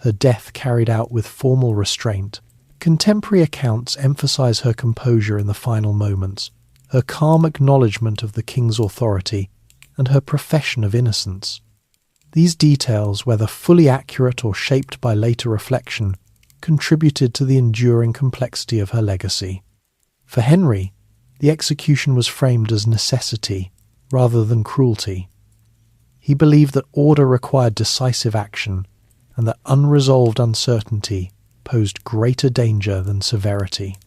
her death carried out with formal restraint. Contemporary accounts emphasise her composure in the final moments, her calm acknowledgement of the king's authority, and her profession of innocence. These details, whether fully accurate or shaped by later reflection, contributed to the enduring complexity of her legacy. For Henry, the execution was framed as necessity rather than cruelty. He believed that order required decisive action, and that unresolved uncertainty posed greater danger than severity.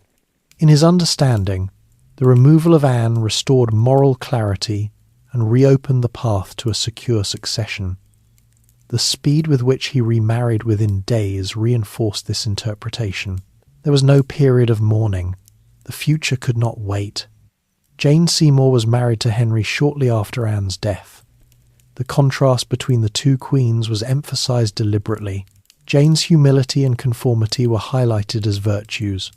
In his understanding, the removal of Anne restored moral clarity and reopened the path to a secure succession. The speed with which he remarried within days reinforced this interpretation. There was no period of mourning. The future could not wait. Jane Seymour was married to Henry shortly after Anne's death. The contrast between the two queens was emphasised deliberately. Jane's humility and conformity were highlighted as virtues.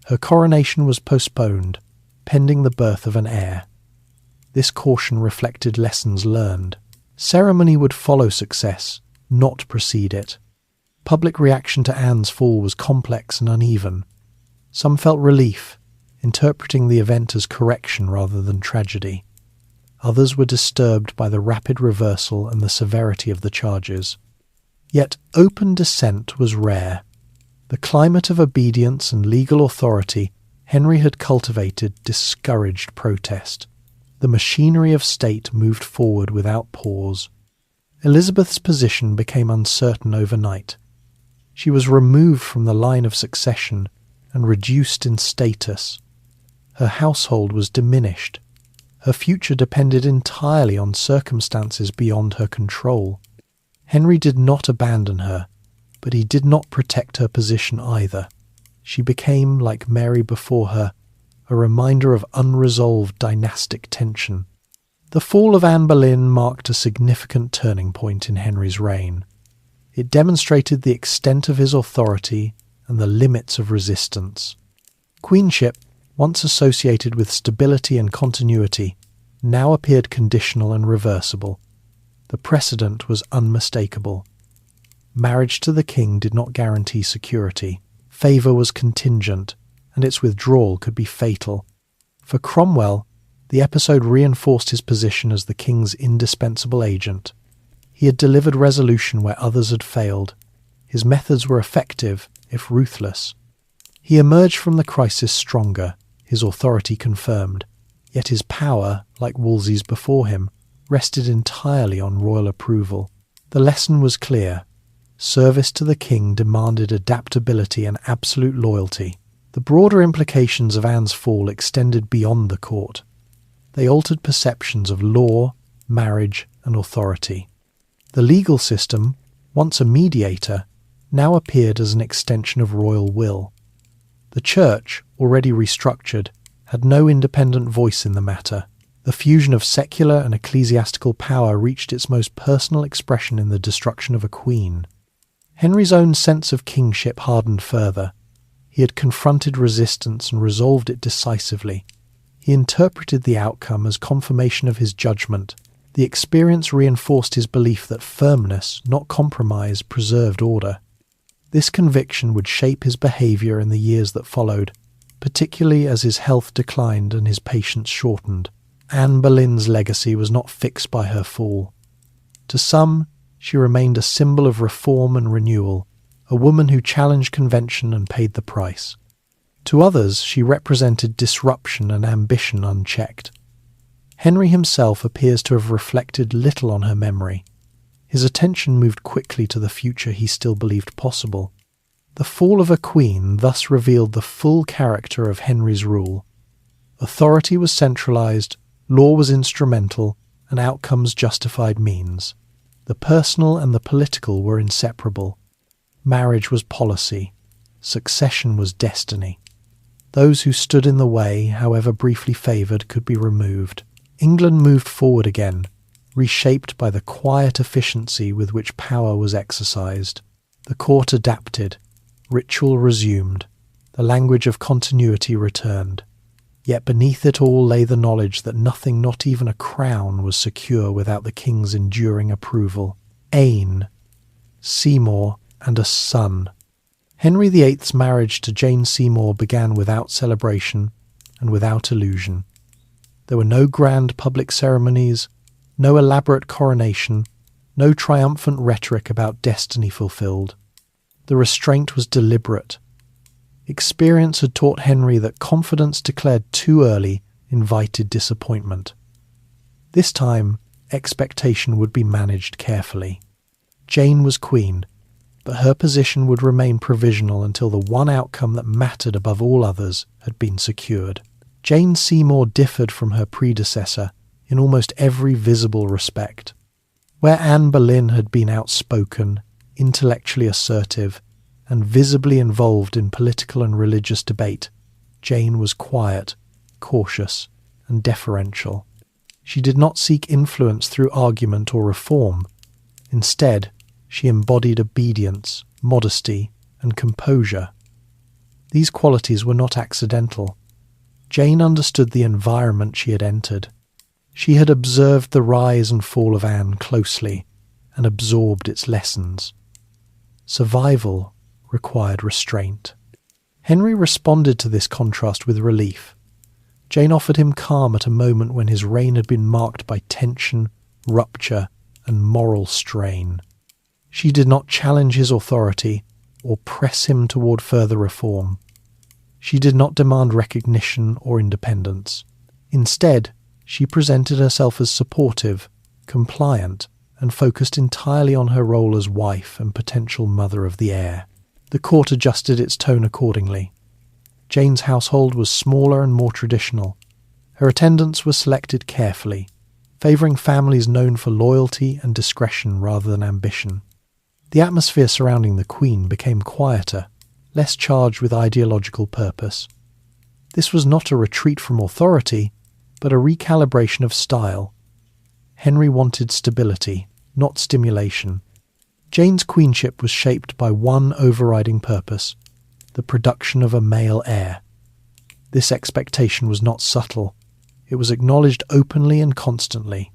Her coronation was postponed, pending the birth of an heir. This caution reflected lessons learned. Ceremony would follow success, not precede it. Public reaction to Anne's fall was complex and uneven. Some felt relief, interpreting the event as correction rather than tragedy. Others were disturbed by the rapid reversal and the severity of the charges. Yet open dissent was rare. The climate of obedience and legal authority Henry had cultivated discouraged protest. The machinery of state moved forward without pause. Elizabeth's position became uncertain overnight. She was removed from the line of succession and reduced in status. Her household was diminished. Her future depended entirely on circumstances beyond her control. Henry did not abandon her, but he did not protect her position either. She became, like Mary before her, a reminder of unresolved dynastic tension. The fall of Anne Boleyn marked a significant turning point in Henry's reign. It demonstrated the extent of his authority and the limits of resistance. Queenship, once associated with stability and continuity, now appeared conditional and reversible. The precedent was unmistakable. Marriage to the king did not guarantee security. Favour was contingent, and its withdrawal could be fatal. For Cromwell, the episode reinforced his position as the king's indispensable agent. He had delivered resolution where others had failed. His methods were effective, if ruthless. He emerged from the crisis stronger, his authority confirmed, yet his power, like Wolsey's before him, rested entirely on royal approval. The lesson was clear. Service to the king demanded adaptability and absolute loyalty. The broader implications of Anne's fall extended beyond the court. They altered perceptions of law, marriage, and authority. The legal system, once a mediator, now appeared as an extension of royal will. The Church, already restructured, had no independent voice in the matter. The fusion of secular and ecclesiastical power reached its most personal expression in the destruction of a queen. Henry's own sense of kingship hardened further. He had confronted resistance and resolved it decisively. He interpreted the outcome as confirmation of his judgment. The experience reinforced his belief that firmness, not compromise, preserved order. This conviction would shape his behaviour in the years that followed, particularly as his health declined and his patience shortened. Anne Boleyn's legacy was not fixed by her fall. To some, she remained a symbol of reform and renewal, a woman who challenged convention and paid the price. To others, she represented disruption and ambition unchecked. Henry himself appears to have reflected little on her memory. His attention moved quickly to the future he still believed possible. The fall of a queen thus revealed the full character of Henry's rule. Authority was centralized, law was instrumental, and outcomes justified means. The personal and the political were inseparable. Marriage was policy. Succession was destiny. Those who stood in the way, however briefly favoured, could be removed. England moved forward again, reshaped by the quiet efficiency with which power was exercised. The court adapted. Ritual resumed. The language of continuity returned. Yet beneath it all lay the knowledge that nothing, not even a crown, was secure without the king's enduring approval. Anne, Seymour, and a son. Henry VIII's marriage to Jane Seymour began without celebration and without illusion. There were no grand public ceremonies, no elaborate coronation, no triumphant rhetoric about destiny fulfilled. The restraint was deliberate. Experience had taught Henry that confidence declared too early invited disappointment. This time, expectation would be managed carefully. Jane was queen, but her position would remain provisional until the one outcome that mattered above all others had been secured. Jane Seymour differed from her predecessor in almost every visible respect. Where Anne Boleyn had been outspoken, intellectually assertive, and visibly involved in political and religious debate, Jane was quiet, cautious, and deferential. She did not seek influence through argument or reform. Instead, she embodied obedience, modesty, and composure. These qualities were not accidental. Jane understood the environment she had entered. She had observed the rise and fall of Anne closely and absorbed its lessons. Survival required restraint. Henry responded to this contrast with relief. Jane offered him calm at a moment when his reign had been marked by tension, rupture, and moral strain. She did not challenge his authority or press him toward further reform. She did not demand recognition or independence. Instead, she presented herself as supportive, compliant, and focused entirely on her role as wife and potential mother of the heir. The court adjusted its tone accordingly. Jane's household was smaller and more traditional. Her attendants were selected carefully, favouring families known for loyalty and discretion rather than ambition. The atmosphere surrounding the Queen became quieter, less charged with ideological purpose. This was not a retreat from authority, but a recalibration of style. Henry wanted stability, not stimulation. Jane's queenship was shaped by one overriding purpose: the production of a male heir. This expectation was not subtle. It was acknowledged openly and constantly.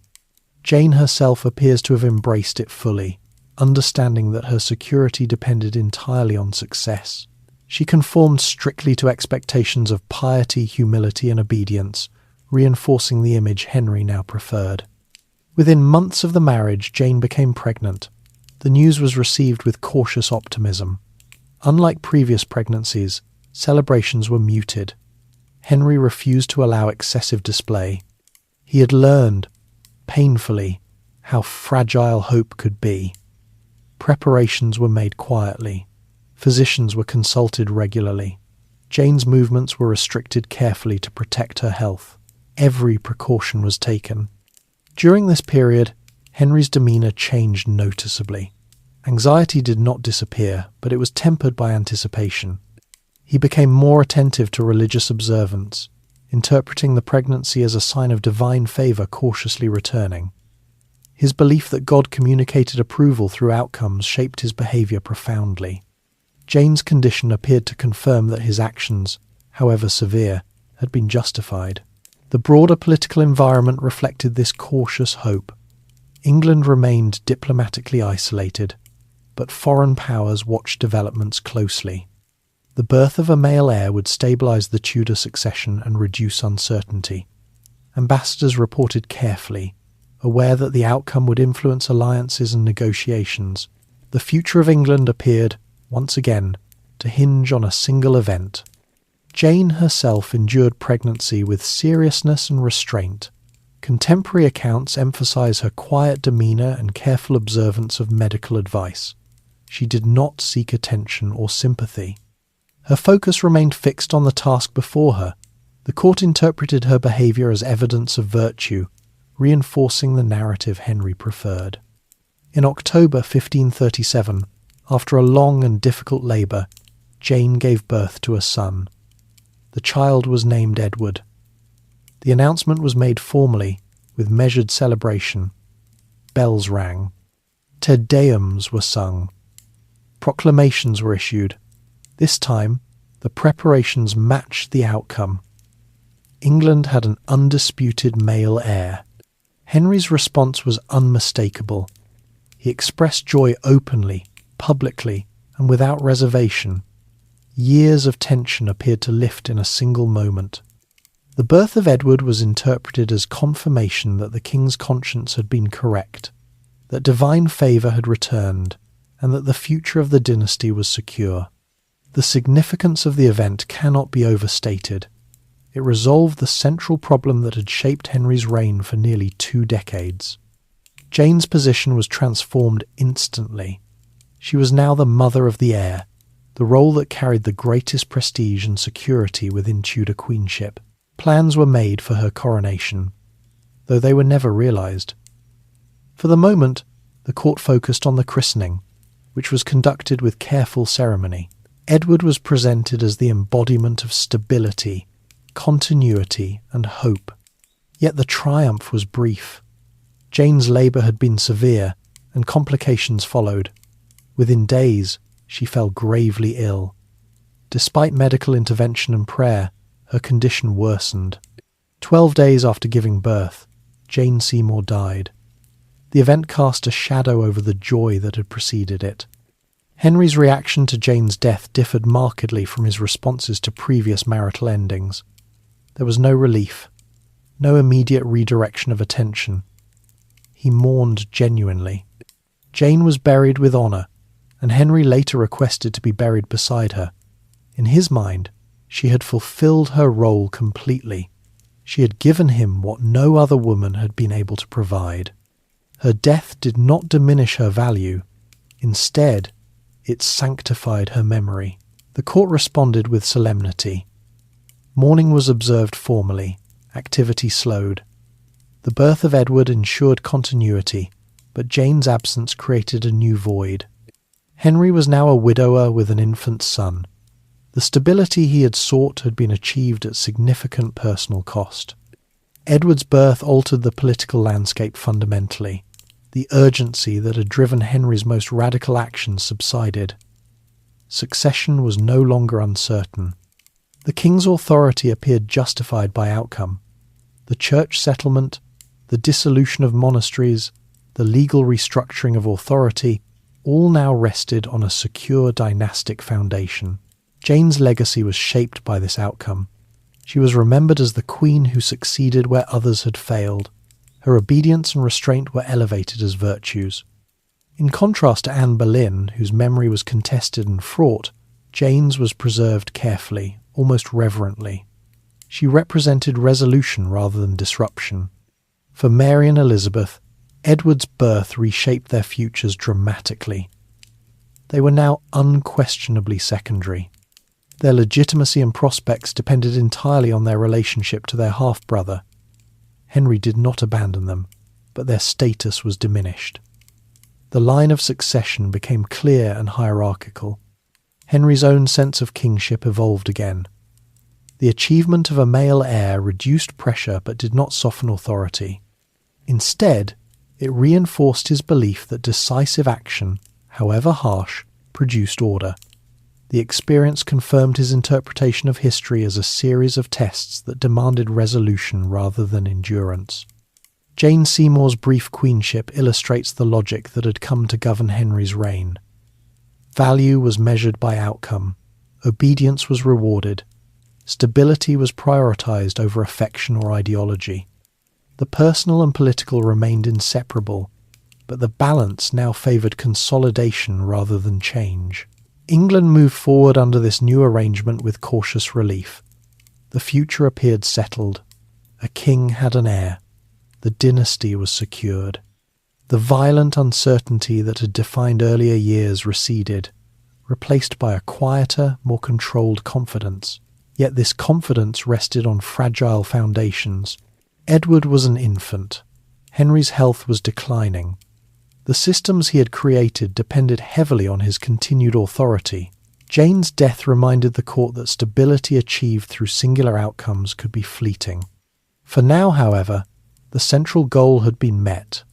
Jane herself appears to have embraced it fully, understanding that her security depended entirely on success. She conformed strictly to expectations of piety, humility, and obedience, reinforcing the image Henry now preferred. Within months of the marriage, Jane became pregnant. The news was received with cautious optimism. Unlike previous pregnancies, celebrations were muted. Henry refused to allow excessive display. He had learned, painfully, how fragile hope could be. Preparations were made quietly. Physicians were consulted regularly. Jane's movements were restricted carefully to protect her health. Every precaution was taken. During this period, Henry's demeanour changed noticeably. Anxiety did not disappear, but it was tempered by anticipation. He became more attentive to religious observance, interpreting the pregnancy as a sign of divine favour cautiously returning. His belief that God communicated approval through outcomes shaped his behaviour profoundly. Jane's condition appeared to confirm that his actions, however severe, had been justified. The broader political environment reflected this cautious hope. England remained diplomatically isolated, but foreign powers watched developments closely. The birth of a male heir would stabilise the Tudor succession and reduce uncertainty. Ambassadors reported carefully, aware that the outcome would influence alliances and negotiations. The future of England appeared, once again, to hinge on a single event. Jane herself endured pregnancy with seriousness and restraint. Contemporary accounts emphasise her quiet demeanour and careful observance of medical advice. She did not seek attention or sympathy. Her focus remained fixed on the task before her. The court interpreted her behaviour as evidence of virtue, reinforcing the narrative Henry preferred. In October 1537, after a long and difficult labour, Jane gave birth to a son. The child was named Edward. The announcement was made formally, with measured celebration. Bells rang. Te Deums were sung. Proclamations were issued. This time, the preparations matched the outcome. England had an undisputed male heir. Henry's response was unmistakable. He expressed joy openly, publicly, and without reservation. Years of tension appeared to lift in a single moment. The birth of Edward was interpreted as confirmation that the king's conscience had been correct, that divine favour had returned, and that the future of the dynasty was secure. The significance of the event cannot be overstated. It resolved the central problem that had shaped Henry's reign for nearly 2 decades. Jane's position was transformed instantly. She was now the mother of the heir, the role that carried the greatest prestige and security within Tudor queenship. Plans were made for her coronation, though they were never realised. For the moment, the court focused on the christening, which was conducted with careful ceremony. Edward was presented as the embodiment of stability, continuity, and hope. Yet the triumph was brief. Jane's labour had been severe, and complications followed. Within days, she fell gravely ill. Despite medical intervention and prayer, her condition worsened. 12 days after giving birth, Jane Seymour died. The event cast a shadow over the joy that had preceded it. Henry's reaction to Jane's death differed markedly from his responses to previous marital endings. There was no relief, no immediate redirection of attention. He mourned genuinely. Jane was buried with honour, and Henry later requested to be buried beside her. In his mind, she had fulfilled her role completely. She had given him what no other woman had been able to provide. Her death did not diminish her value. Instead, it sanctified her memory. The court responded with solemnity. Mourning was observed formally. Activity slowed. The birth of Edward ensured continuity, but Jane's absence created a new void. Henry was now a widower with an infant son. The stability he had sought had been achieved at significant personal cost. Edward's birth altered the political landscape fundamentally. The urgency that had driven Henry's most radical actions subsided. Succession was no longer uncertain. The king's authority appeared justified by outcome. The church settlement, the dissolution of monasteries, the legal restructuring of authority, all now rested on a secure dynastic foundation. Jane's legacy was shaped by this outcome. She was remembered as the queen who succeeded where others had failed. Her obedience and restraint were elevated as virtues. In contrast to Anne Boleyn, whose memory was contested and fraught, Jane's was preserved carefully, almost reverently. She represented resolution rather than disruption. For Mary and Elizabeth, Edward's birth reshaped their futures dramatically. They were now unquestionably secondary. Their legitimacy and prospects depended entirely on their relationship to their half-brother. Henry did not abandon them, but their status was diminished. The line of succession became clear and hierarchical. Henry's own sense of kingship evolved again. The achievement of a male heir reduced pressure but did not soften authority. Instead, it reinforced his belief that decisive action, however harsh, produced order. The experience confirmed his interpretation of history as a series of tests that demanded resolution rather than endurance. Jane Seymour's brief queenship illustrates the logic that had come to govern Henry's reign. Value was measured by outcome. Obedience was rewarded. Stability was prioritized over affection or ideology. The personal and political remained inseparable, but the balance now favoured consolidation rather than change. England moved forward under this new arrangement with cautious relief. The future appeared settled. A king had an heir. The dynasty was secured. The violent uncertainty that had defined earlier years receded, replaced by a quieter, more controlled confidence. Yet this confidence rested on fragile foundations. Edward was an infant. Henry's health was declining. The systems he had created depended heavily on his continued authority. Jane's death reminded the court that stability achieved through singular outcomes could be fleeting. For now, however, the central goal had been met.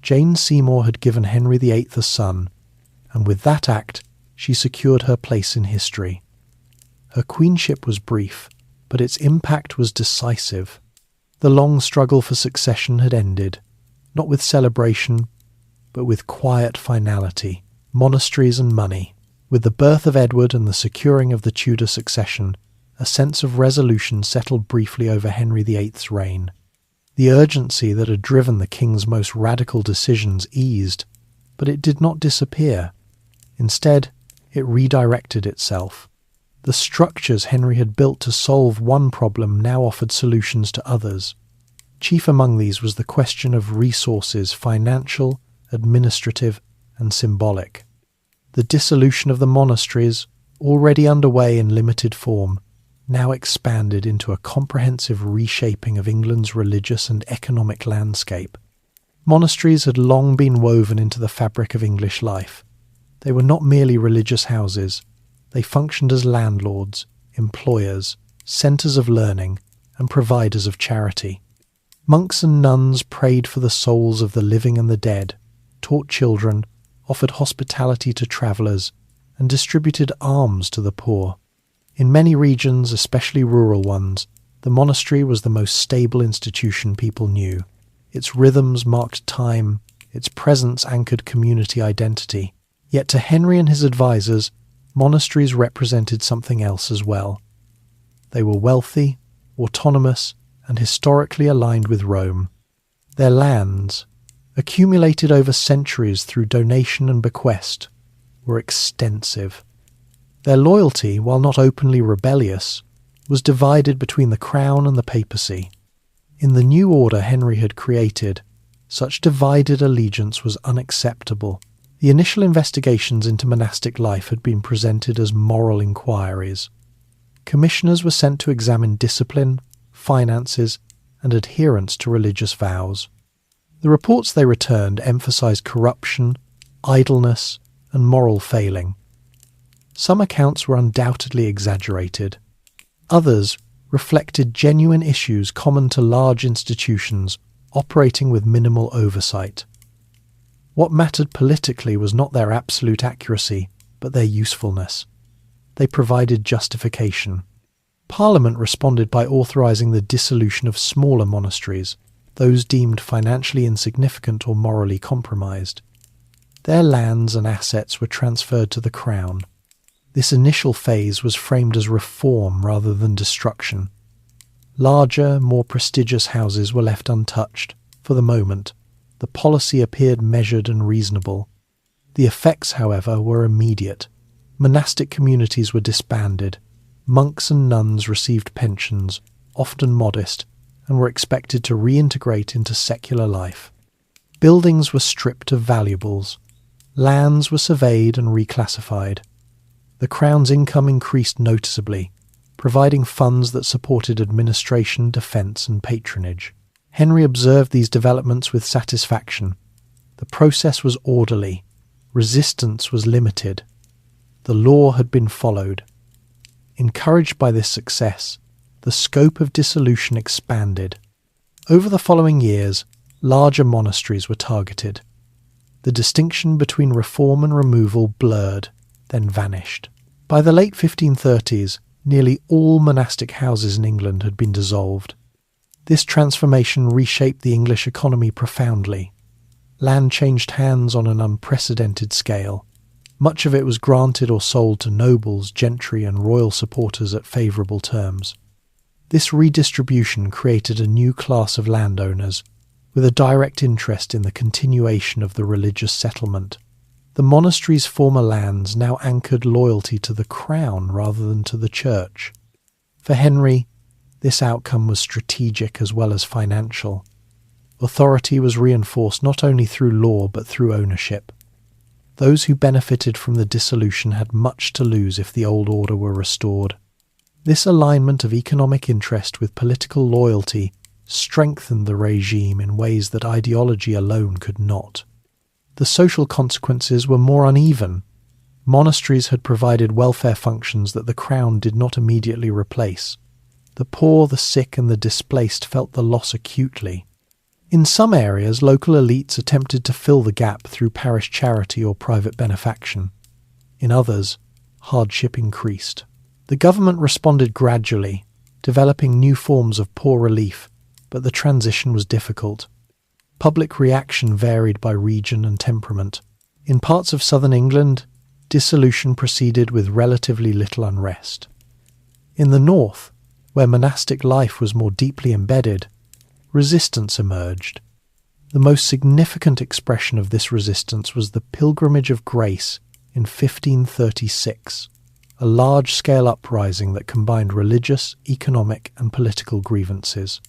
Jane Seymour had given Henry VIII a son, and with that act she secured her place in history. Her queenship was brief, but its impact was decisive. The long struggle for succession had ended, not with celebration, but with quiet finality, monasteries and money. With the birth of Edward and the securing of the Tudor succession, a sense of resolution settled briefly over Henry VIII's reign. The urgency that had driven the king's most radical decisions eased, but it did not disappear. Instead, it redirected itself. The structures Henry had built to solve one problem now offered solutions to others. Chief among these was the question of resources, financial, administrative, and symbolic. The dissolution of the monasteries, already underway in limited form, now expanded into a comprehensive reshaping of England's religious and economic landscape. Monasteries had long been woven into the fabric of English life. They were not merely religious houses. They functioned as landlords, employers, centres of learning, and providers of charity. Monks and nuns prayed for the souls of the living and the dead, taught children, offered hospitality to travellers, and distributed alms to the poor. In many regions, especially rural ones, the monastery was the most stable institution people knew. Its rhythms marked time, its presence anchored community identity. Yet to Henry and his advisors, monasteries represented something else as well. They were wealthy, autonomous, and historically aligned with Rome. Their lands, accumulated over centuries through donation and bequest, were extensive. Their loyalty, while not openly rebellious, was divided between the crown and the papacy. In the new order Henry had created, such divided allegiance was unacceptable. The initial investigations into monastic life had been presented as moral inquiries. Commissioners were sent to examine discipline, finances, and adherence to religious vows. The reports they returned emphasized corruption, idleness, and moral failing. Some accounts were undoubtedly exaggerated. Others reflected genuine issues common to large institutions operating with minimal oversight. What mattered politically was not their absolute accuracy, but their usefulness. They provided justification. Parliament responded by authorising the dissolution of smaller monasteries, those deemed financially insignificant or morally compromised. Their lands and assets were transferred to the crown. This initial phase was framed as reform rather than destruction. Larger, more prestigious houses were left untouched. For the moment, the policy appeared measured and reasonable. The effects, however, were immediate. Monastic communities were disbanded. Monks and nuns received pensions, often modest, and were expected to reintegrate into secular life. Buildings were stripped of valuables. Lands were surveyed and reclassified. The Crown's income increased noticeably, providing funds that supported administration, defence and patronage. Henry observed these developments with satisfaction. The process was orderly. Resistance was limited. The law had been followed. Encouraged by this success, the scope of dissolution expanded. Over the following years, larger monasteries were targeted. The distinction between reform and removal blurred, then vanished. By the late 1530s, nearly all monastic houses in England had been dissolved. This transformation reshaped the English economy profoundly. Land changed hands on an unprecedented scale. Much of it was granted or sold to nobles, gentry and royal supporters at favourable terms. This redistribution created a new class of landowners, with a direct interest in the continuation of the religious settlement. The monastery's former lands now anchored loyalty to the crown rather than to the church. For Henry, this outcome was strategic as well as financial. Authority was reinforced not only through law but through ownership. Those who benefited from the dissolution had much to lose if the old order were restored. This alignment of economic interest with political loyalty strengthened the regime in ways that ideology alone could not. The social consequences were more uneven. Monasteries had provided welfare functions that the crown did not immediately replace. The poor, the sick and the displaced felt the loss acutely. In some areas, local elites attempted to fill the gap through parish charity or private benefaction. In others, hardship increased. The government responded gradually, developing new forms of poor relief, but the transition was difficult. Public reaction varied by region and temperament. In parts of southern England, dissolution proceeded with relatively little unrest. In the north, where monastic life was more deeply embedded, resistance emerged. The most significant expression of this resistance was the Pilgrimage of Grace in 1536, a large-scale uprising that combined religious, economic and political grievances.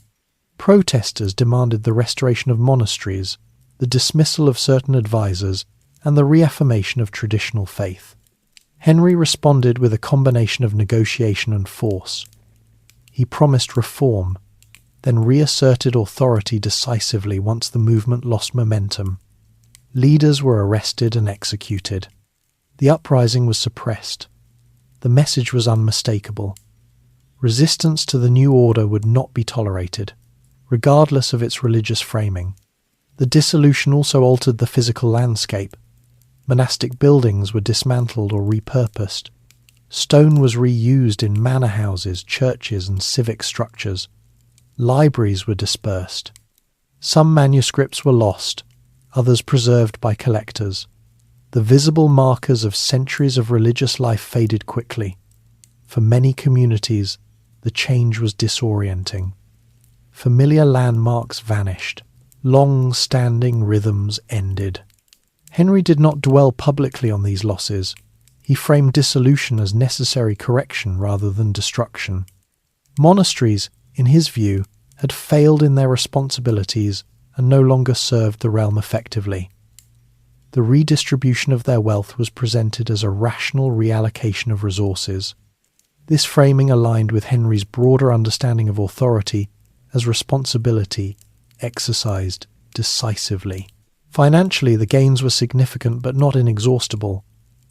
Protesters demanded the restoration of monasteries, the dismissal of certain advisors, and the reaffirmation of traditional faith. Henry responded with a combination of negotiation and force. He promised reform, then reasserted authority decisively once the movement lost momentum. Leaders were arrested and executed. The uprising was suppressed. The message was unmistakable. Resistance to the new order would not be tolerated, regardless of its religious framing. The dissolution also altered the physical landscape. Monastic buildings were dismantled or repurposed. Stone was reused in manor houses, churches and civic structures. Libraries were dispersed. Some manuscripts were lost, others preserved by collectors. The visible markers of centuries of religious life faded quickly. For many communities, the change was disorienting. Familiar landmarks vanished. Long-standing rhythms ended. Henry did not dwell publicly on these losses. He framed dissolution as necessary correction rather than destruction. Monasteries, in his view, had failed in their responsibilities and no longer served the realm effectively. The redistribution of their wealth was presented as a rational reallocation of resources. This framing aligned with Henry's broader understanding of authority as responsibility exercised decisively. Financially, the gains were significant but not inexhaustible.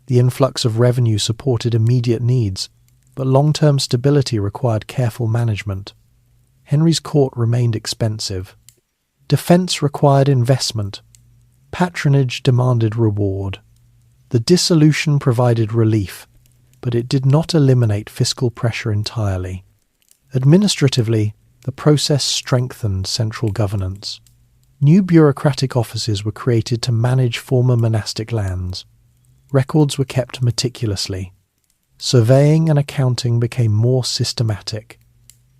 The influx of revenue supported immediate needs, but long-term stability required careful management. Henry's court remained expensive. Defence required investment. Patronage demanded reward. The dissolution provided relief, but it did not eliminate fiscal pressure entirely. Administratively, the process strengthened central governance. New bureaucratic offices were created to manage former monastic lands. Records were kept meticulously. Surveying and accounting became more systematic.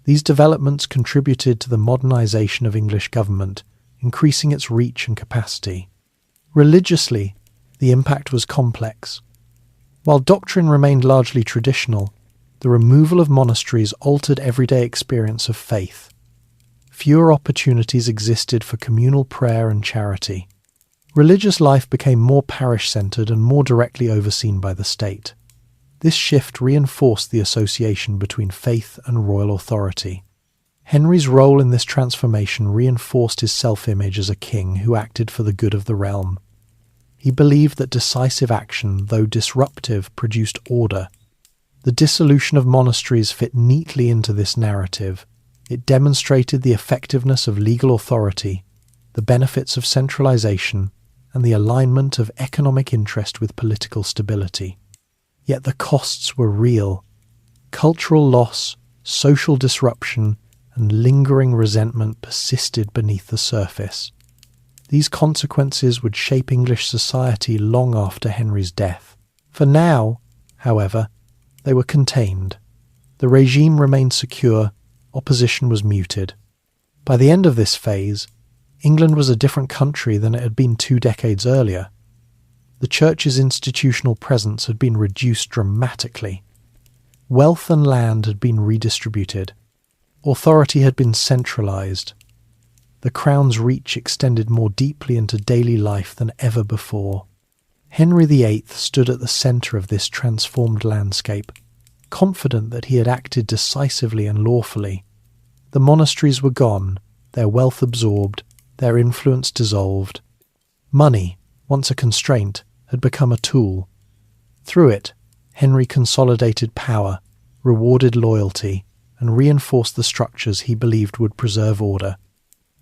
These developments contributed to the modernization of English government, increasing its reach and capacity. Religiously, the impact was complex. While doctrine remained largely traditional, the removal of monasteries altered everyday experience of faith. Fewer opportunities existed for communal prayer and charity. Religious life became more parish-centred and more directly overseen by the state. This shift reinforced the association between faith and royal authority. Henry's role in this transformation reinforced his self-image as a king who acted for the good of the realm. He believed that decisive action, though disruptive, produced order. The dissolution of monasteries fit neatly into this narrative. It demonstrated the effectiveness of legal authority, the benefits of centralization, and the alignment of economic interest with political stability. Yet the costs were real. Cultural loss, social disruption, and lingering resentment persisted beneath the surface. These consequences would shape English society long after Henry's death. For now, however, they were contained. The regime remained secure, opposition was muted. By the end of this phase, England was a different country than it had been 2 decades earlier. The Church's institutional presence had been reduced dramatically. Wealth and land had been redistributed. Authority had been centralized. The Crown's reach extended more deeply into daily life than ever before. Henry VIII stood at the centre of this transformed landscape, confident that he had acted decisively and lawfully. The monasteries were gone, their wealth absorbed, their influence dissolved. Money, once a constraint, had become a tool. Through it, Henry consolidated power, rewarded loyalty, and reinforced the structures he believed would preserve order.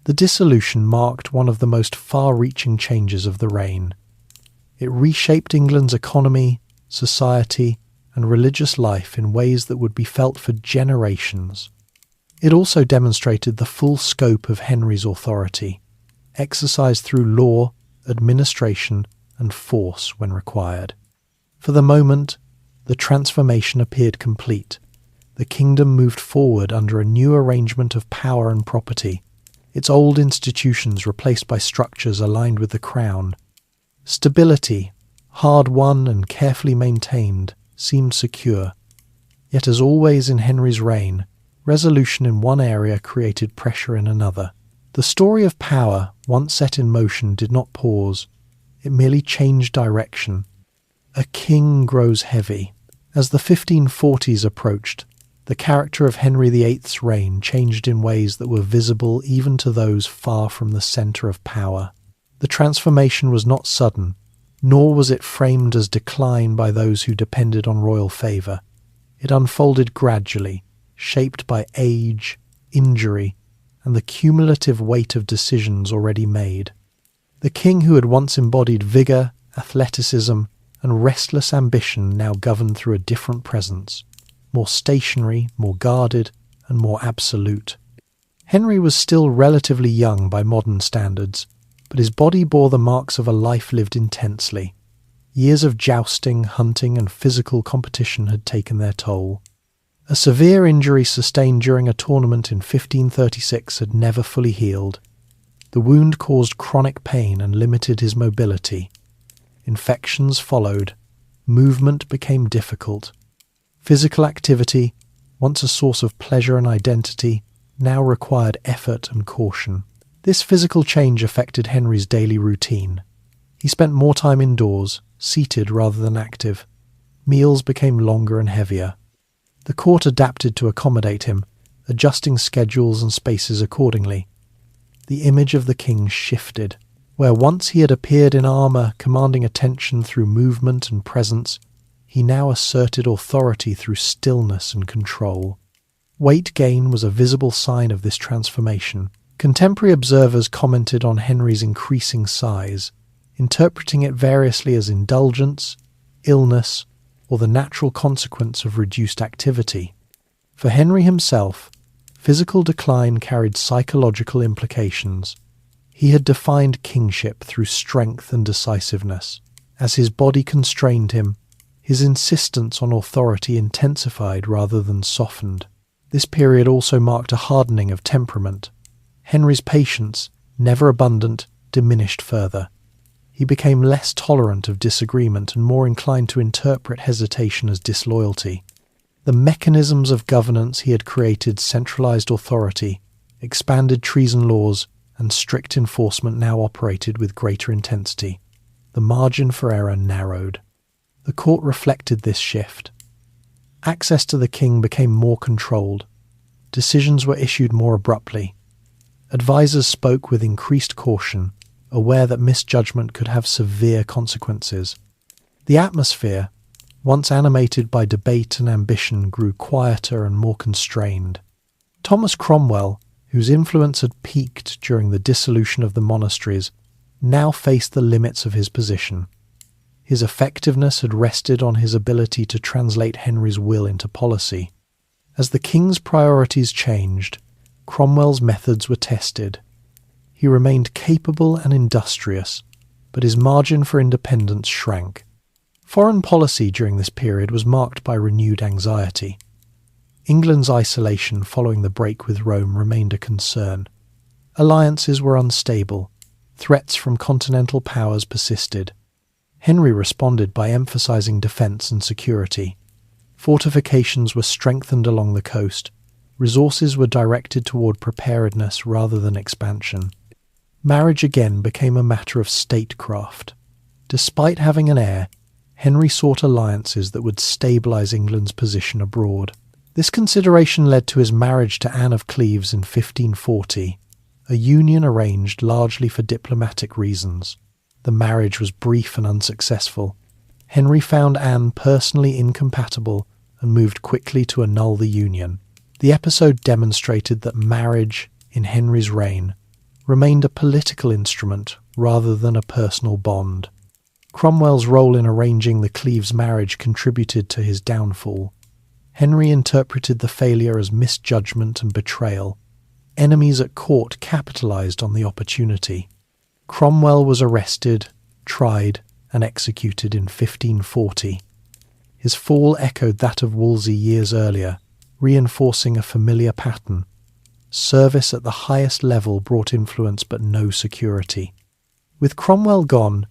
The dissolution marked one of the most far-reaching changes of the reign. It reshaped England's economy, society, and religious life in ways that would be felt for generations. It also demonstrated the full scope of Henry's authority, exercised through law, administration, and force when required. For the moment, the transformation appeared complete. The kingdom moved forward under a new arrangement of power and property, its old institutions replaced by structures aligned with the crown. Stability, hard-won and carefully maintained, seemed secure. Yet as always in Henry's reign, resolution in one area created pressure in another. The story of power, once set in motion, did not pause. It merely changed direction. A king grows heavy. As the 1540s approached, the character of Henry VIII's reign changed in ways that were visible even to those far from the centre of power. The transformation was not sudden, nor was it framed as decline by those who depended on royal favour. It unfolded gradually, shaped by age, injury, and the cumulative weight of decisions already made. The king who had once embodied vigour, athleticism, and restless ambition now governed through a different presence, more stationary, more guarded, and more absolute. Henry was still relatively young by modern standards, but his body bore the marks of a life lived intensely. Years of jousting, hunting, and physical competition had taken their toll. A severe injury sustained during a tournament in 1536 had never fully healed. The wound caused chronic pain and limited his mobility. Infections followed. Movement became difficult. Physical activity, once a source of pleasure and identity, now required effort and caution. This physical change affected Henry's daily routine. He spent more time indoors, seated rather than active. Meals became longer and heavier. The court adapted to accommodate him, adjusting schedules and spaces accordingly. The image of the king shifted. Where once he had appeared in armour, commanding attention through movement and presence, he now asserted authority through stillness and control. Weight gain was a visible sign of this transformation. Contemporary observers commented on Henry's increasing size, interpreting it variously as indulgence, illness, or the natural consequence of reduced activity. For Henry himself, physical decline carried psychological implications. He had defined kingship through strength and decisiveness. As his body constrained him, his insistence on authority intensified rather than softened. This period also marked a hardening of temperament. Henry's patience, never abundant, diminished further. He became less tolerant of disagreement and more inclined to interpret hesitation as disloyalty. The mechanisms of governance he had created, centralized authority, expanded treason laws, and strict enforcement now operated with greater intensity. The margin for error narrowed. The court reflected this shift. Access to the king became more controlled. Decisions were issued more abruptly. Advisers spoke with increased caution, aware that misjudgment could have severe consequences. The atmosphere, once animated by debate and ambition, grew quieter and more constrained. Thomas Cromwell, whose influence had peaked during the dissolution of the monasteries, now faced the limits of his position. His effectiveness had rested on his ability to translate Henry's will into policy. As the king's priorities changed, Cromwell's methods were tested. He remained capable and industrious, but his margin for independence shrank. Foreign policy during this period was marked by renewed anxiety. England's isolation following the break with Rome remained a concern. Alliances were unstable. Threats from continental powers persisted. Henry responded by emphasizing defense and security. Fortifications were strengthened along the coast. Resources were directed toward preparedness rather than expansion. Marriage again became a matter of statecraft. Despite having an heir, Henry sought alliances that would stabilize England's position abroad. This consideration led to his marriage to Anne of Cleves in 1540, a union arranged largely for diplomatic reasons. The marriage was brief and unsuccessful. Henry found Anne personally incompatible and moved quickly to annul the union. The episode demonstrated that marriage, in Henry's reign, remained a political instrument rather than a personal bond. Cromwell's role in arranging the Cleves marriage contributed to his downfall. Henry interpreted the failure as misjudgment and betrayal. Enemies at court capitalized on the opportunity. Cromwell was arrested, tried, and executed in 1540. His fall echoed that of Woolsey years earlier, reinforcing a familiar pattern. Service at the highest level brought influence but no security. With Cromwell gone,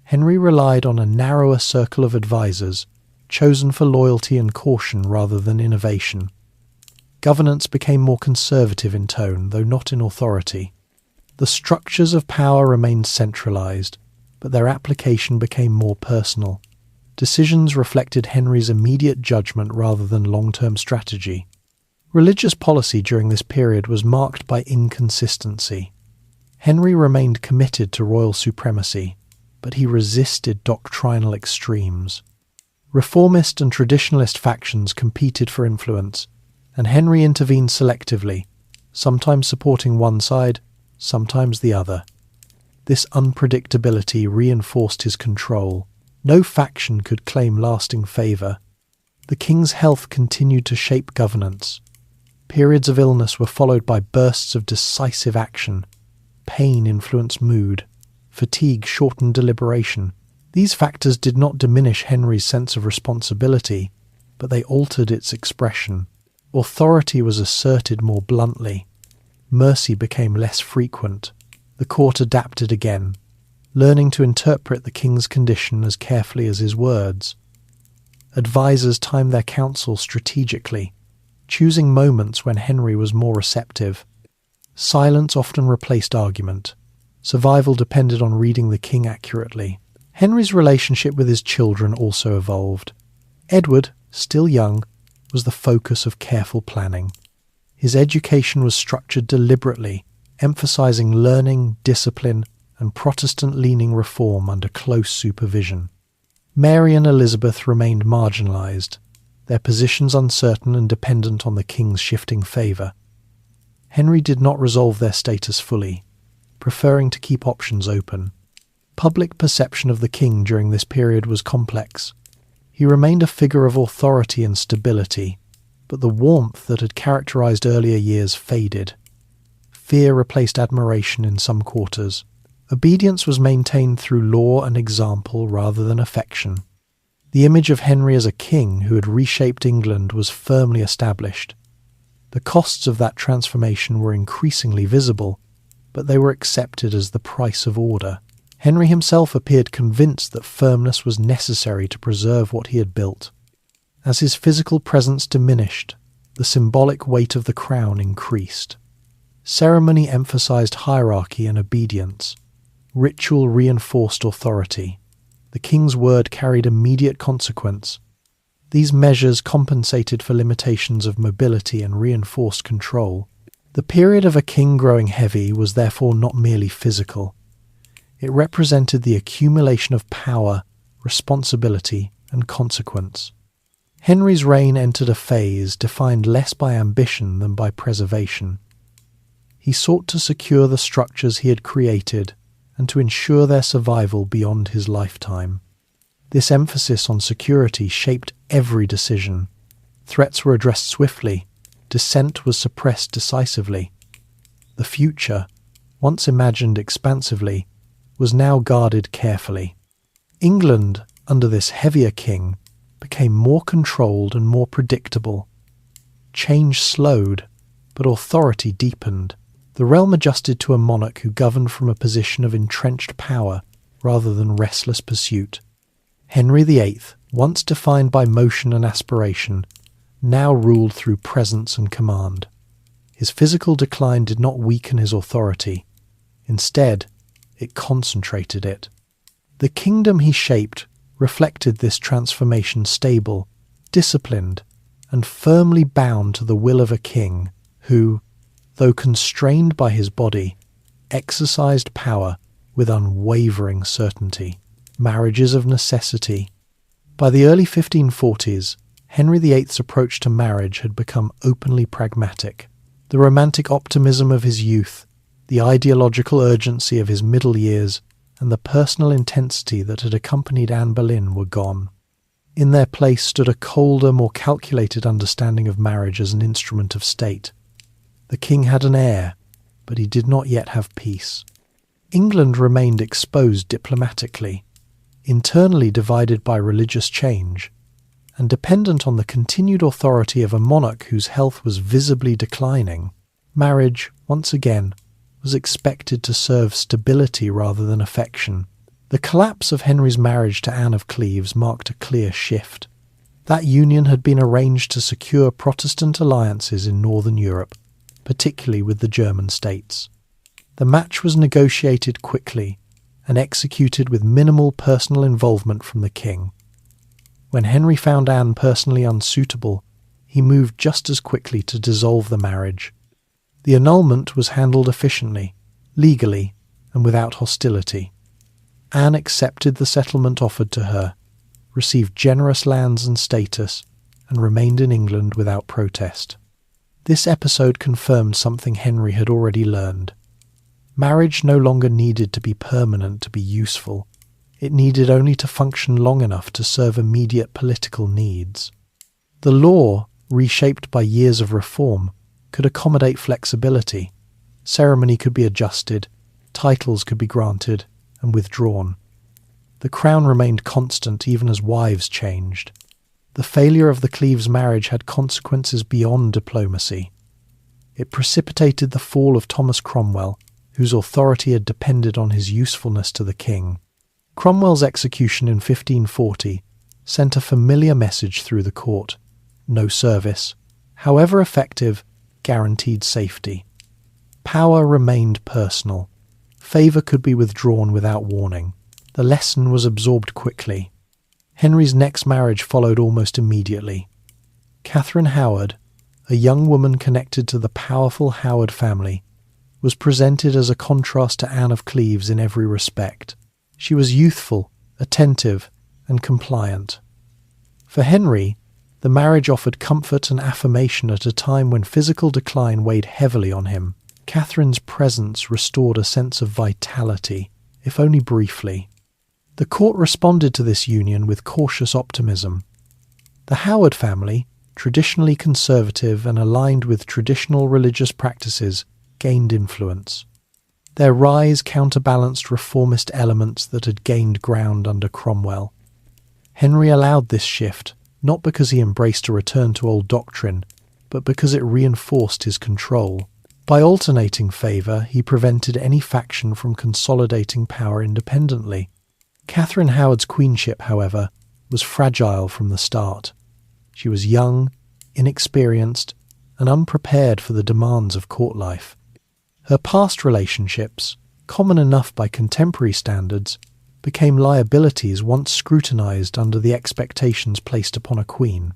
Henry relied on a narrower circle of advisers, chosen for loyalty and caution rather than innovation. Governance became more conservative in tone, though not in authority. The structures of power remained centralized, but their application became more personal. Decisions reflected Henry's immediate judgment rather than long-term strategy. Religious policy during this period was marked by inconsistency. Henry remained committed to royal supremacy, but he resisted doctrinal extremes. Reformist and traditionalist factions competed for influence, and Henry intervened selectively, sometimes supporting one side, sometimes the other. This unpredictability reinforced his control. No faction could claim lasting favour. The king's health continued to shape governance. Periods of illness were followed by bursts of decisive action. Pain influenced mood. Fatigue shortened deliberation. These factors did not diminish Henry's sense of responsibility, but they altered its expression. Authority was asserted more bluntly. Mercy became less frequent. The court adapted again, learning to interpret the king's condition as carefully as his words. Advisers timed their counsel strategically, choosing moments when Henry was more receptive. Silence often replaced argument. Survival depended on reading the king accurately. Henry's relationship with his children also evolved. Edward, still young, was the focus of careful planning. His education was structured deliberately, emphasizing learning, discipline, and Protestant-leaning reform under close supervision. Mary and Elizabeth remained marginalized, their positions uncertain and dependent on the king's shifting favour. Henry did not resolve their status fully, preferring to keep options open. Public perception of the king during this period was complex. He remained a figure of authority and stability, but the warmth that had characterized earlier years faded. Fear replaced admiration in some quarters. Obedience was maintained through law and example rather than affection. The image of Henry as a king who had reshaped England was firmly established. The costs of that transformation were increasingly visible, but they were accepted as the price of order. Henry himself appeared convinced that firmness was necessary to preserve what he had built. As his physical presence diminished, the symbolic weight of the crown increased. Ceremony emphasized hierarchy and obedience. Ritual reinforced authority. The king's word carried immediate consequence. These measures compensated for limitations of mobility and reinforced control. The period of a king growing heavy was therefore not merely physical. It represented the accumulation of power, responsibility, and consequence. Henry's reign entered a phase defined less by ambition than by preservation. He sought to secure the structures he had created and to ensure their survival beyond his lifetime. This emphasis on security shaped every decision. Threats were addressed swiftly. Dissent was suppressed decisively. The future, once imagined expansively, was now guarded carefully. England, under this heavier king, became more controlled and more predictable. Change slowed, but authority deepened. The realm adjusted to a monarch who governed from a position of entrenched power rather than restless pursuit. Henry VIII, once defined by motion and aspiration, now ruled through presence and command. His physical decline did not weaken his authority. Instead, it concentrated it. The kingdom he shaped reflected this transformation, stable, disciplined, and firmly bound to the will of a king who, though constrained by his body, exercised power with unwavering certainty. Marriages of necessity. By the early 1540s, Henry VIII's approach to marriage had become openly pragmatic. The romantic optimism of his youth, the ideological urgency of his middle years, and the personal intensity that had accompanied Anne Boleyn were gone. In their place stood a colder, more calculated understanding of marriage as an instrument of state. The king had an heir, but he did not yet have peace. England remained exposed diplomatically, internally divided by religious change, and dependent on the continued authority of a monarch whose health was visibly declining. Marriage, once again, was expected to serve stability rather than affection. The collapse of Henry's marriage to Anne of Cleves marked a clear shift. That union had been arranged to secure Protestant alliances in northern Europe, particularly with the German states. The match was negotiated quickly and executed with minimal personal involvement from the king. When Henry found Anne personally unsuitable, he moved just as quickly to dissolve the marriage. The annulment was handled efficiently, legally, and without hostility. Anne accepted the settlement offered to her, received generous lands and status, and remained in England without protest. This episode confirmed something Henry had already learned. Marriage no longer needed to be permanent to be useful. It needed only to function long enough to serve immediate political needs. The law, reshaped by years of reform, could accommodate flexibility. Ceremony could be adjusted, titles could be granted and withdrawn. The crown remained constant even as wives changed. The failure of the Cleves marriage had consequences beyond diplomacy. It precipitated the fall of Thomas Cromwell, whose authority had depended on his usefulness to the king. Cromwell's execution in 1540 sent a familiar message through the court. No service, however effective, guaranteed safety. Power remained personal. Favour could be withdrawn without warning. The lesson was absorbed quickly. Henry's next marriage followed almost immediately. Catherine Howard, a young woman connected to the powerful Howard family, was presented as a contrast to Anne of Cleves in every respect. She was youthful, attentive, and compliant. For Henry, the marriage offered comfort and affirmation at a time when physical decline weighed heavily on him. Catherine's presence restored a sense of vitality, if only briefly. The court responded to this union with cautious optimism. The Howard family, traditionally conservative and aligned with traditional religious practices, gained influence. Their rise counterbalanced reformist elements that had gained ground under Cromwell. Henry allowed this shift, not because he embraced a return to old doctrine, but because it reinforced his control. By alternating favour, he prevented any faction from consolidating power independently. Catherine Howard's queenship, however, was fragile from the start. She was young, inexperienced, and unprepared for the demands of court life. Her past relationships, common enough by contemporary standards, became liabilities once scrutinised under the expectations placed upon a queen.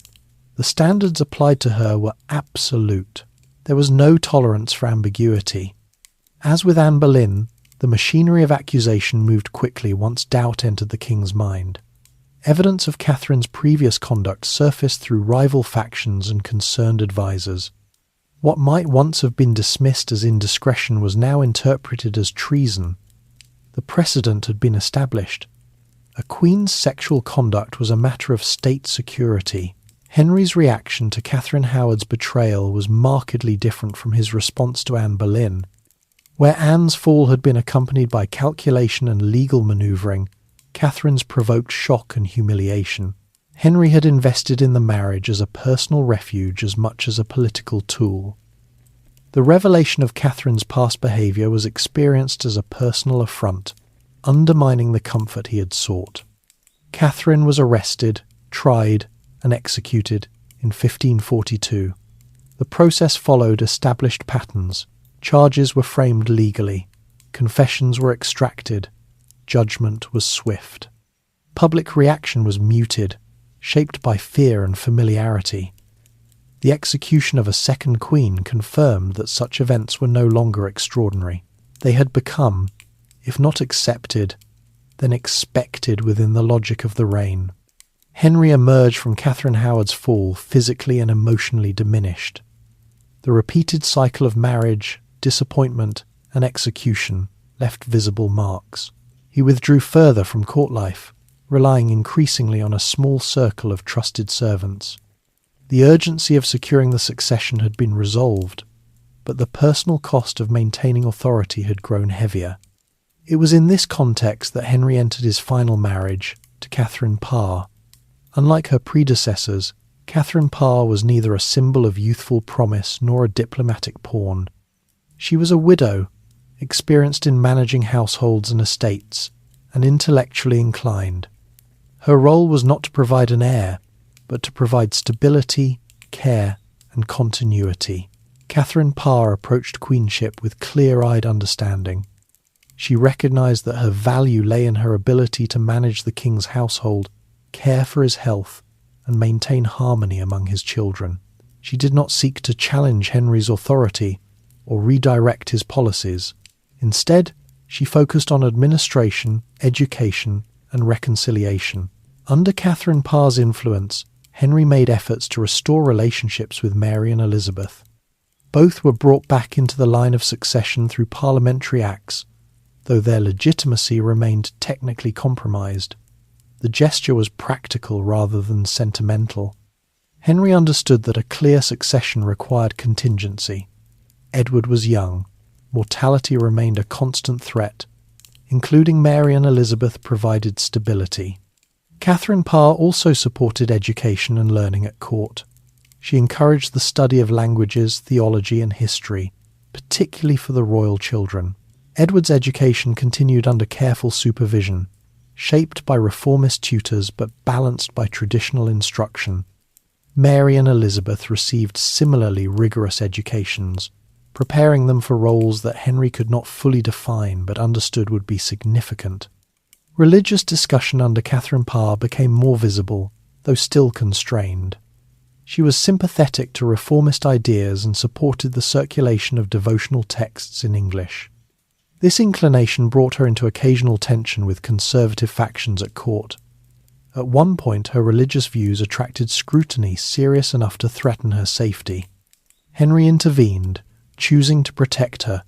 The standards applied to her were absolute. There was no tolerance for ambiguity. As with Anne Boleyn, the machinery of accusation moved quickly once doubt entered the king's mind. Evidence of Catherine's previous conduct surfaced through rival factions and concerned advisers. What might once have been dismissed as indiscretion was now interpreted as treason. The precedent had been established. A queen's sexual conduct was a matter of state security. Henry's reaction to Catherine Howard's betrayal was markedly different from his response to Anne Boleyn. Where Anne's fall had been accompanied by calculation and legal manoeuvring, Catherine's provoked shock and humiliation. Henry had invested in the marriage as a personal refuge as much as a political tool. The revelation of Catherine's past behaviour was experienced as a personal affront, undermining the comfort he had sought. Catherine was arrested, tried, and executed in 1542. The process followed established patterns. Charges were framed legally. Confessions were extracted. Judgment was swift. Public reaction was muted, shaped by fear and familiarity. The execution of a second queen confirmed that such events were no longer extraordinary. They had become, if not accepted, then expected within the logic of the reign. Henry emerged from Catherine Howard's fall physically and emotionally diminished. The repeated cycle of marriage, disappointment, and execution left visible marks. He withdrew further from court life, relying increasingly on a small circle of trusted servants. The urgency of securing the succession had been resolved, but the personal cost of maintaining authority had grown heavier. It was in this context that Henry entered his final marriage to Catherine Parr. Unlike her predecessors, Catherine Parr was neither a symbol of youthful promise nor a diplomatic pawn. She was a widow, experienced in managing households and estates, and intellectually inclined. Her role was not to provide an heir, but to provide stability, care, and continuity. Catherine Parr approached queenship with clear-eyed understanding. She recognised that her value lay in her ability to manage the king's household, care for his health, and maintain harmony among his children. She did not seek to challenge Henry's authority or redirect his policies. Instead, she focused on administration, education, and reconciliation. Under Catherine Parr's influence, Henry made efforts to restore relationships with Mary and Elizabeth. Both were brought back into the line of succession through parliamentary acts, though their legitimacy remained technically compromised. The gesture was practical rather than sentimental. Henry understood that a clear succession required contingency. Edward was young. Mortality remained a constant threat. including Mary and Elizabeth, provided stability. Catherine Parr also supported education and learning at court. She encouraged the study of languages, theology, and history, particularly for the royal children. Edward's education continued under careful supervision, shaped by reformist tutors but balanced by traditional instruction. Mary and Elizabeth received similarly rigorous educations, preparing them for roles that Henry could not fully define but understood would be significant. Religious discussion under Catherine Parr became more visible, though still constrained. She was sympathetic to reformist ideas and supported the circulation of devotional texts in English. This inclination brought her into occasional tension with conservative factions at court. At one point, her religious views attracted scrutiny serious enough to threaten her safety. Henry intervened, choosing to protect her.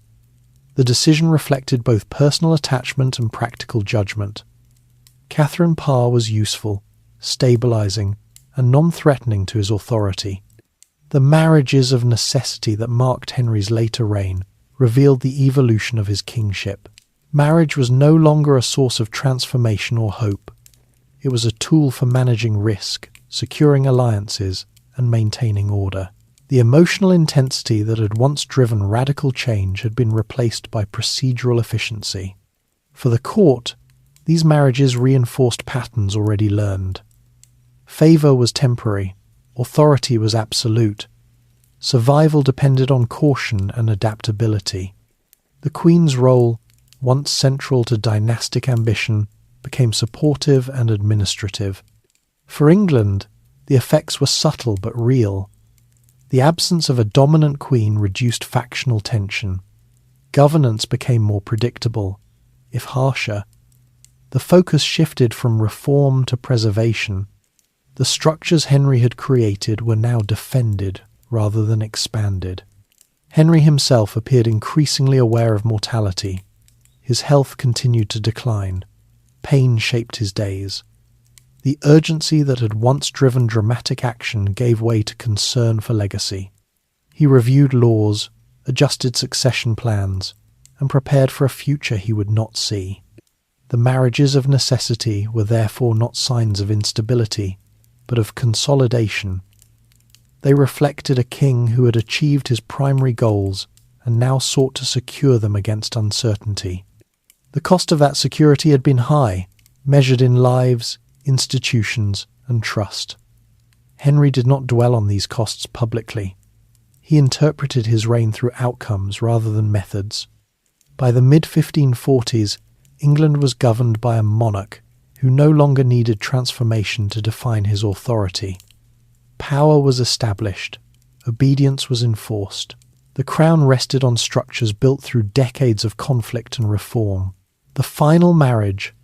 The decision reflected both personal attachment and practical judgment. Catherine Parr was useful, stabilizing, and non-threatening to his authority. The marriages of necessity that marked Henry's later reign revealed the evolution of his kingship. Marriage was no longer a source of transformation or hope. It was a tool for managing risk, securing alliances, and maintaining order. The emotional intensity that had once driven radical change had been replaced by procedural efficiency. For the court, these marriages reinforced patterns already learned. Favour was temporary, authority was absolute. Survival depended on caution and adaptability. The Queen's role, once central to dynastic ambition, became supportive and administrative. For England, the effects were subtle but real. The absence of a dominant queen reduced factional tension. Governance became more predictable, if harsher. The focus shifted from reform to preservation. The structures Henry had created were now defended rather than expanded. Henry himself appeared increasingly aware of mortality. His health continued to decline. Pain shaped his days. The urgency that had once driven dramatic action gave way to concern for legacy. He reviewed laws, adjusted succession plans, and prepared for a future he would not see. The marriages of necessity were therefore not signs of instability, but of consolidation. They reflected a king who had achieved his primary goals and now sought to secure them against uncertainty. The cost of that security had been high, measured in lives, institutions, and trust. Henry did not dwell on these costs publicly. He interpreted his reign through outcomes rather than methods. By the mid-1540s, England was governed by a monarch who no longer needed transformation to define his authority. Power was established. Obedience was enforced. The crown rested on structures built through decades of conflict and reform. The final marriage,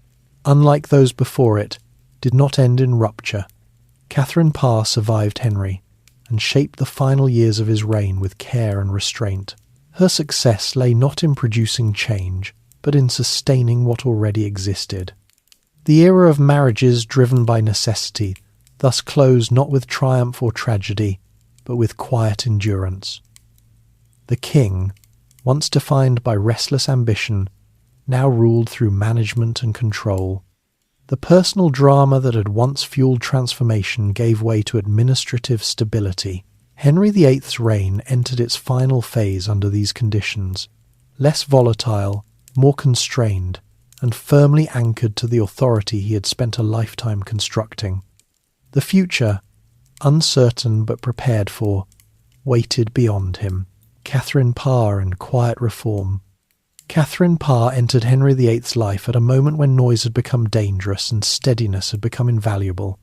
unlike those before it, did not end in rupture. Catherine Parr survived Henry and shaped the final years of his reign with care and restraint. Her success lay not in producing change, but in sustaining what already existed. The era of marriages driven by necessity thus closed not with triumph or tragedy, but with quiet endurance. The king, once defined by restless ambition, now ruled through management and control. The personal drama that had once fueled transformation gave way to administrative stability. Henry VIII's reign entered its final phase under these conditions, less volatile, more constrained, and firmly anchored to the authority he had spent a lifetime constructing. The future, uncertain but prepared for, waited beyond him. Catherine Parr and quiet reform. Catherine Parr entered Henry VIII's life at a moment when noise had become dangerous and steadiness had become invaluable.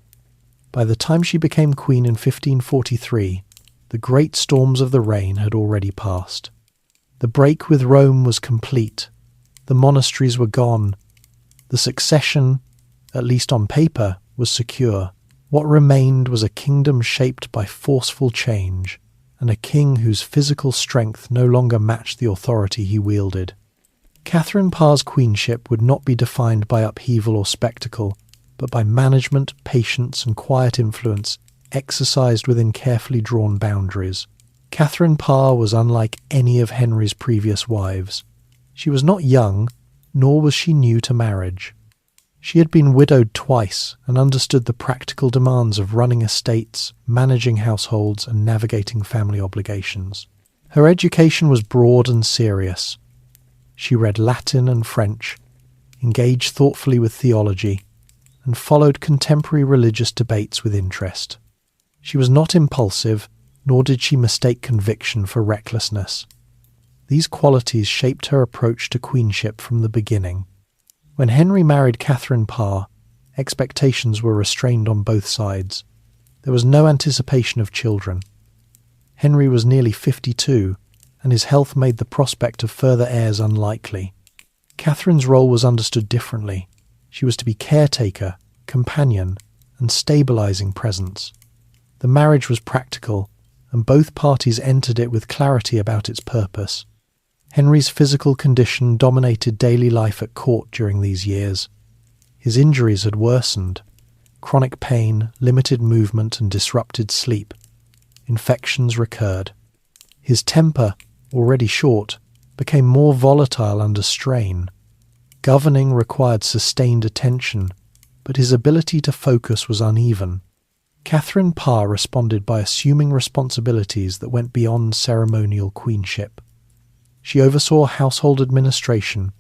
By the time she became queen in 1543, the great storms of the reign had already passed. The break with Rome was complete. The monasteries were gone. The succession, at least on paper, was secure. What remained was a kingdom shaped by forceful change, and a king whose physical strength no longer matched the authority he wielded. Catherine Parr's queenship would not be defined by upheaval or spectacle, but by management, patience, and quiet influence exercised within carefully drawn boundaries. Catherine Parr was unlike any of Henry's previous wives. She was not young, nor was she new to marriage. She had been widowed twice and understood the practical demands of running estates, managing households, and navigating family obligations. Her education was broad and serious. She read Latin and French, engaged thoughtfully with theology, and followed contemporary religious debates with interest. She was not impulsive, nor did she mistake conviction for recklessness. These qualities shaped her approach to queenship from the beginning. When Henry married Catherine Parr, expectations were restrained on both sides. There was no anticipation of children. Henry was nearly 52, and his health made the prospect of further heirs unlikely. Catherine's role was understood differently. She was to be caretaker, companion, and stabilizing presence. The marriage was practical, and both parties entered it with clarity about its purpose. Henry's physical condition dominated daily life at court during these years. His injuries had worsened. Chronic pain, limited movement, and disrupted sleep. Infections recurred. His temper, already short, became more volatile under strain. Governing required sustained attention, but his ability to focus was uneven. Catherine Parr responded by assuming responsibilities that went beyond ceremonial queenship. She oversaw household administration,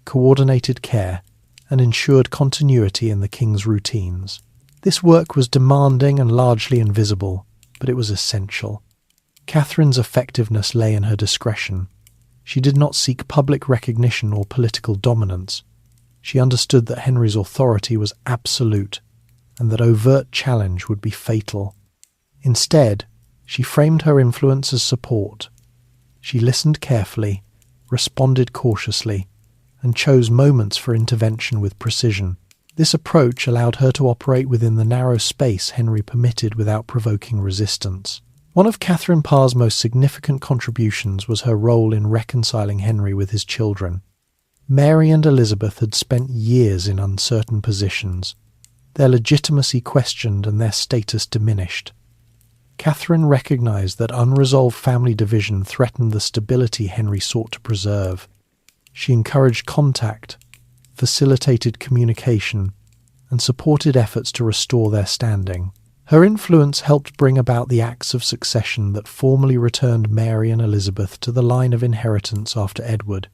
coordinated care, and ensured continuity in the king's routines. This work was demanding and largely invisible, but it was essential. Catherine's effectiveness lay in her discretion. She did not seek public recognition or political dominance. She understood that Henry's authority was absolute, and that overt challenge would be fatal. Instead, she framed her influence as support. She listened carefully, responded cautiously, and chose moments for intervention with precision. This approach allowed her to operate within the narrow space Henry permitted without provoking resistance. One of Catherine Parr's most significant contributions was her role in reconciling Henry with his children. Mary and Elizabeth had spent years in uncertain positions, their legitimacy questioned and their status diminished. Catherine recognized that unresolved family division threatened the stability Henry sought to preserve. She encouraged contact, facilitated communication, and supported efforts to restore their standing. Her influence helped bring about the acts of succession that formally returned Mary and Elizabeth to the line of inheritance after Edward.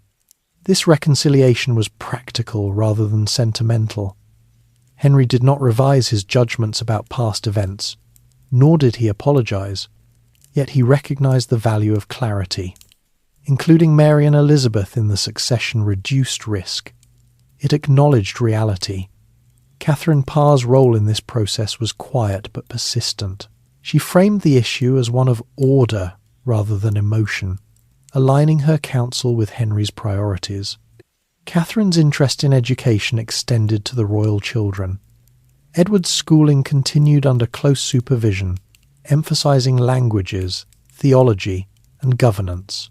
This reconciliation was practical rather than sentimental. Henry did not revise his judgments about past events, nor did he apologize, yet he recognized the value of clarity. Including Mary and Elizabeth in the succession reduced risk. It acknowledged reality. Catherine Parr's role in this process was quiet but persistent. She framed the issue as one of order rather than emotion, aligning her counsel with Henry's priorities. Catherine's interest in education extended to the royal children. Edward's schooling continued under close supervision, emphasizing languages, theology, and governance.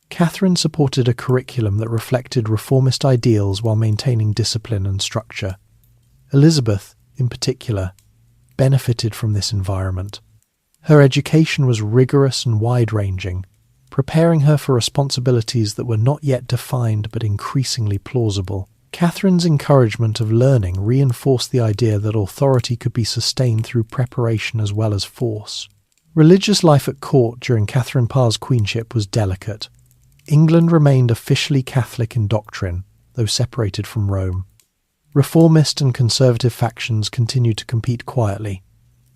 Catherine supported a curriculum that reflected reformist ideals while maintaining discipline and structure. Elizabeth, in particular, benefited from this environment. Her education was rigorous and wide-ranging, preparing her for responsibilities that were not yet defined but increasingly plausible. Catherine's encouragement of learning reinforced the idea that authority could be sustained through preparation as well as force. Religious life at court during Catherine Parr's queenship was delicate. England remained officially Catholic in doctrine, though separated from Rome. Reformist and conservative factions continued to compete quietly.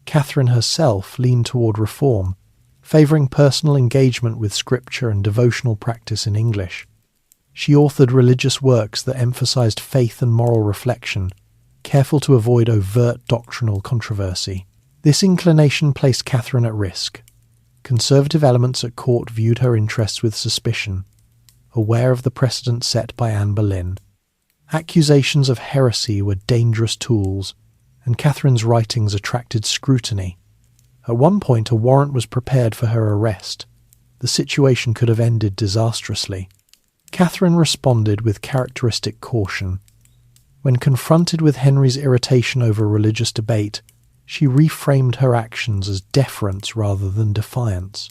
Catherine herself leaned toward reform, favouring personal engagement with scripture and devotional practice in English. She authored religious works that emphasized faith and moral reflection, careful to avoid overt doctrinal controversy. This inclination placed Catherine at risk. Conservative elements at court viewed her interests with suspicion, aware of the precedent set by Anne Boleyn. Accusations of heresy were dangerous tools, and Catherine's writings attracted scrutiny. At one point, a warrant was prepared for her arrest. The situation could have ended disastrously. Catherine responded with characteristic caution. When confronted with Henry's irritation over religious debate, she reframed her actions as deference rather than defiance.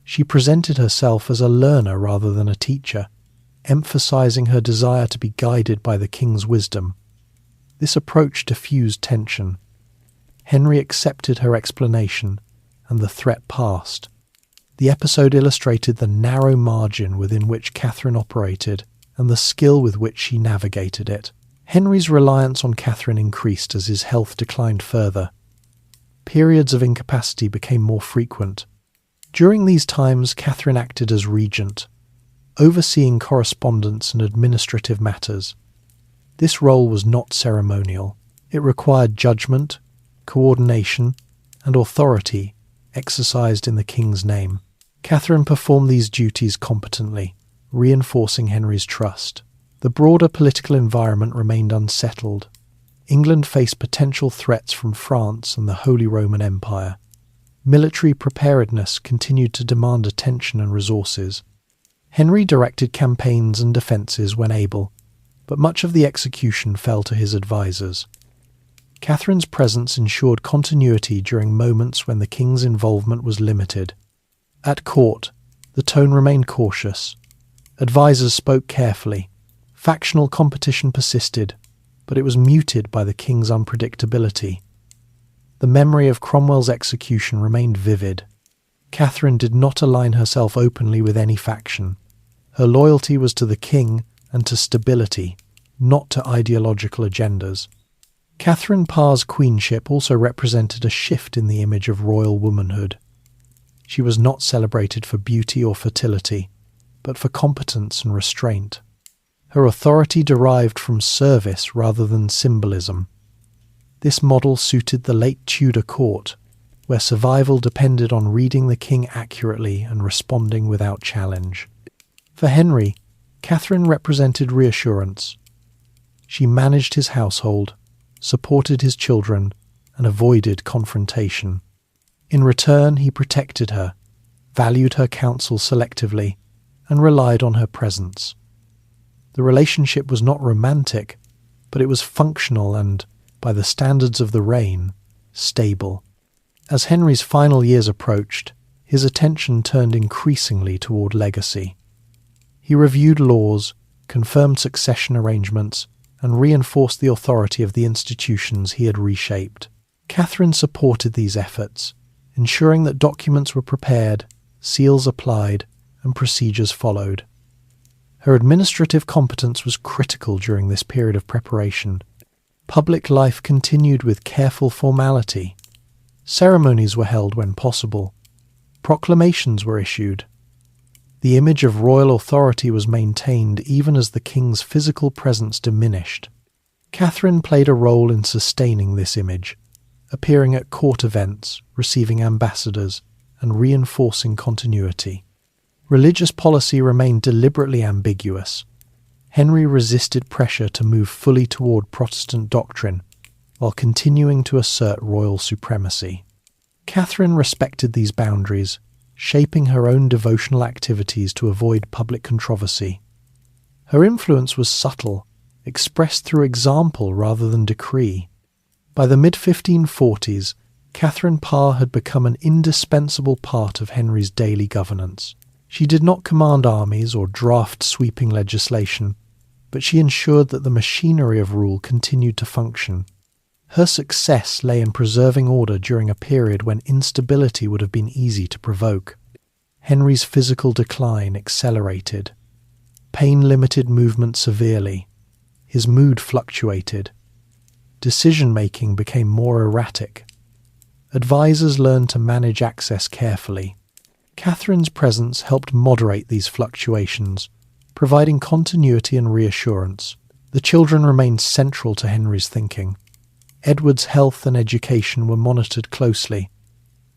She presented herself as a learner rather than a teacher, emphasizing her desire to be guided by the king's wisdom. This approach diffused tension. Henry accepted her explanation, and the threat passed. The episode illustrated the narrow margin within which Catherine operated and the skill with which she navigated it. Henry's reliance on Catherine increased as his health declined further. Periods of incapacity became more frequent. During these times, Catherine acted as regent, overseeing correspondence and administrative matters. This role was not ceremonial. It required judgment, coordination, and authority exercised in the king's name. Catherine performed these duties competently, reinforcing Henry's trust. The broader political environment remained unsettled. England faced potential threats from France and the Holy Roman Empire. Military preparedness continued to demand attention and resources. Henry directed campaigns and defences when able, but much of the execution fell to his advisers. Catherine's presence ensured continuity during moments when the king's involvement was limited. At court, the tone remained cautious. Advisers spoke carefully. Factional competition persisted, but it was muted by the king's unpredictability. The memory of Cromwell's execution remained vivid. Catherine did not align herself openly with any faction. Her loyalty was to the king and to stability, not to ideological agendas. Catherine Parr's queenship also represented a shift in the image of royal womanhood. She was not celebrated for beauty or fertility, but for competence and restraint. Her authority derived from service rather than symbolism. This model suited the late Tudor court, where survival depended on reading the king accurately and responding without challenge. For Henry, Catherine represented reassurance. She managed his household, supported his children, and avoided confrontation. In return, he protected her, valued her counsel selectively, and relied on her presence. The relationship was not romantic, but it was functional and, by the standards of the reign, stable. As Henry's final years approached, his attention turned increasingly toward legacy. He reviewed laws, confirmed succession arrangements, and reinforced the authority of the institutions he had reshaped. Catherine supported these efforts, ensuring that documents were prepared, seals applied, and procedures followed. Her administrative competence was critical during this period of preparation. Public life continued with careful formality. Ceremonies were held when possible. Proclamations were issued. The image of royal authority was maintained even as the king's physical presence diminished. Catherine played a role in sustaining this image, appearing at court events, receiving ambassadors, and reinforcing continuity. Religious policy remained deliberately ambiguous. Henry resisted pressure to move fully toward Protestant doctrine, while continuing to assert royal supremacy. Catherine respected these boundaries, shaping her own devotional activities to avoid public controversy. Her influence was subtle, expressed through example rather than decree. By the mid-1540s, Catherine Parr had become an indispensable part of Henry's daily governance. She did not command armies or draft sweeping legislation, but she ensured that the machinery of rule continued to function. Her success lay in preserving order during a period when instability would have been easy to provoke. Henry's physical decline accelerated. Pain limited movement severely. His mood fluctuated. Decision-making became more erratic. Advisors learned to manage access carefully. Catherine's presence helped moderate these fluctuations, providing continuity and reassurance. The children remained central to Henry's thinking. Edward's health and education were monitored closely.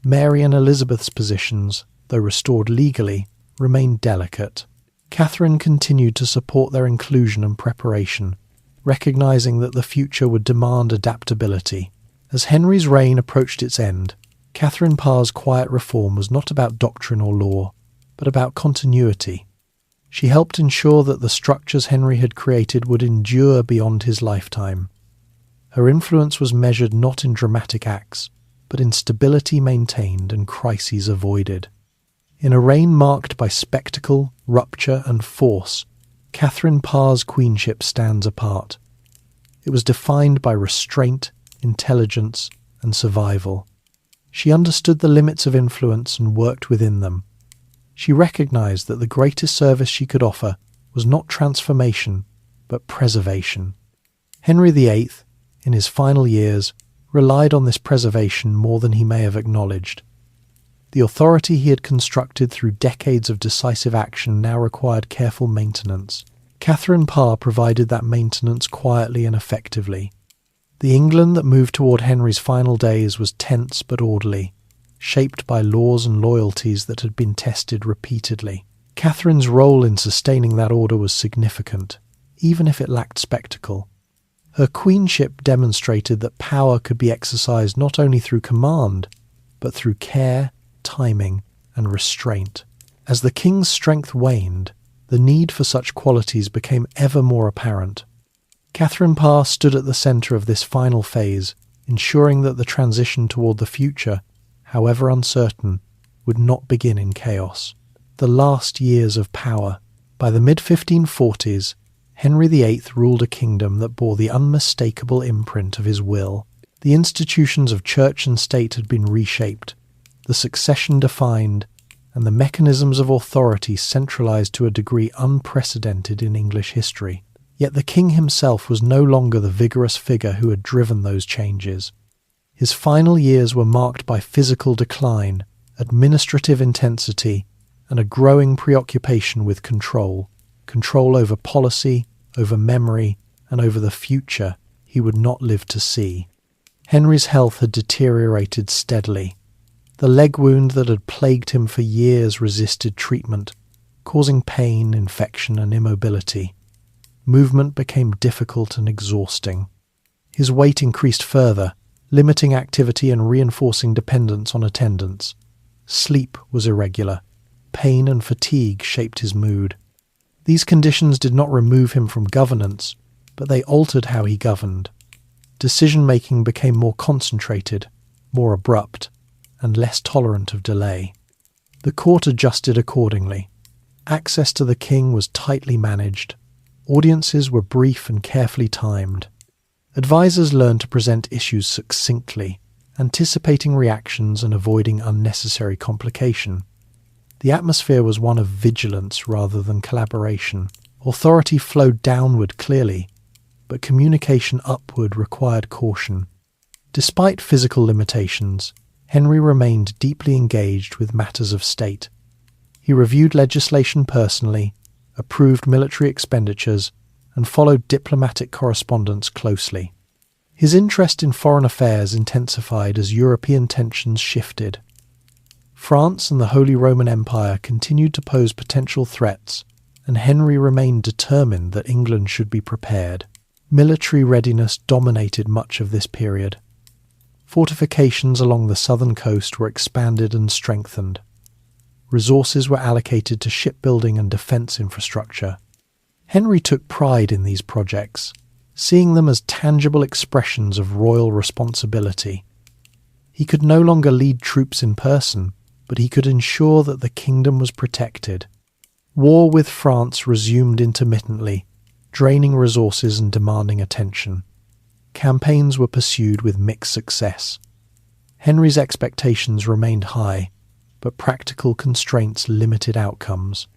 Mary and Elizabeth's positions, though restored legally, remained delicate. Catherine continued to support their inclusion and preparation, recognizing that the future would demand adaptability. As Henry's reign approached its end, Catherine Parr's quiet reform was not about doctrine or law, but about continuity. She helped ensure that the structures Henry had created would endure beyond his lifetime. Her influence was measured not in dramatic acts, but in stability maintained and crises avoided. In a reign marked by spectacle, rupture, and force, Catherine Parr's queenship stands apart. It was defined by restraint, intelligence, and survival. She understood the limits of influence and worked within them. She recognized that the greatest service she could offer was not transformation, but preservation. Henry VIII, in his final years, relied on this preservation more than he may have acknowledged. The authority he had constructed through decades of decisive action now required careful maintenance. Catherine Parr provided that maintenance quietly and effectively. The England that moved toward Henry's final days was tense but orderly, shaped by laws and loyalties that had been tested repeatedly. Catherine's role in sustaining that order was significant, even if it lacked spectacle. Her queenship demonstrated that power could be exercised not only through command, but through care, timing, and restraint. As the king's strength waned, the need for such qualities became ever more apparent. Catherine Parr stood at the centre of this final phase, ensuring that the transition toward the future, however uncertain, would not begin in chaos. The last years of power. By the mid-1540s, Henry VIII ruled a kingdom that bore the unmistakable imprint of his will. The institutions of church and state had been reshaped, the succession defined, and the mechanisms of authority centralized to a degree unprecedented in English history. Yet the king himself was no longer the vigorous figure who had driven those changes. His final years were marked by physical decline, administrative intensity, and a growing preoccupation with control over policy, over memory, and over the future he would not live to see. Henry's health had deteriorated steadily. The leg wound that had plagued him for years resisted treatment, causing pain, infection, and immobility. Movement became difficult and exhausting. His weight increased further, limiting activity and reinforcing dependence on attendants. Sleep was irregular. Pain and fatigue shaped his mood. These conditions did not remove him from governance, but they altered how he governed. Decision-making became more concentrated, more abrupt, and less tolerant of delay. The court adjusted accordingly. Access to the king was tightly managed. Audiences were brief and carefully timed. Advisors learned to present issues succinctly, anticipating reactions and avoiding unnecessary complication. The atmosphere was one of vigilance rather than collaboration. Authority flowed downward clearly, but communication upward required caution. Despite physical limitations, Henry remained deeply engaged with matters of state. He reviewed legislation personally, approved military expenditures, and followed diplomatic correspondence closely. His interest in foreign affairs intensified as European tensions shifted. France and the Holy Roman Empire continued to pose potential threats, and Henry remained determined that England should be prepared. Military readiness dominated much of this period. Fortifications along the southern coast were expanded and strengthened. Resources were allocated to shipbuilding and defence infrastructure. Henry took pride in these projects, seeing them as tangible expressions of royal responsibility. He could no longer lead troops in person, but he could ensure that the kingdom was protected. War with France resumed intermittently, draining resources and demanding attention. Campaigns were pursued with mixed success. Henry's expectations remained high, but practical constraints limited outcomes.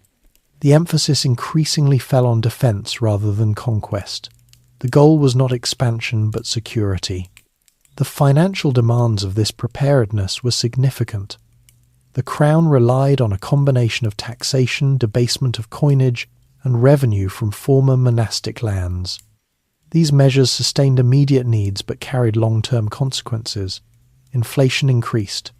The emphasis increasingly fell on defence rather than conquest. The goal was not expansion but security. The financial demands of this preparedness were significant. The crown relied on a combination of taxation, debasement of coinage, and revenue from former monastic lands. These measures sustained immediate needs but carried long-term consequences. Inflation increased.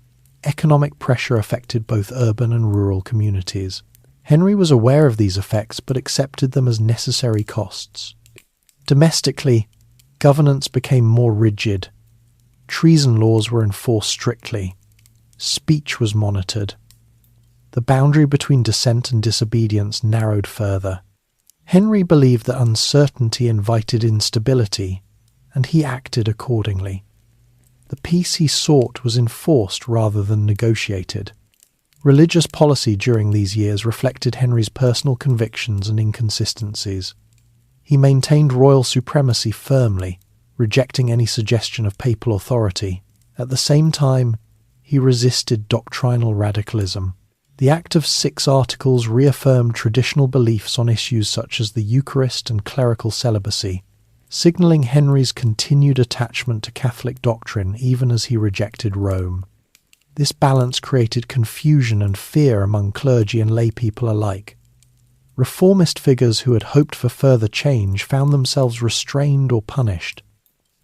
Economic pressure affected both urban and rural communities. Henry was aware of these effects but accepted them as necessary costs. Domestically, governance became more rigid. Treason laws were enforced strictly. Speech was monitored. The boundary between dissent and disobedience narrowed further. Henry believed that uncertainty invited instability, and he acted accordingly. The peace he sought was enforced rather than negotiated. Religious policy during these years reflected Henry's personal convictions and inconsistencies. He maintained royal supremacy firmly, rejecting any suggestion of papal authority. At the same time, he resisted doctrinal radicalism. The Act of 6 Articles reaffirmed traditional beliefs on issues such as the Eucharist and clerical celibacy, signalling Henry's continued attachment to Catholic doctrine even as he rejected Rome. This balance created confusion and fear among clergy and lay people alike. Reformist figures who had hoped for further change found themselves restrained or punished.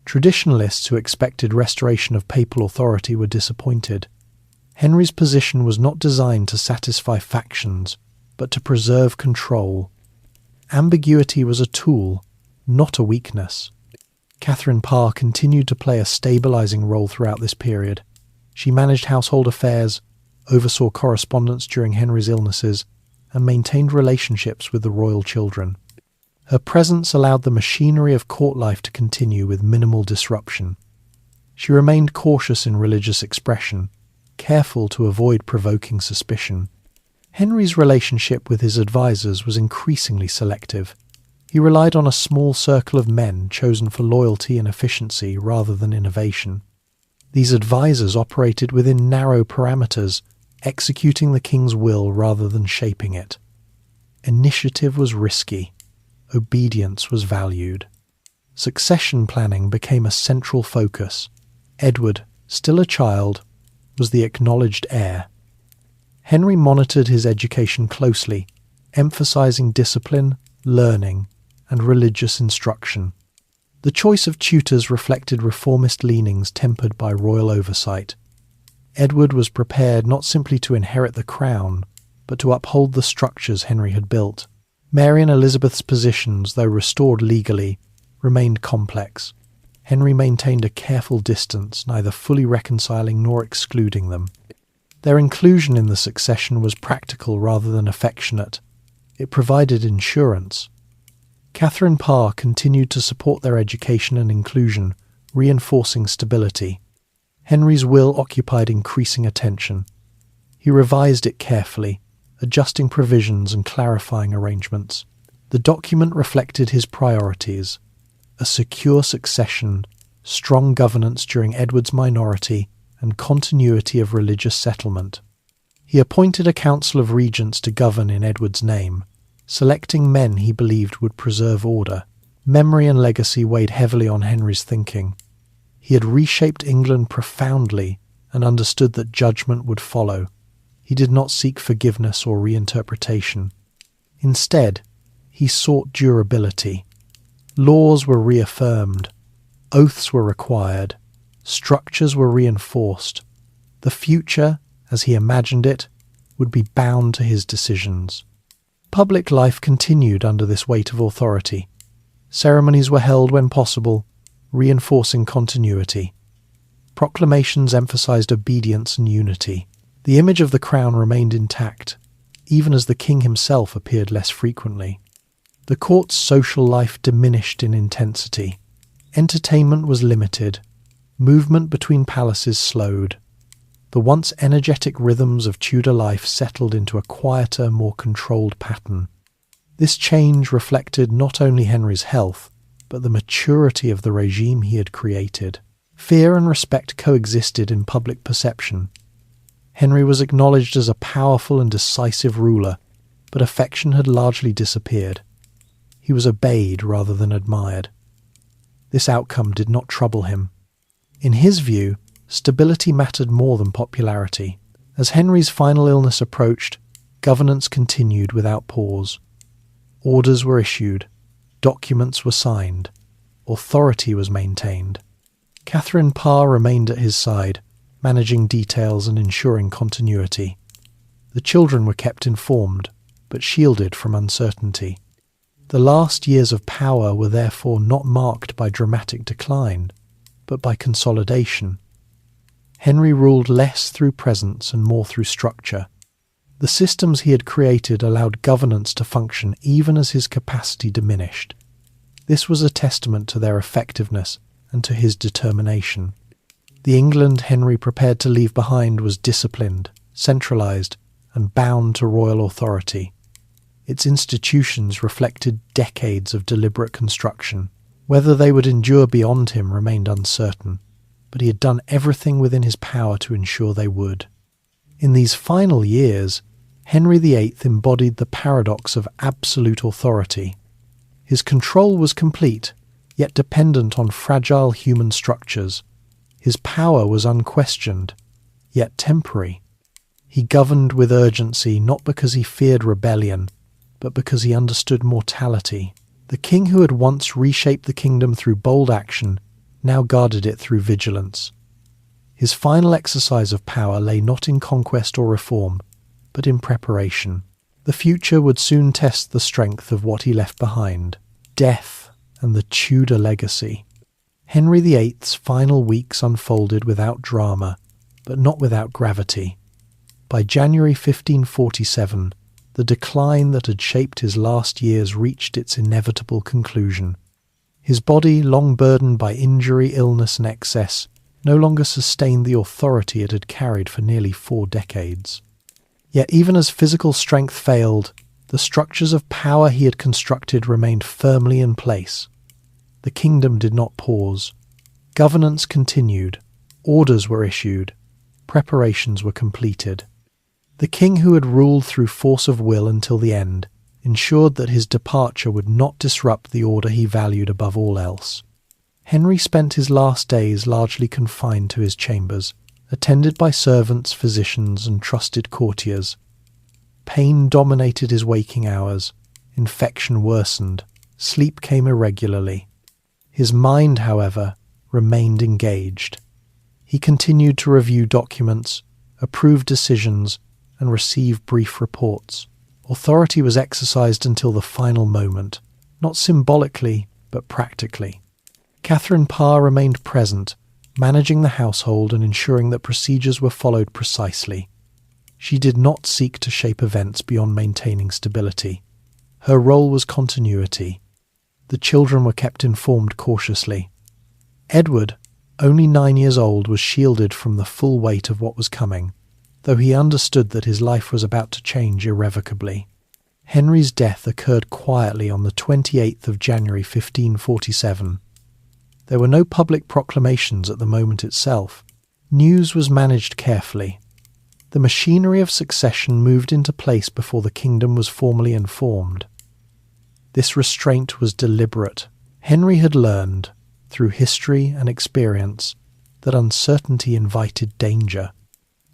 Traditionalists who expected restoration of papal authority were disappointed. Henry's position was not designed to satisfy factions, but to preserve control. Ambiguity was a tool, not a weakness. Catherine Parr continued to play a stabilizing role throughout this period. She managed household affairs, oversaw correspondence during Henry's illnesses, and maintained relationships with the royal children. Her presence allowed the machinery of court life to continue with minimal disruption. She remained cautious in religious expression, careful to avoid provoking suspicion. Henry's relationship with his advisors was increasingly selective. He relied on a small circle of men chosen for loyalty and efficiency rather than innovation. These advisors operated within narrow parameters, executing the king's will rather than shaping it. Initiative was risky. Obedience was valued. Succession planning became a central focus. Edward, still a child, was the acknowledged heir. Henry monitored his education closely, emphasizing discipline, learning, and religious instruction. The choice of tutors reflected reformist leanings tempered by royal oversight. Edward was prepared not simply to inherit the crown, but to uphold the structures Henry had built. Mary and Elizabeth's positions, though restored legally, remained complex. Henry maintained a careful distance, neither fully reconciling nor excluding them. Their inclusion in the succession was practical rather than affectionate. It provided insurance. Catherine Parr continued to support their education and inclusion, reinforcing stability. Henry's will occupied increasing attention. He revised it carefully, adjusting provisions and clarifying arrangements. The document reflected his priorities: a secure succession, strong governance during Edward's minority, and continuity of religious settlement. He appointed a council of regents to govern in Edward's name, selecting men he believed would preserve order. Memory and legacy weighed heavily on Henry's thinking. He had reshaped England profoundly and understood that judgment would follow. He did not seek forgiveness or reinterpretation. Instead, he sought durability. Laws were reaffirmed. Oaths were required. Structures were reinforced. The future, as he imagined it, would be bound to his decisions. Public life continued under this weight of authority. Ceremonies were held when possible, reinforcing continuity. Proclamations emphasized obedience and unity. The image of the crown remained intact, even as the king himself appeared less frequently. The court's social life diminished in intensity. Entertainment was limited. Movement between palaces slowed. The once energetic rhythms of Tudor life settled into a quieter, more controlled pattern. This change reflected not only Henry's health, but the maturity of the regime he had created. Fear and respect coexisted in public perception. Henry was acknowledged as a powerful and decisive ruler, but affection had largely disappeared. He was obeyed rather than admired. This outcome did not trouble him. In his view, stability mattered more than popularity. As Henry's final illness approached, governance continued without pause. Orders were issued, documents were signed, authority was maintained. Catherine Parr remained at his side, managing details and ensuring continuity. The children were kept informed, but shielded from uncertainty. The last years of power were therefore not marked by dramatic decline, but by consolidation. Henry ruled less through presence and more through structure. The systems he had created allowed governance to function even as his capacity diminished. This was a testament to their effectiveness and to his determination. The England Henry prepared to leave behind was disciplined, centralized, and bound to royal authority. Its institutions reflected decades of deliberate construction. Whether they would endure beyond him remained uncertain, but he had done everything within his power to ensure they would. In these final years, Henry VIII embodied the paradox of absolute authority. His control was complete, yet dependent on fragile human structures. His power was unquestioned, yet temporary. He governed with urgency not because he feared rebellion, but because he understood mortality. The king who had once reshaped the kingdom through bold action now guarded it through vigilance. His final exercise of power lay not in conquest or reform, but in preparation. The future would soon test the strength of what he left behind: death and the Tudor legacy. Henry VIII's final weeks unfolded without drama, but not without gravity. By January 1547, the decline that had shaped his last years reached its inevitable conclusion. His body, long burdened by injury, illness and excess, no longer sustained the authority it had carried for nearly 4 decades. Yet even as physical strength failed, the structures of power he had constructed remained firmly in place. The kingdom did not pause. Governance continued. Orders were issued. Preparations were completed. The king who had ruled through force of will until the end ensured that his departure would not disrupt the order he valued above all else. Henry spent his last days largely confined to his chambers, attended by servants, physicians, and trusted courtiers. Pain dominated his waking hours, infection worsened, sleep came irregularly. His mind, however, remained engaged. He continued to review documents, approve decisions, and receive brief reports. Authority was exercised until the final moment, not symbolically, but practically. Catherine Parr remained present, managing the household and ensuring that procedures were followed precisely. She did not seek to shape events beyond maintaining stability. Her role was continuity. The children were kept informed cautiously. Edward, only 9 years old, was shielded from the full weight of what was coming, though he understood that his life was about to change irrevocably. Henry's death occurred quietly on the 28th of January 1547. There were no public proclamations at the moment itself. News was managed carefully. The machinery of succession moved into place before the kingdom was formally informed. This restraint was deliberate. Henry had learned, through history and experience, that uncertainty invited danger.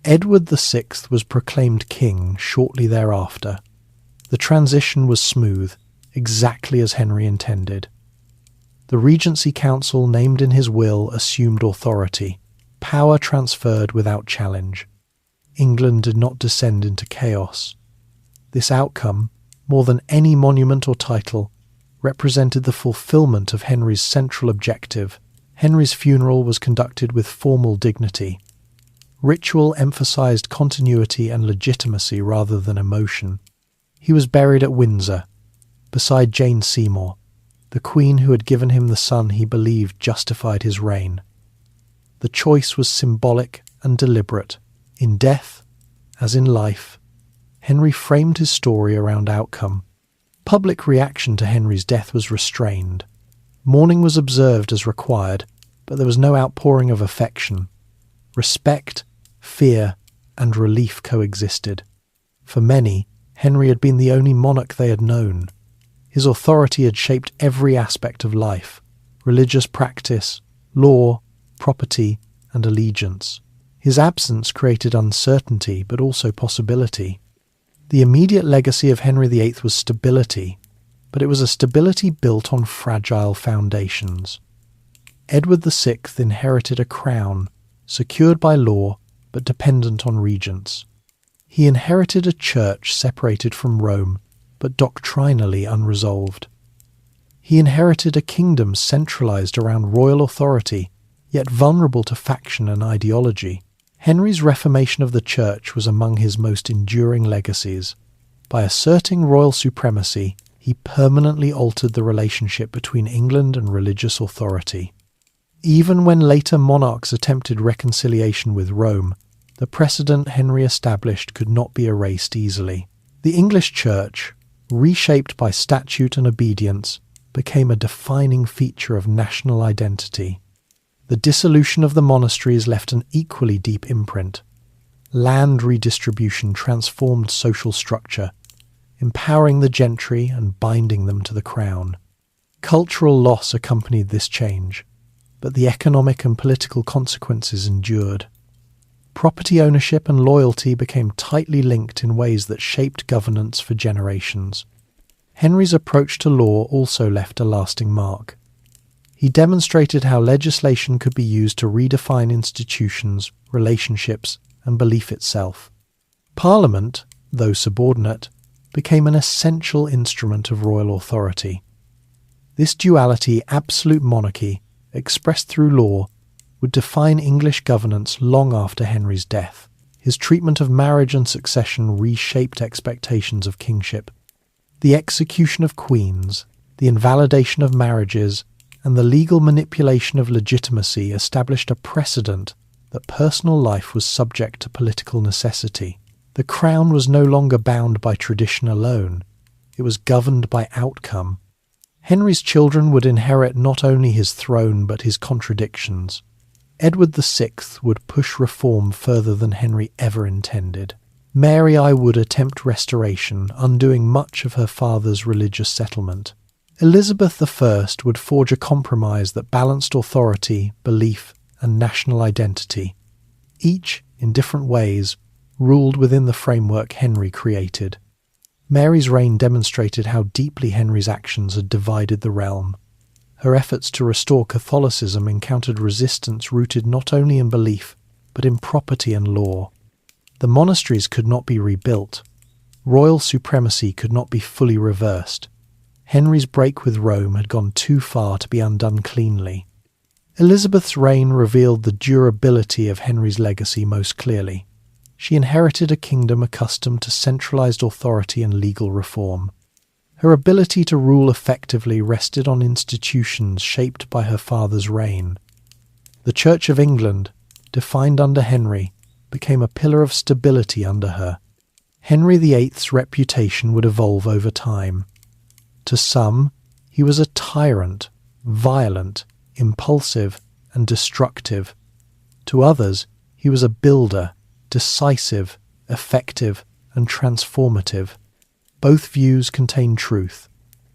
Edward VI was proclaimed king shortly thereafter. The transition was smooth, exactly as Henry intended. The Regency Council named in his will assumed authority, power transferred without challenge. England did not descend into chaos. This outcome, more than any monument or title, represented the fulfillment of Henry's central objective. Henry's funeral was conducted with formal dignity. Ritual emphasized continuity and legitimacy rather than emotion. He was buried at Windsor, beside Jane Seymour, the queen who had given him the son he believed justified his reign. The choice was symbolic and deliberate. In death, as in life, Henry framed his story around outcome. Public reaction to Henry's death was restrained. Mourning was observed as required, but there was no outpouring of affection. Respect, fear, and relief coexisted. For many, Henry had been the only monarch they had known. His authority had shaped every aspect of life: religious practice, law, property, and allegiance. His absence created uncertainty, but also possibility. The immediate legacy of Henry VIII was stability, but it was a stability built on fragile foundations. Edward VI inherited a crown, secured by law, but dependent on regents. He inherited a church separated from Rome, but doctrinally unresolved. He inherited a kingdom centralized around royal authority, yet vulnerable to faction and ideology. Henry's reformation of the Church was among his most enduring legacies. By asserting royal supremacy, he permanently altered the relationship between England and religious authority. Even when later monarchs attempted reconciliation with Rome, The precedent Henry established could not be erased easily. The English Church, reshaped by statute and obedience, became a defining feature of national identity. The dissolution of the monasteries left an equally deep imprint. Land redistribution transformed social structure, empowering the gentry and binding them to the crown. Cultural loss accompanied this change, but the economic and political consequences endured. Property ownership and loyalty became tightly linked in ways that shaped governance for generations. Henry's approach to law also left a lasting mark. He demonstrated how legislation could be used to redefine institutions, relationships, and belief itself. Parliament, though subordinate, became an essential instrument of royal authority. This duality, absolute monarchy, expressed through law, would define English governance long after Henry's death. His treatment of marriage and succession reshaped expectations of kingship. The execution of queens, the invalidation of marriages, and the legal manipulation of legitimacy established a precedent that personal life was subject to political necessity. The crown was no longer bound by tradition alone. It was governed by outcome. Henry's children would inherit not only his throne but his contradictions. Edward VI would push reform further than Henry ever intended. Mary I would attempt restoration, undoing much of her father's religious settlement. Elizabeth I would forge a compromise that balanced authority, belief, and national identity. Each, in different ways, ruled within the framework Henry created. Mary's reign demonstrated how deeply Henry's actions had divided the realm. Her efforts to restore Catholicism encountered resistance rooted not only in belief, but in property and law. The monasteries could not be rebuilt. Royal supremacy could not be fully reversed. Henry's break with Rome had gone too far to be undone cleanly. Elizabeth's reign revealed the durability of Henry's legacy most clearly. She inherited a kingdom accustomed to centralized authority and legal reform. Her ability to rule effectively rested on institutions shaped by her father's reign. The Church of England, defined under Henry, became a pillar of stability under her. Henry VIII's reputation would evolve over time. To some, he was a tyrant, violent, impulsive, and destructive. To others, he was a builder, decisive, effective, and transformative. Both views contain truth.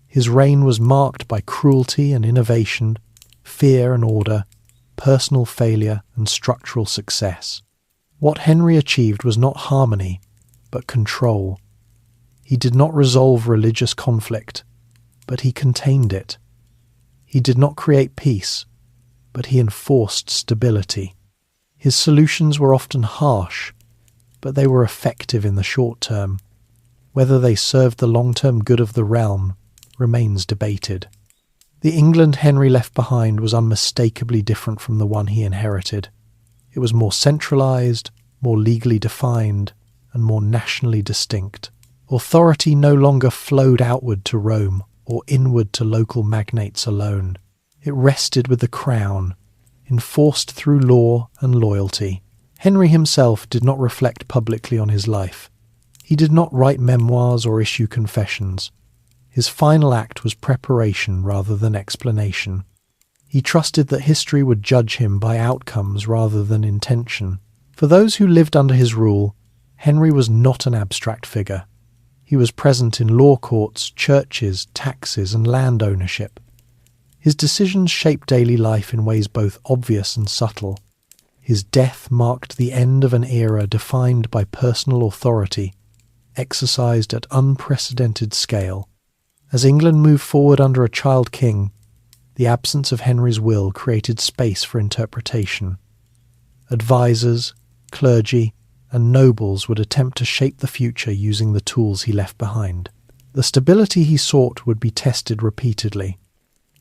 His reign was marked by cruelty and innovation, fear and order, personal failure and structural success. What Henry achieved was not harmony, but control. He did not resolve religious conflict, but he contained it. He did not create peace, but he enforced stability. His solutions were often harsh, but they were effective in the short term. Whether they served the long-term good of the realm remains debated. The England Henry left behind was unmistakably different from the one he inherited. It was more centralized, more legally defined, and more nationally distinct. Authority no longer flowed outward to Rome or inward to local magnates alone. It rested with the crown, enforced through law and loyalty. Henry himself did not reflect publicly on his life. He did not write memoirs or issue confessions. His final act was preparation rather than explanation. He trusted that history would judge him by outcomes rather than intention. For those who lived under his rule, Henry was not an abstract figure. He was present in law courts, churches, taxes, and land ownership. His decisions shaped daily life in ways both obvious and subtle. His death marked the end of an era defined by personal authority, exercised at unprecedented scale. As England moved forward under a child king, the absence of Henry's will created space for interpretation. Advisors, clergy, and nobles would attempt to shape the future using the tools he left behind. The stability he sought would be tested repeatedly.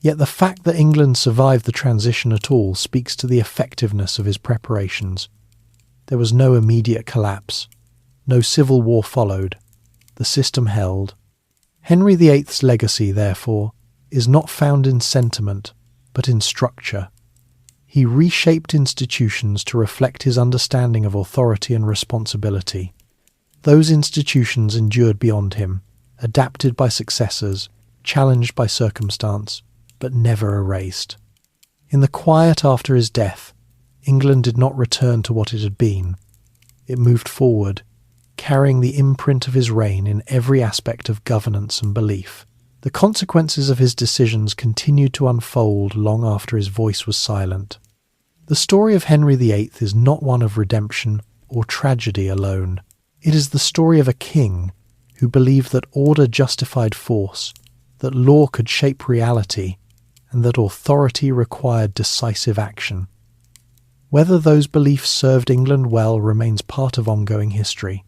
Yet the fact that England survived the transition at all speaks to the effectiveness of his preparations. There was no immediate collapse. No civil war followed. The system held. Henry VIII's legacy, therefore, is not found in sentiment, but in structure. He reshaped institutions to reflect his understanding of authority and responsibility. Those institutions endured beyond him, adapted by successors, challenged by circumstance, but never erased. In the quiet after his death, England did not return to what it had been. It moved forward, carrying the imprint of his reign in every aspect of governance and belief. The consequences of his decisions continued to unfold long after his voice was silent. The story of Henry VIII is not one of redemption or tragedy alone. It is the story of a king who believed that order justified force, that law could shape reality, and that authority required decisive action. Whether those beliefs served England well remains part of ongoing history.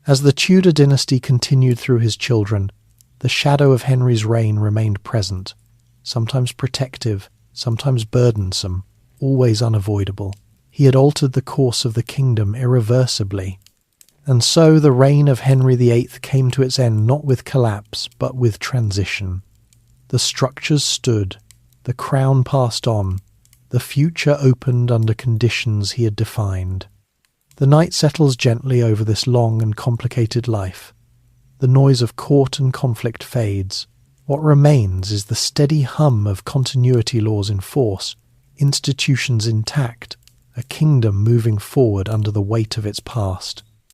As the Tudor dynasty continued through his children, the shadow of Henry's reign remained present, sometimes protective, sometimes burdensome, always unavoidable. He had altered the course of the kingdom irreversibly. And so the reign of Henry VIII came to its end not with collapse, but with transition. The structures stood, the crown passed on, the future opened under conditions he had defined. The night settles gently over this long and complicated life. The noise of court and conflict fades. What remains is the steady hum of continuity laws in force, institutions intact, a kingdom moving forward under the weight of its past.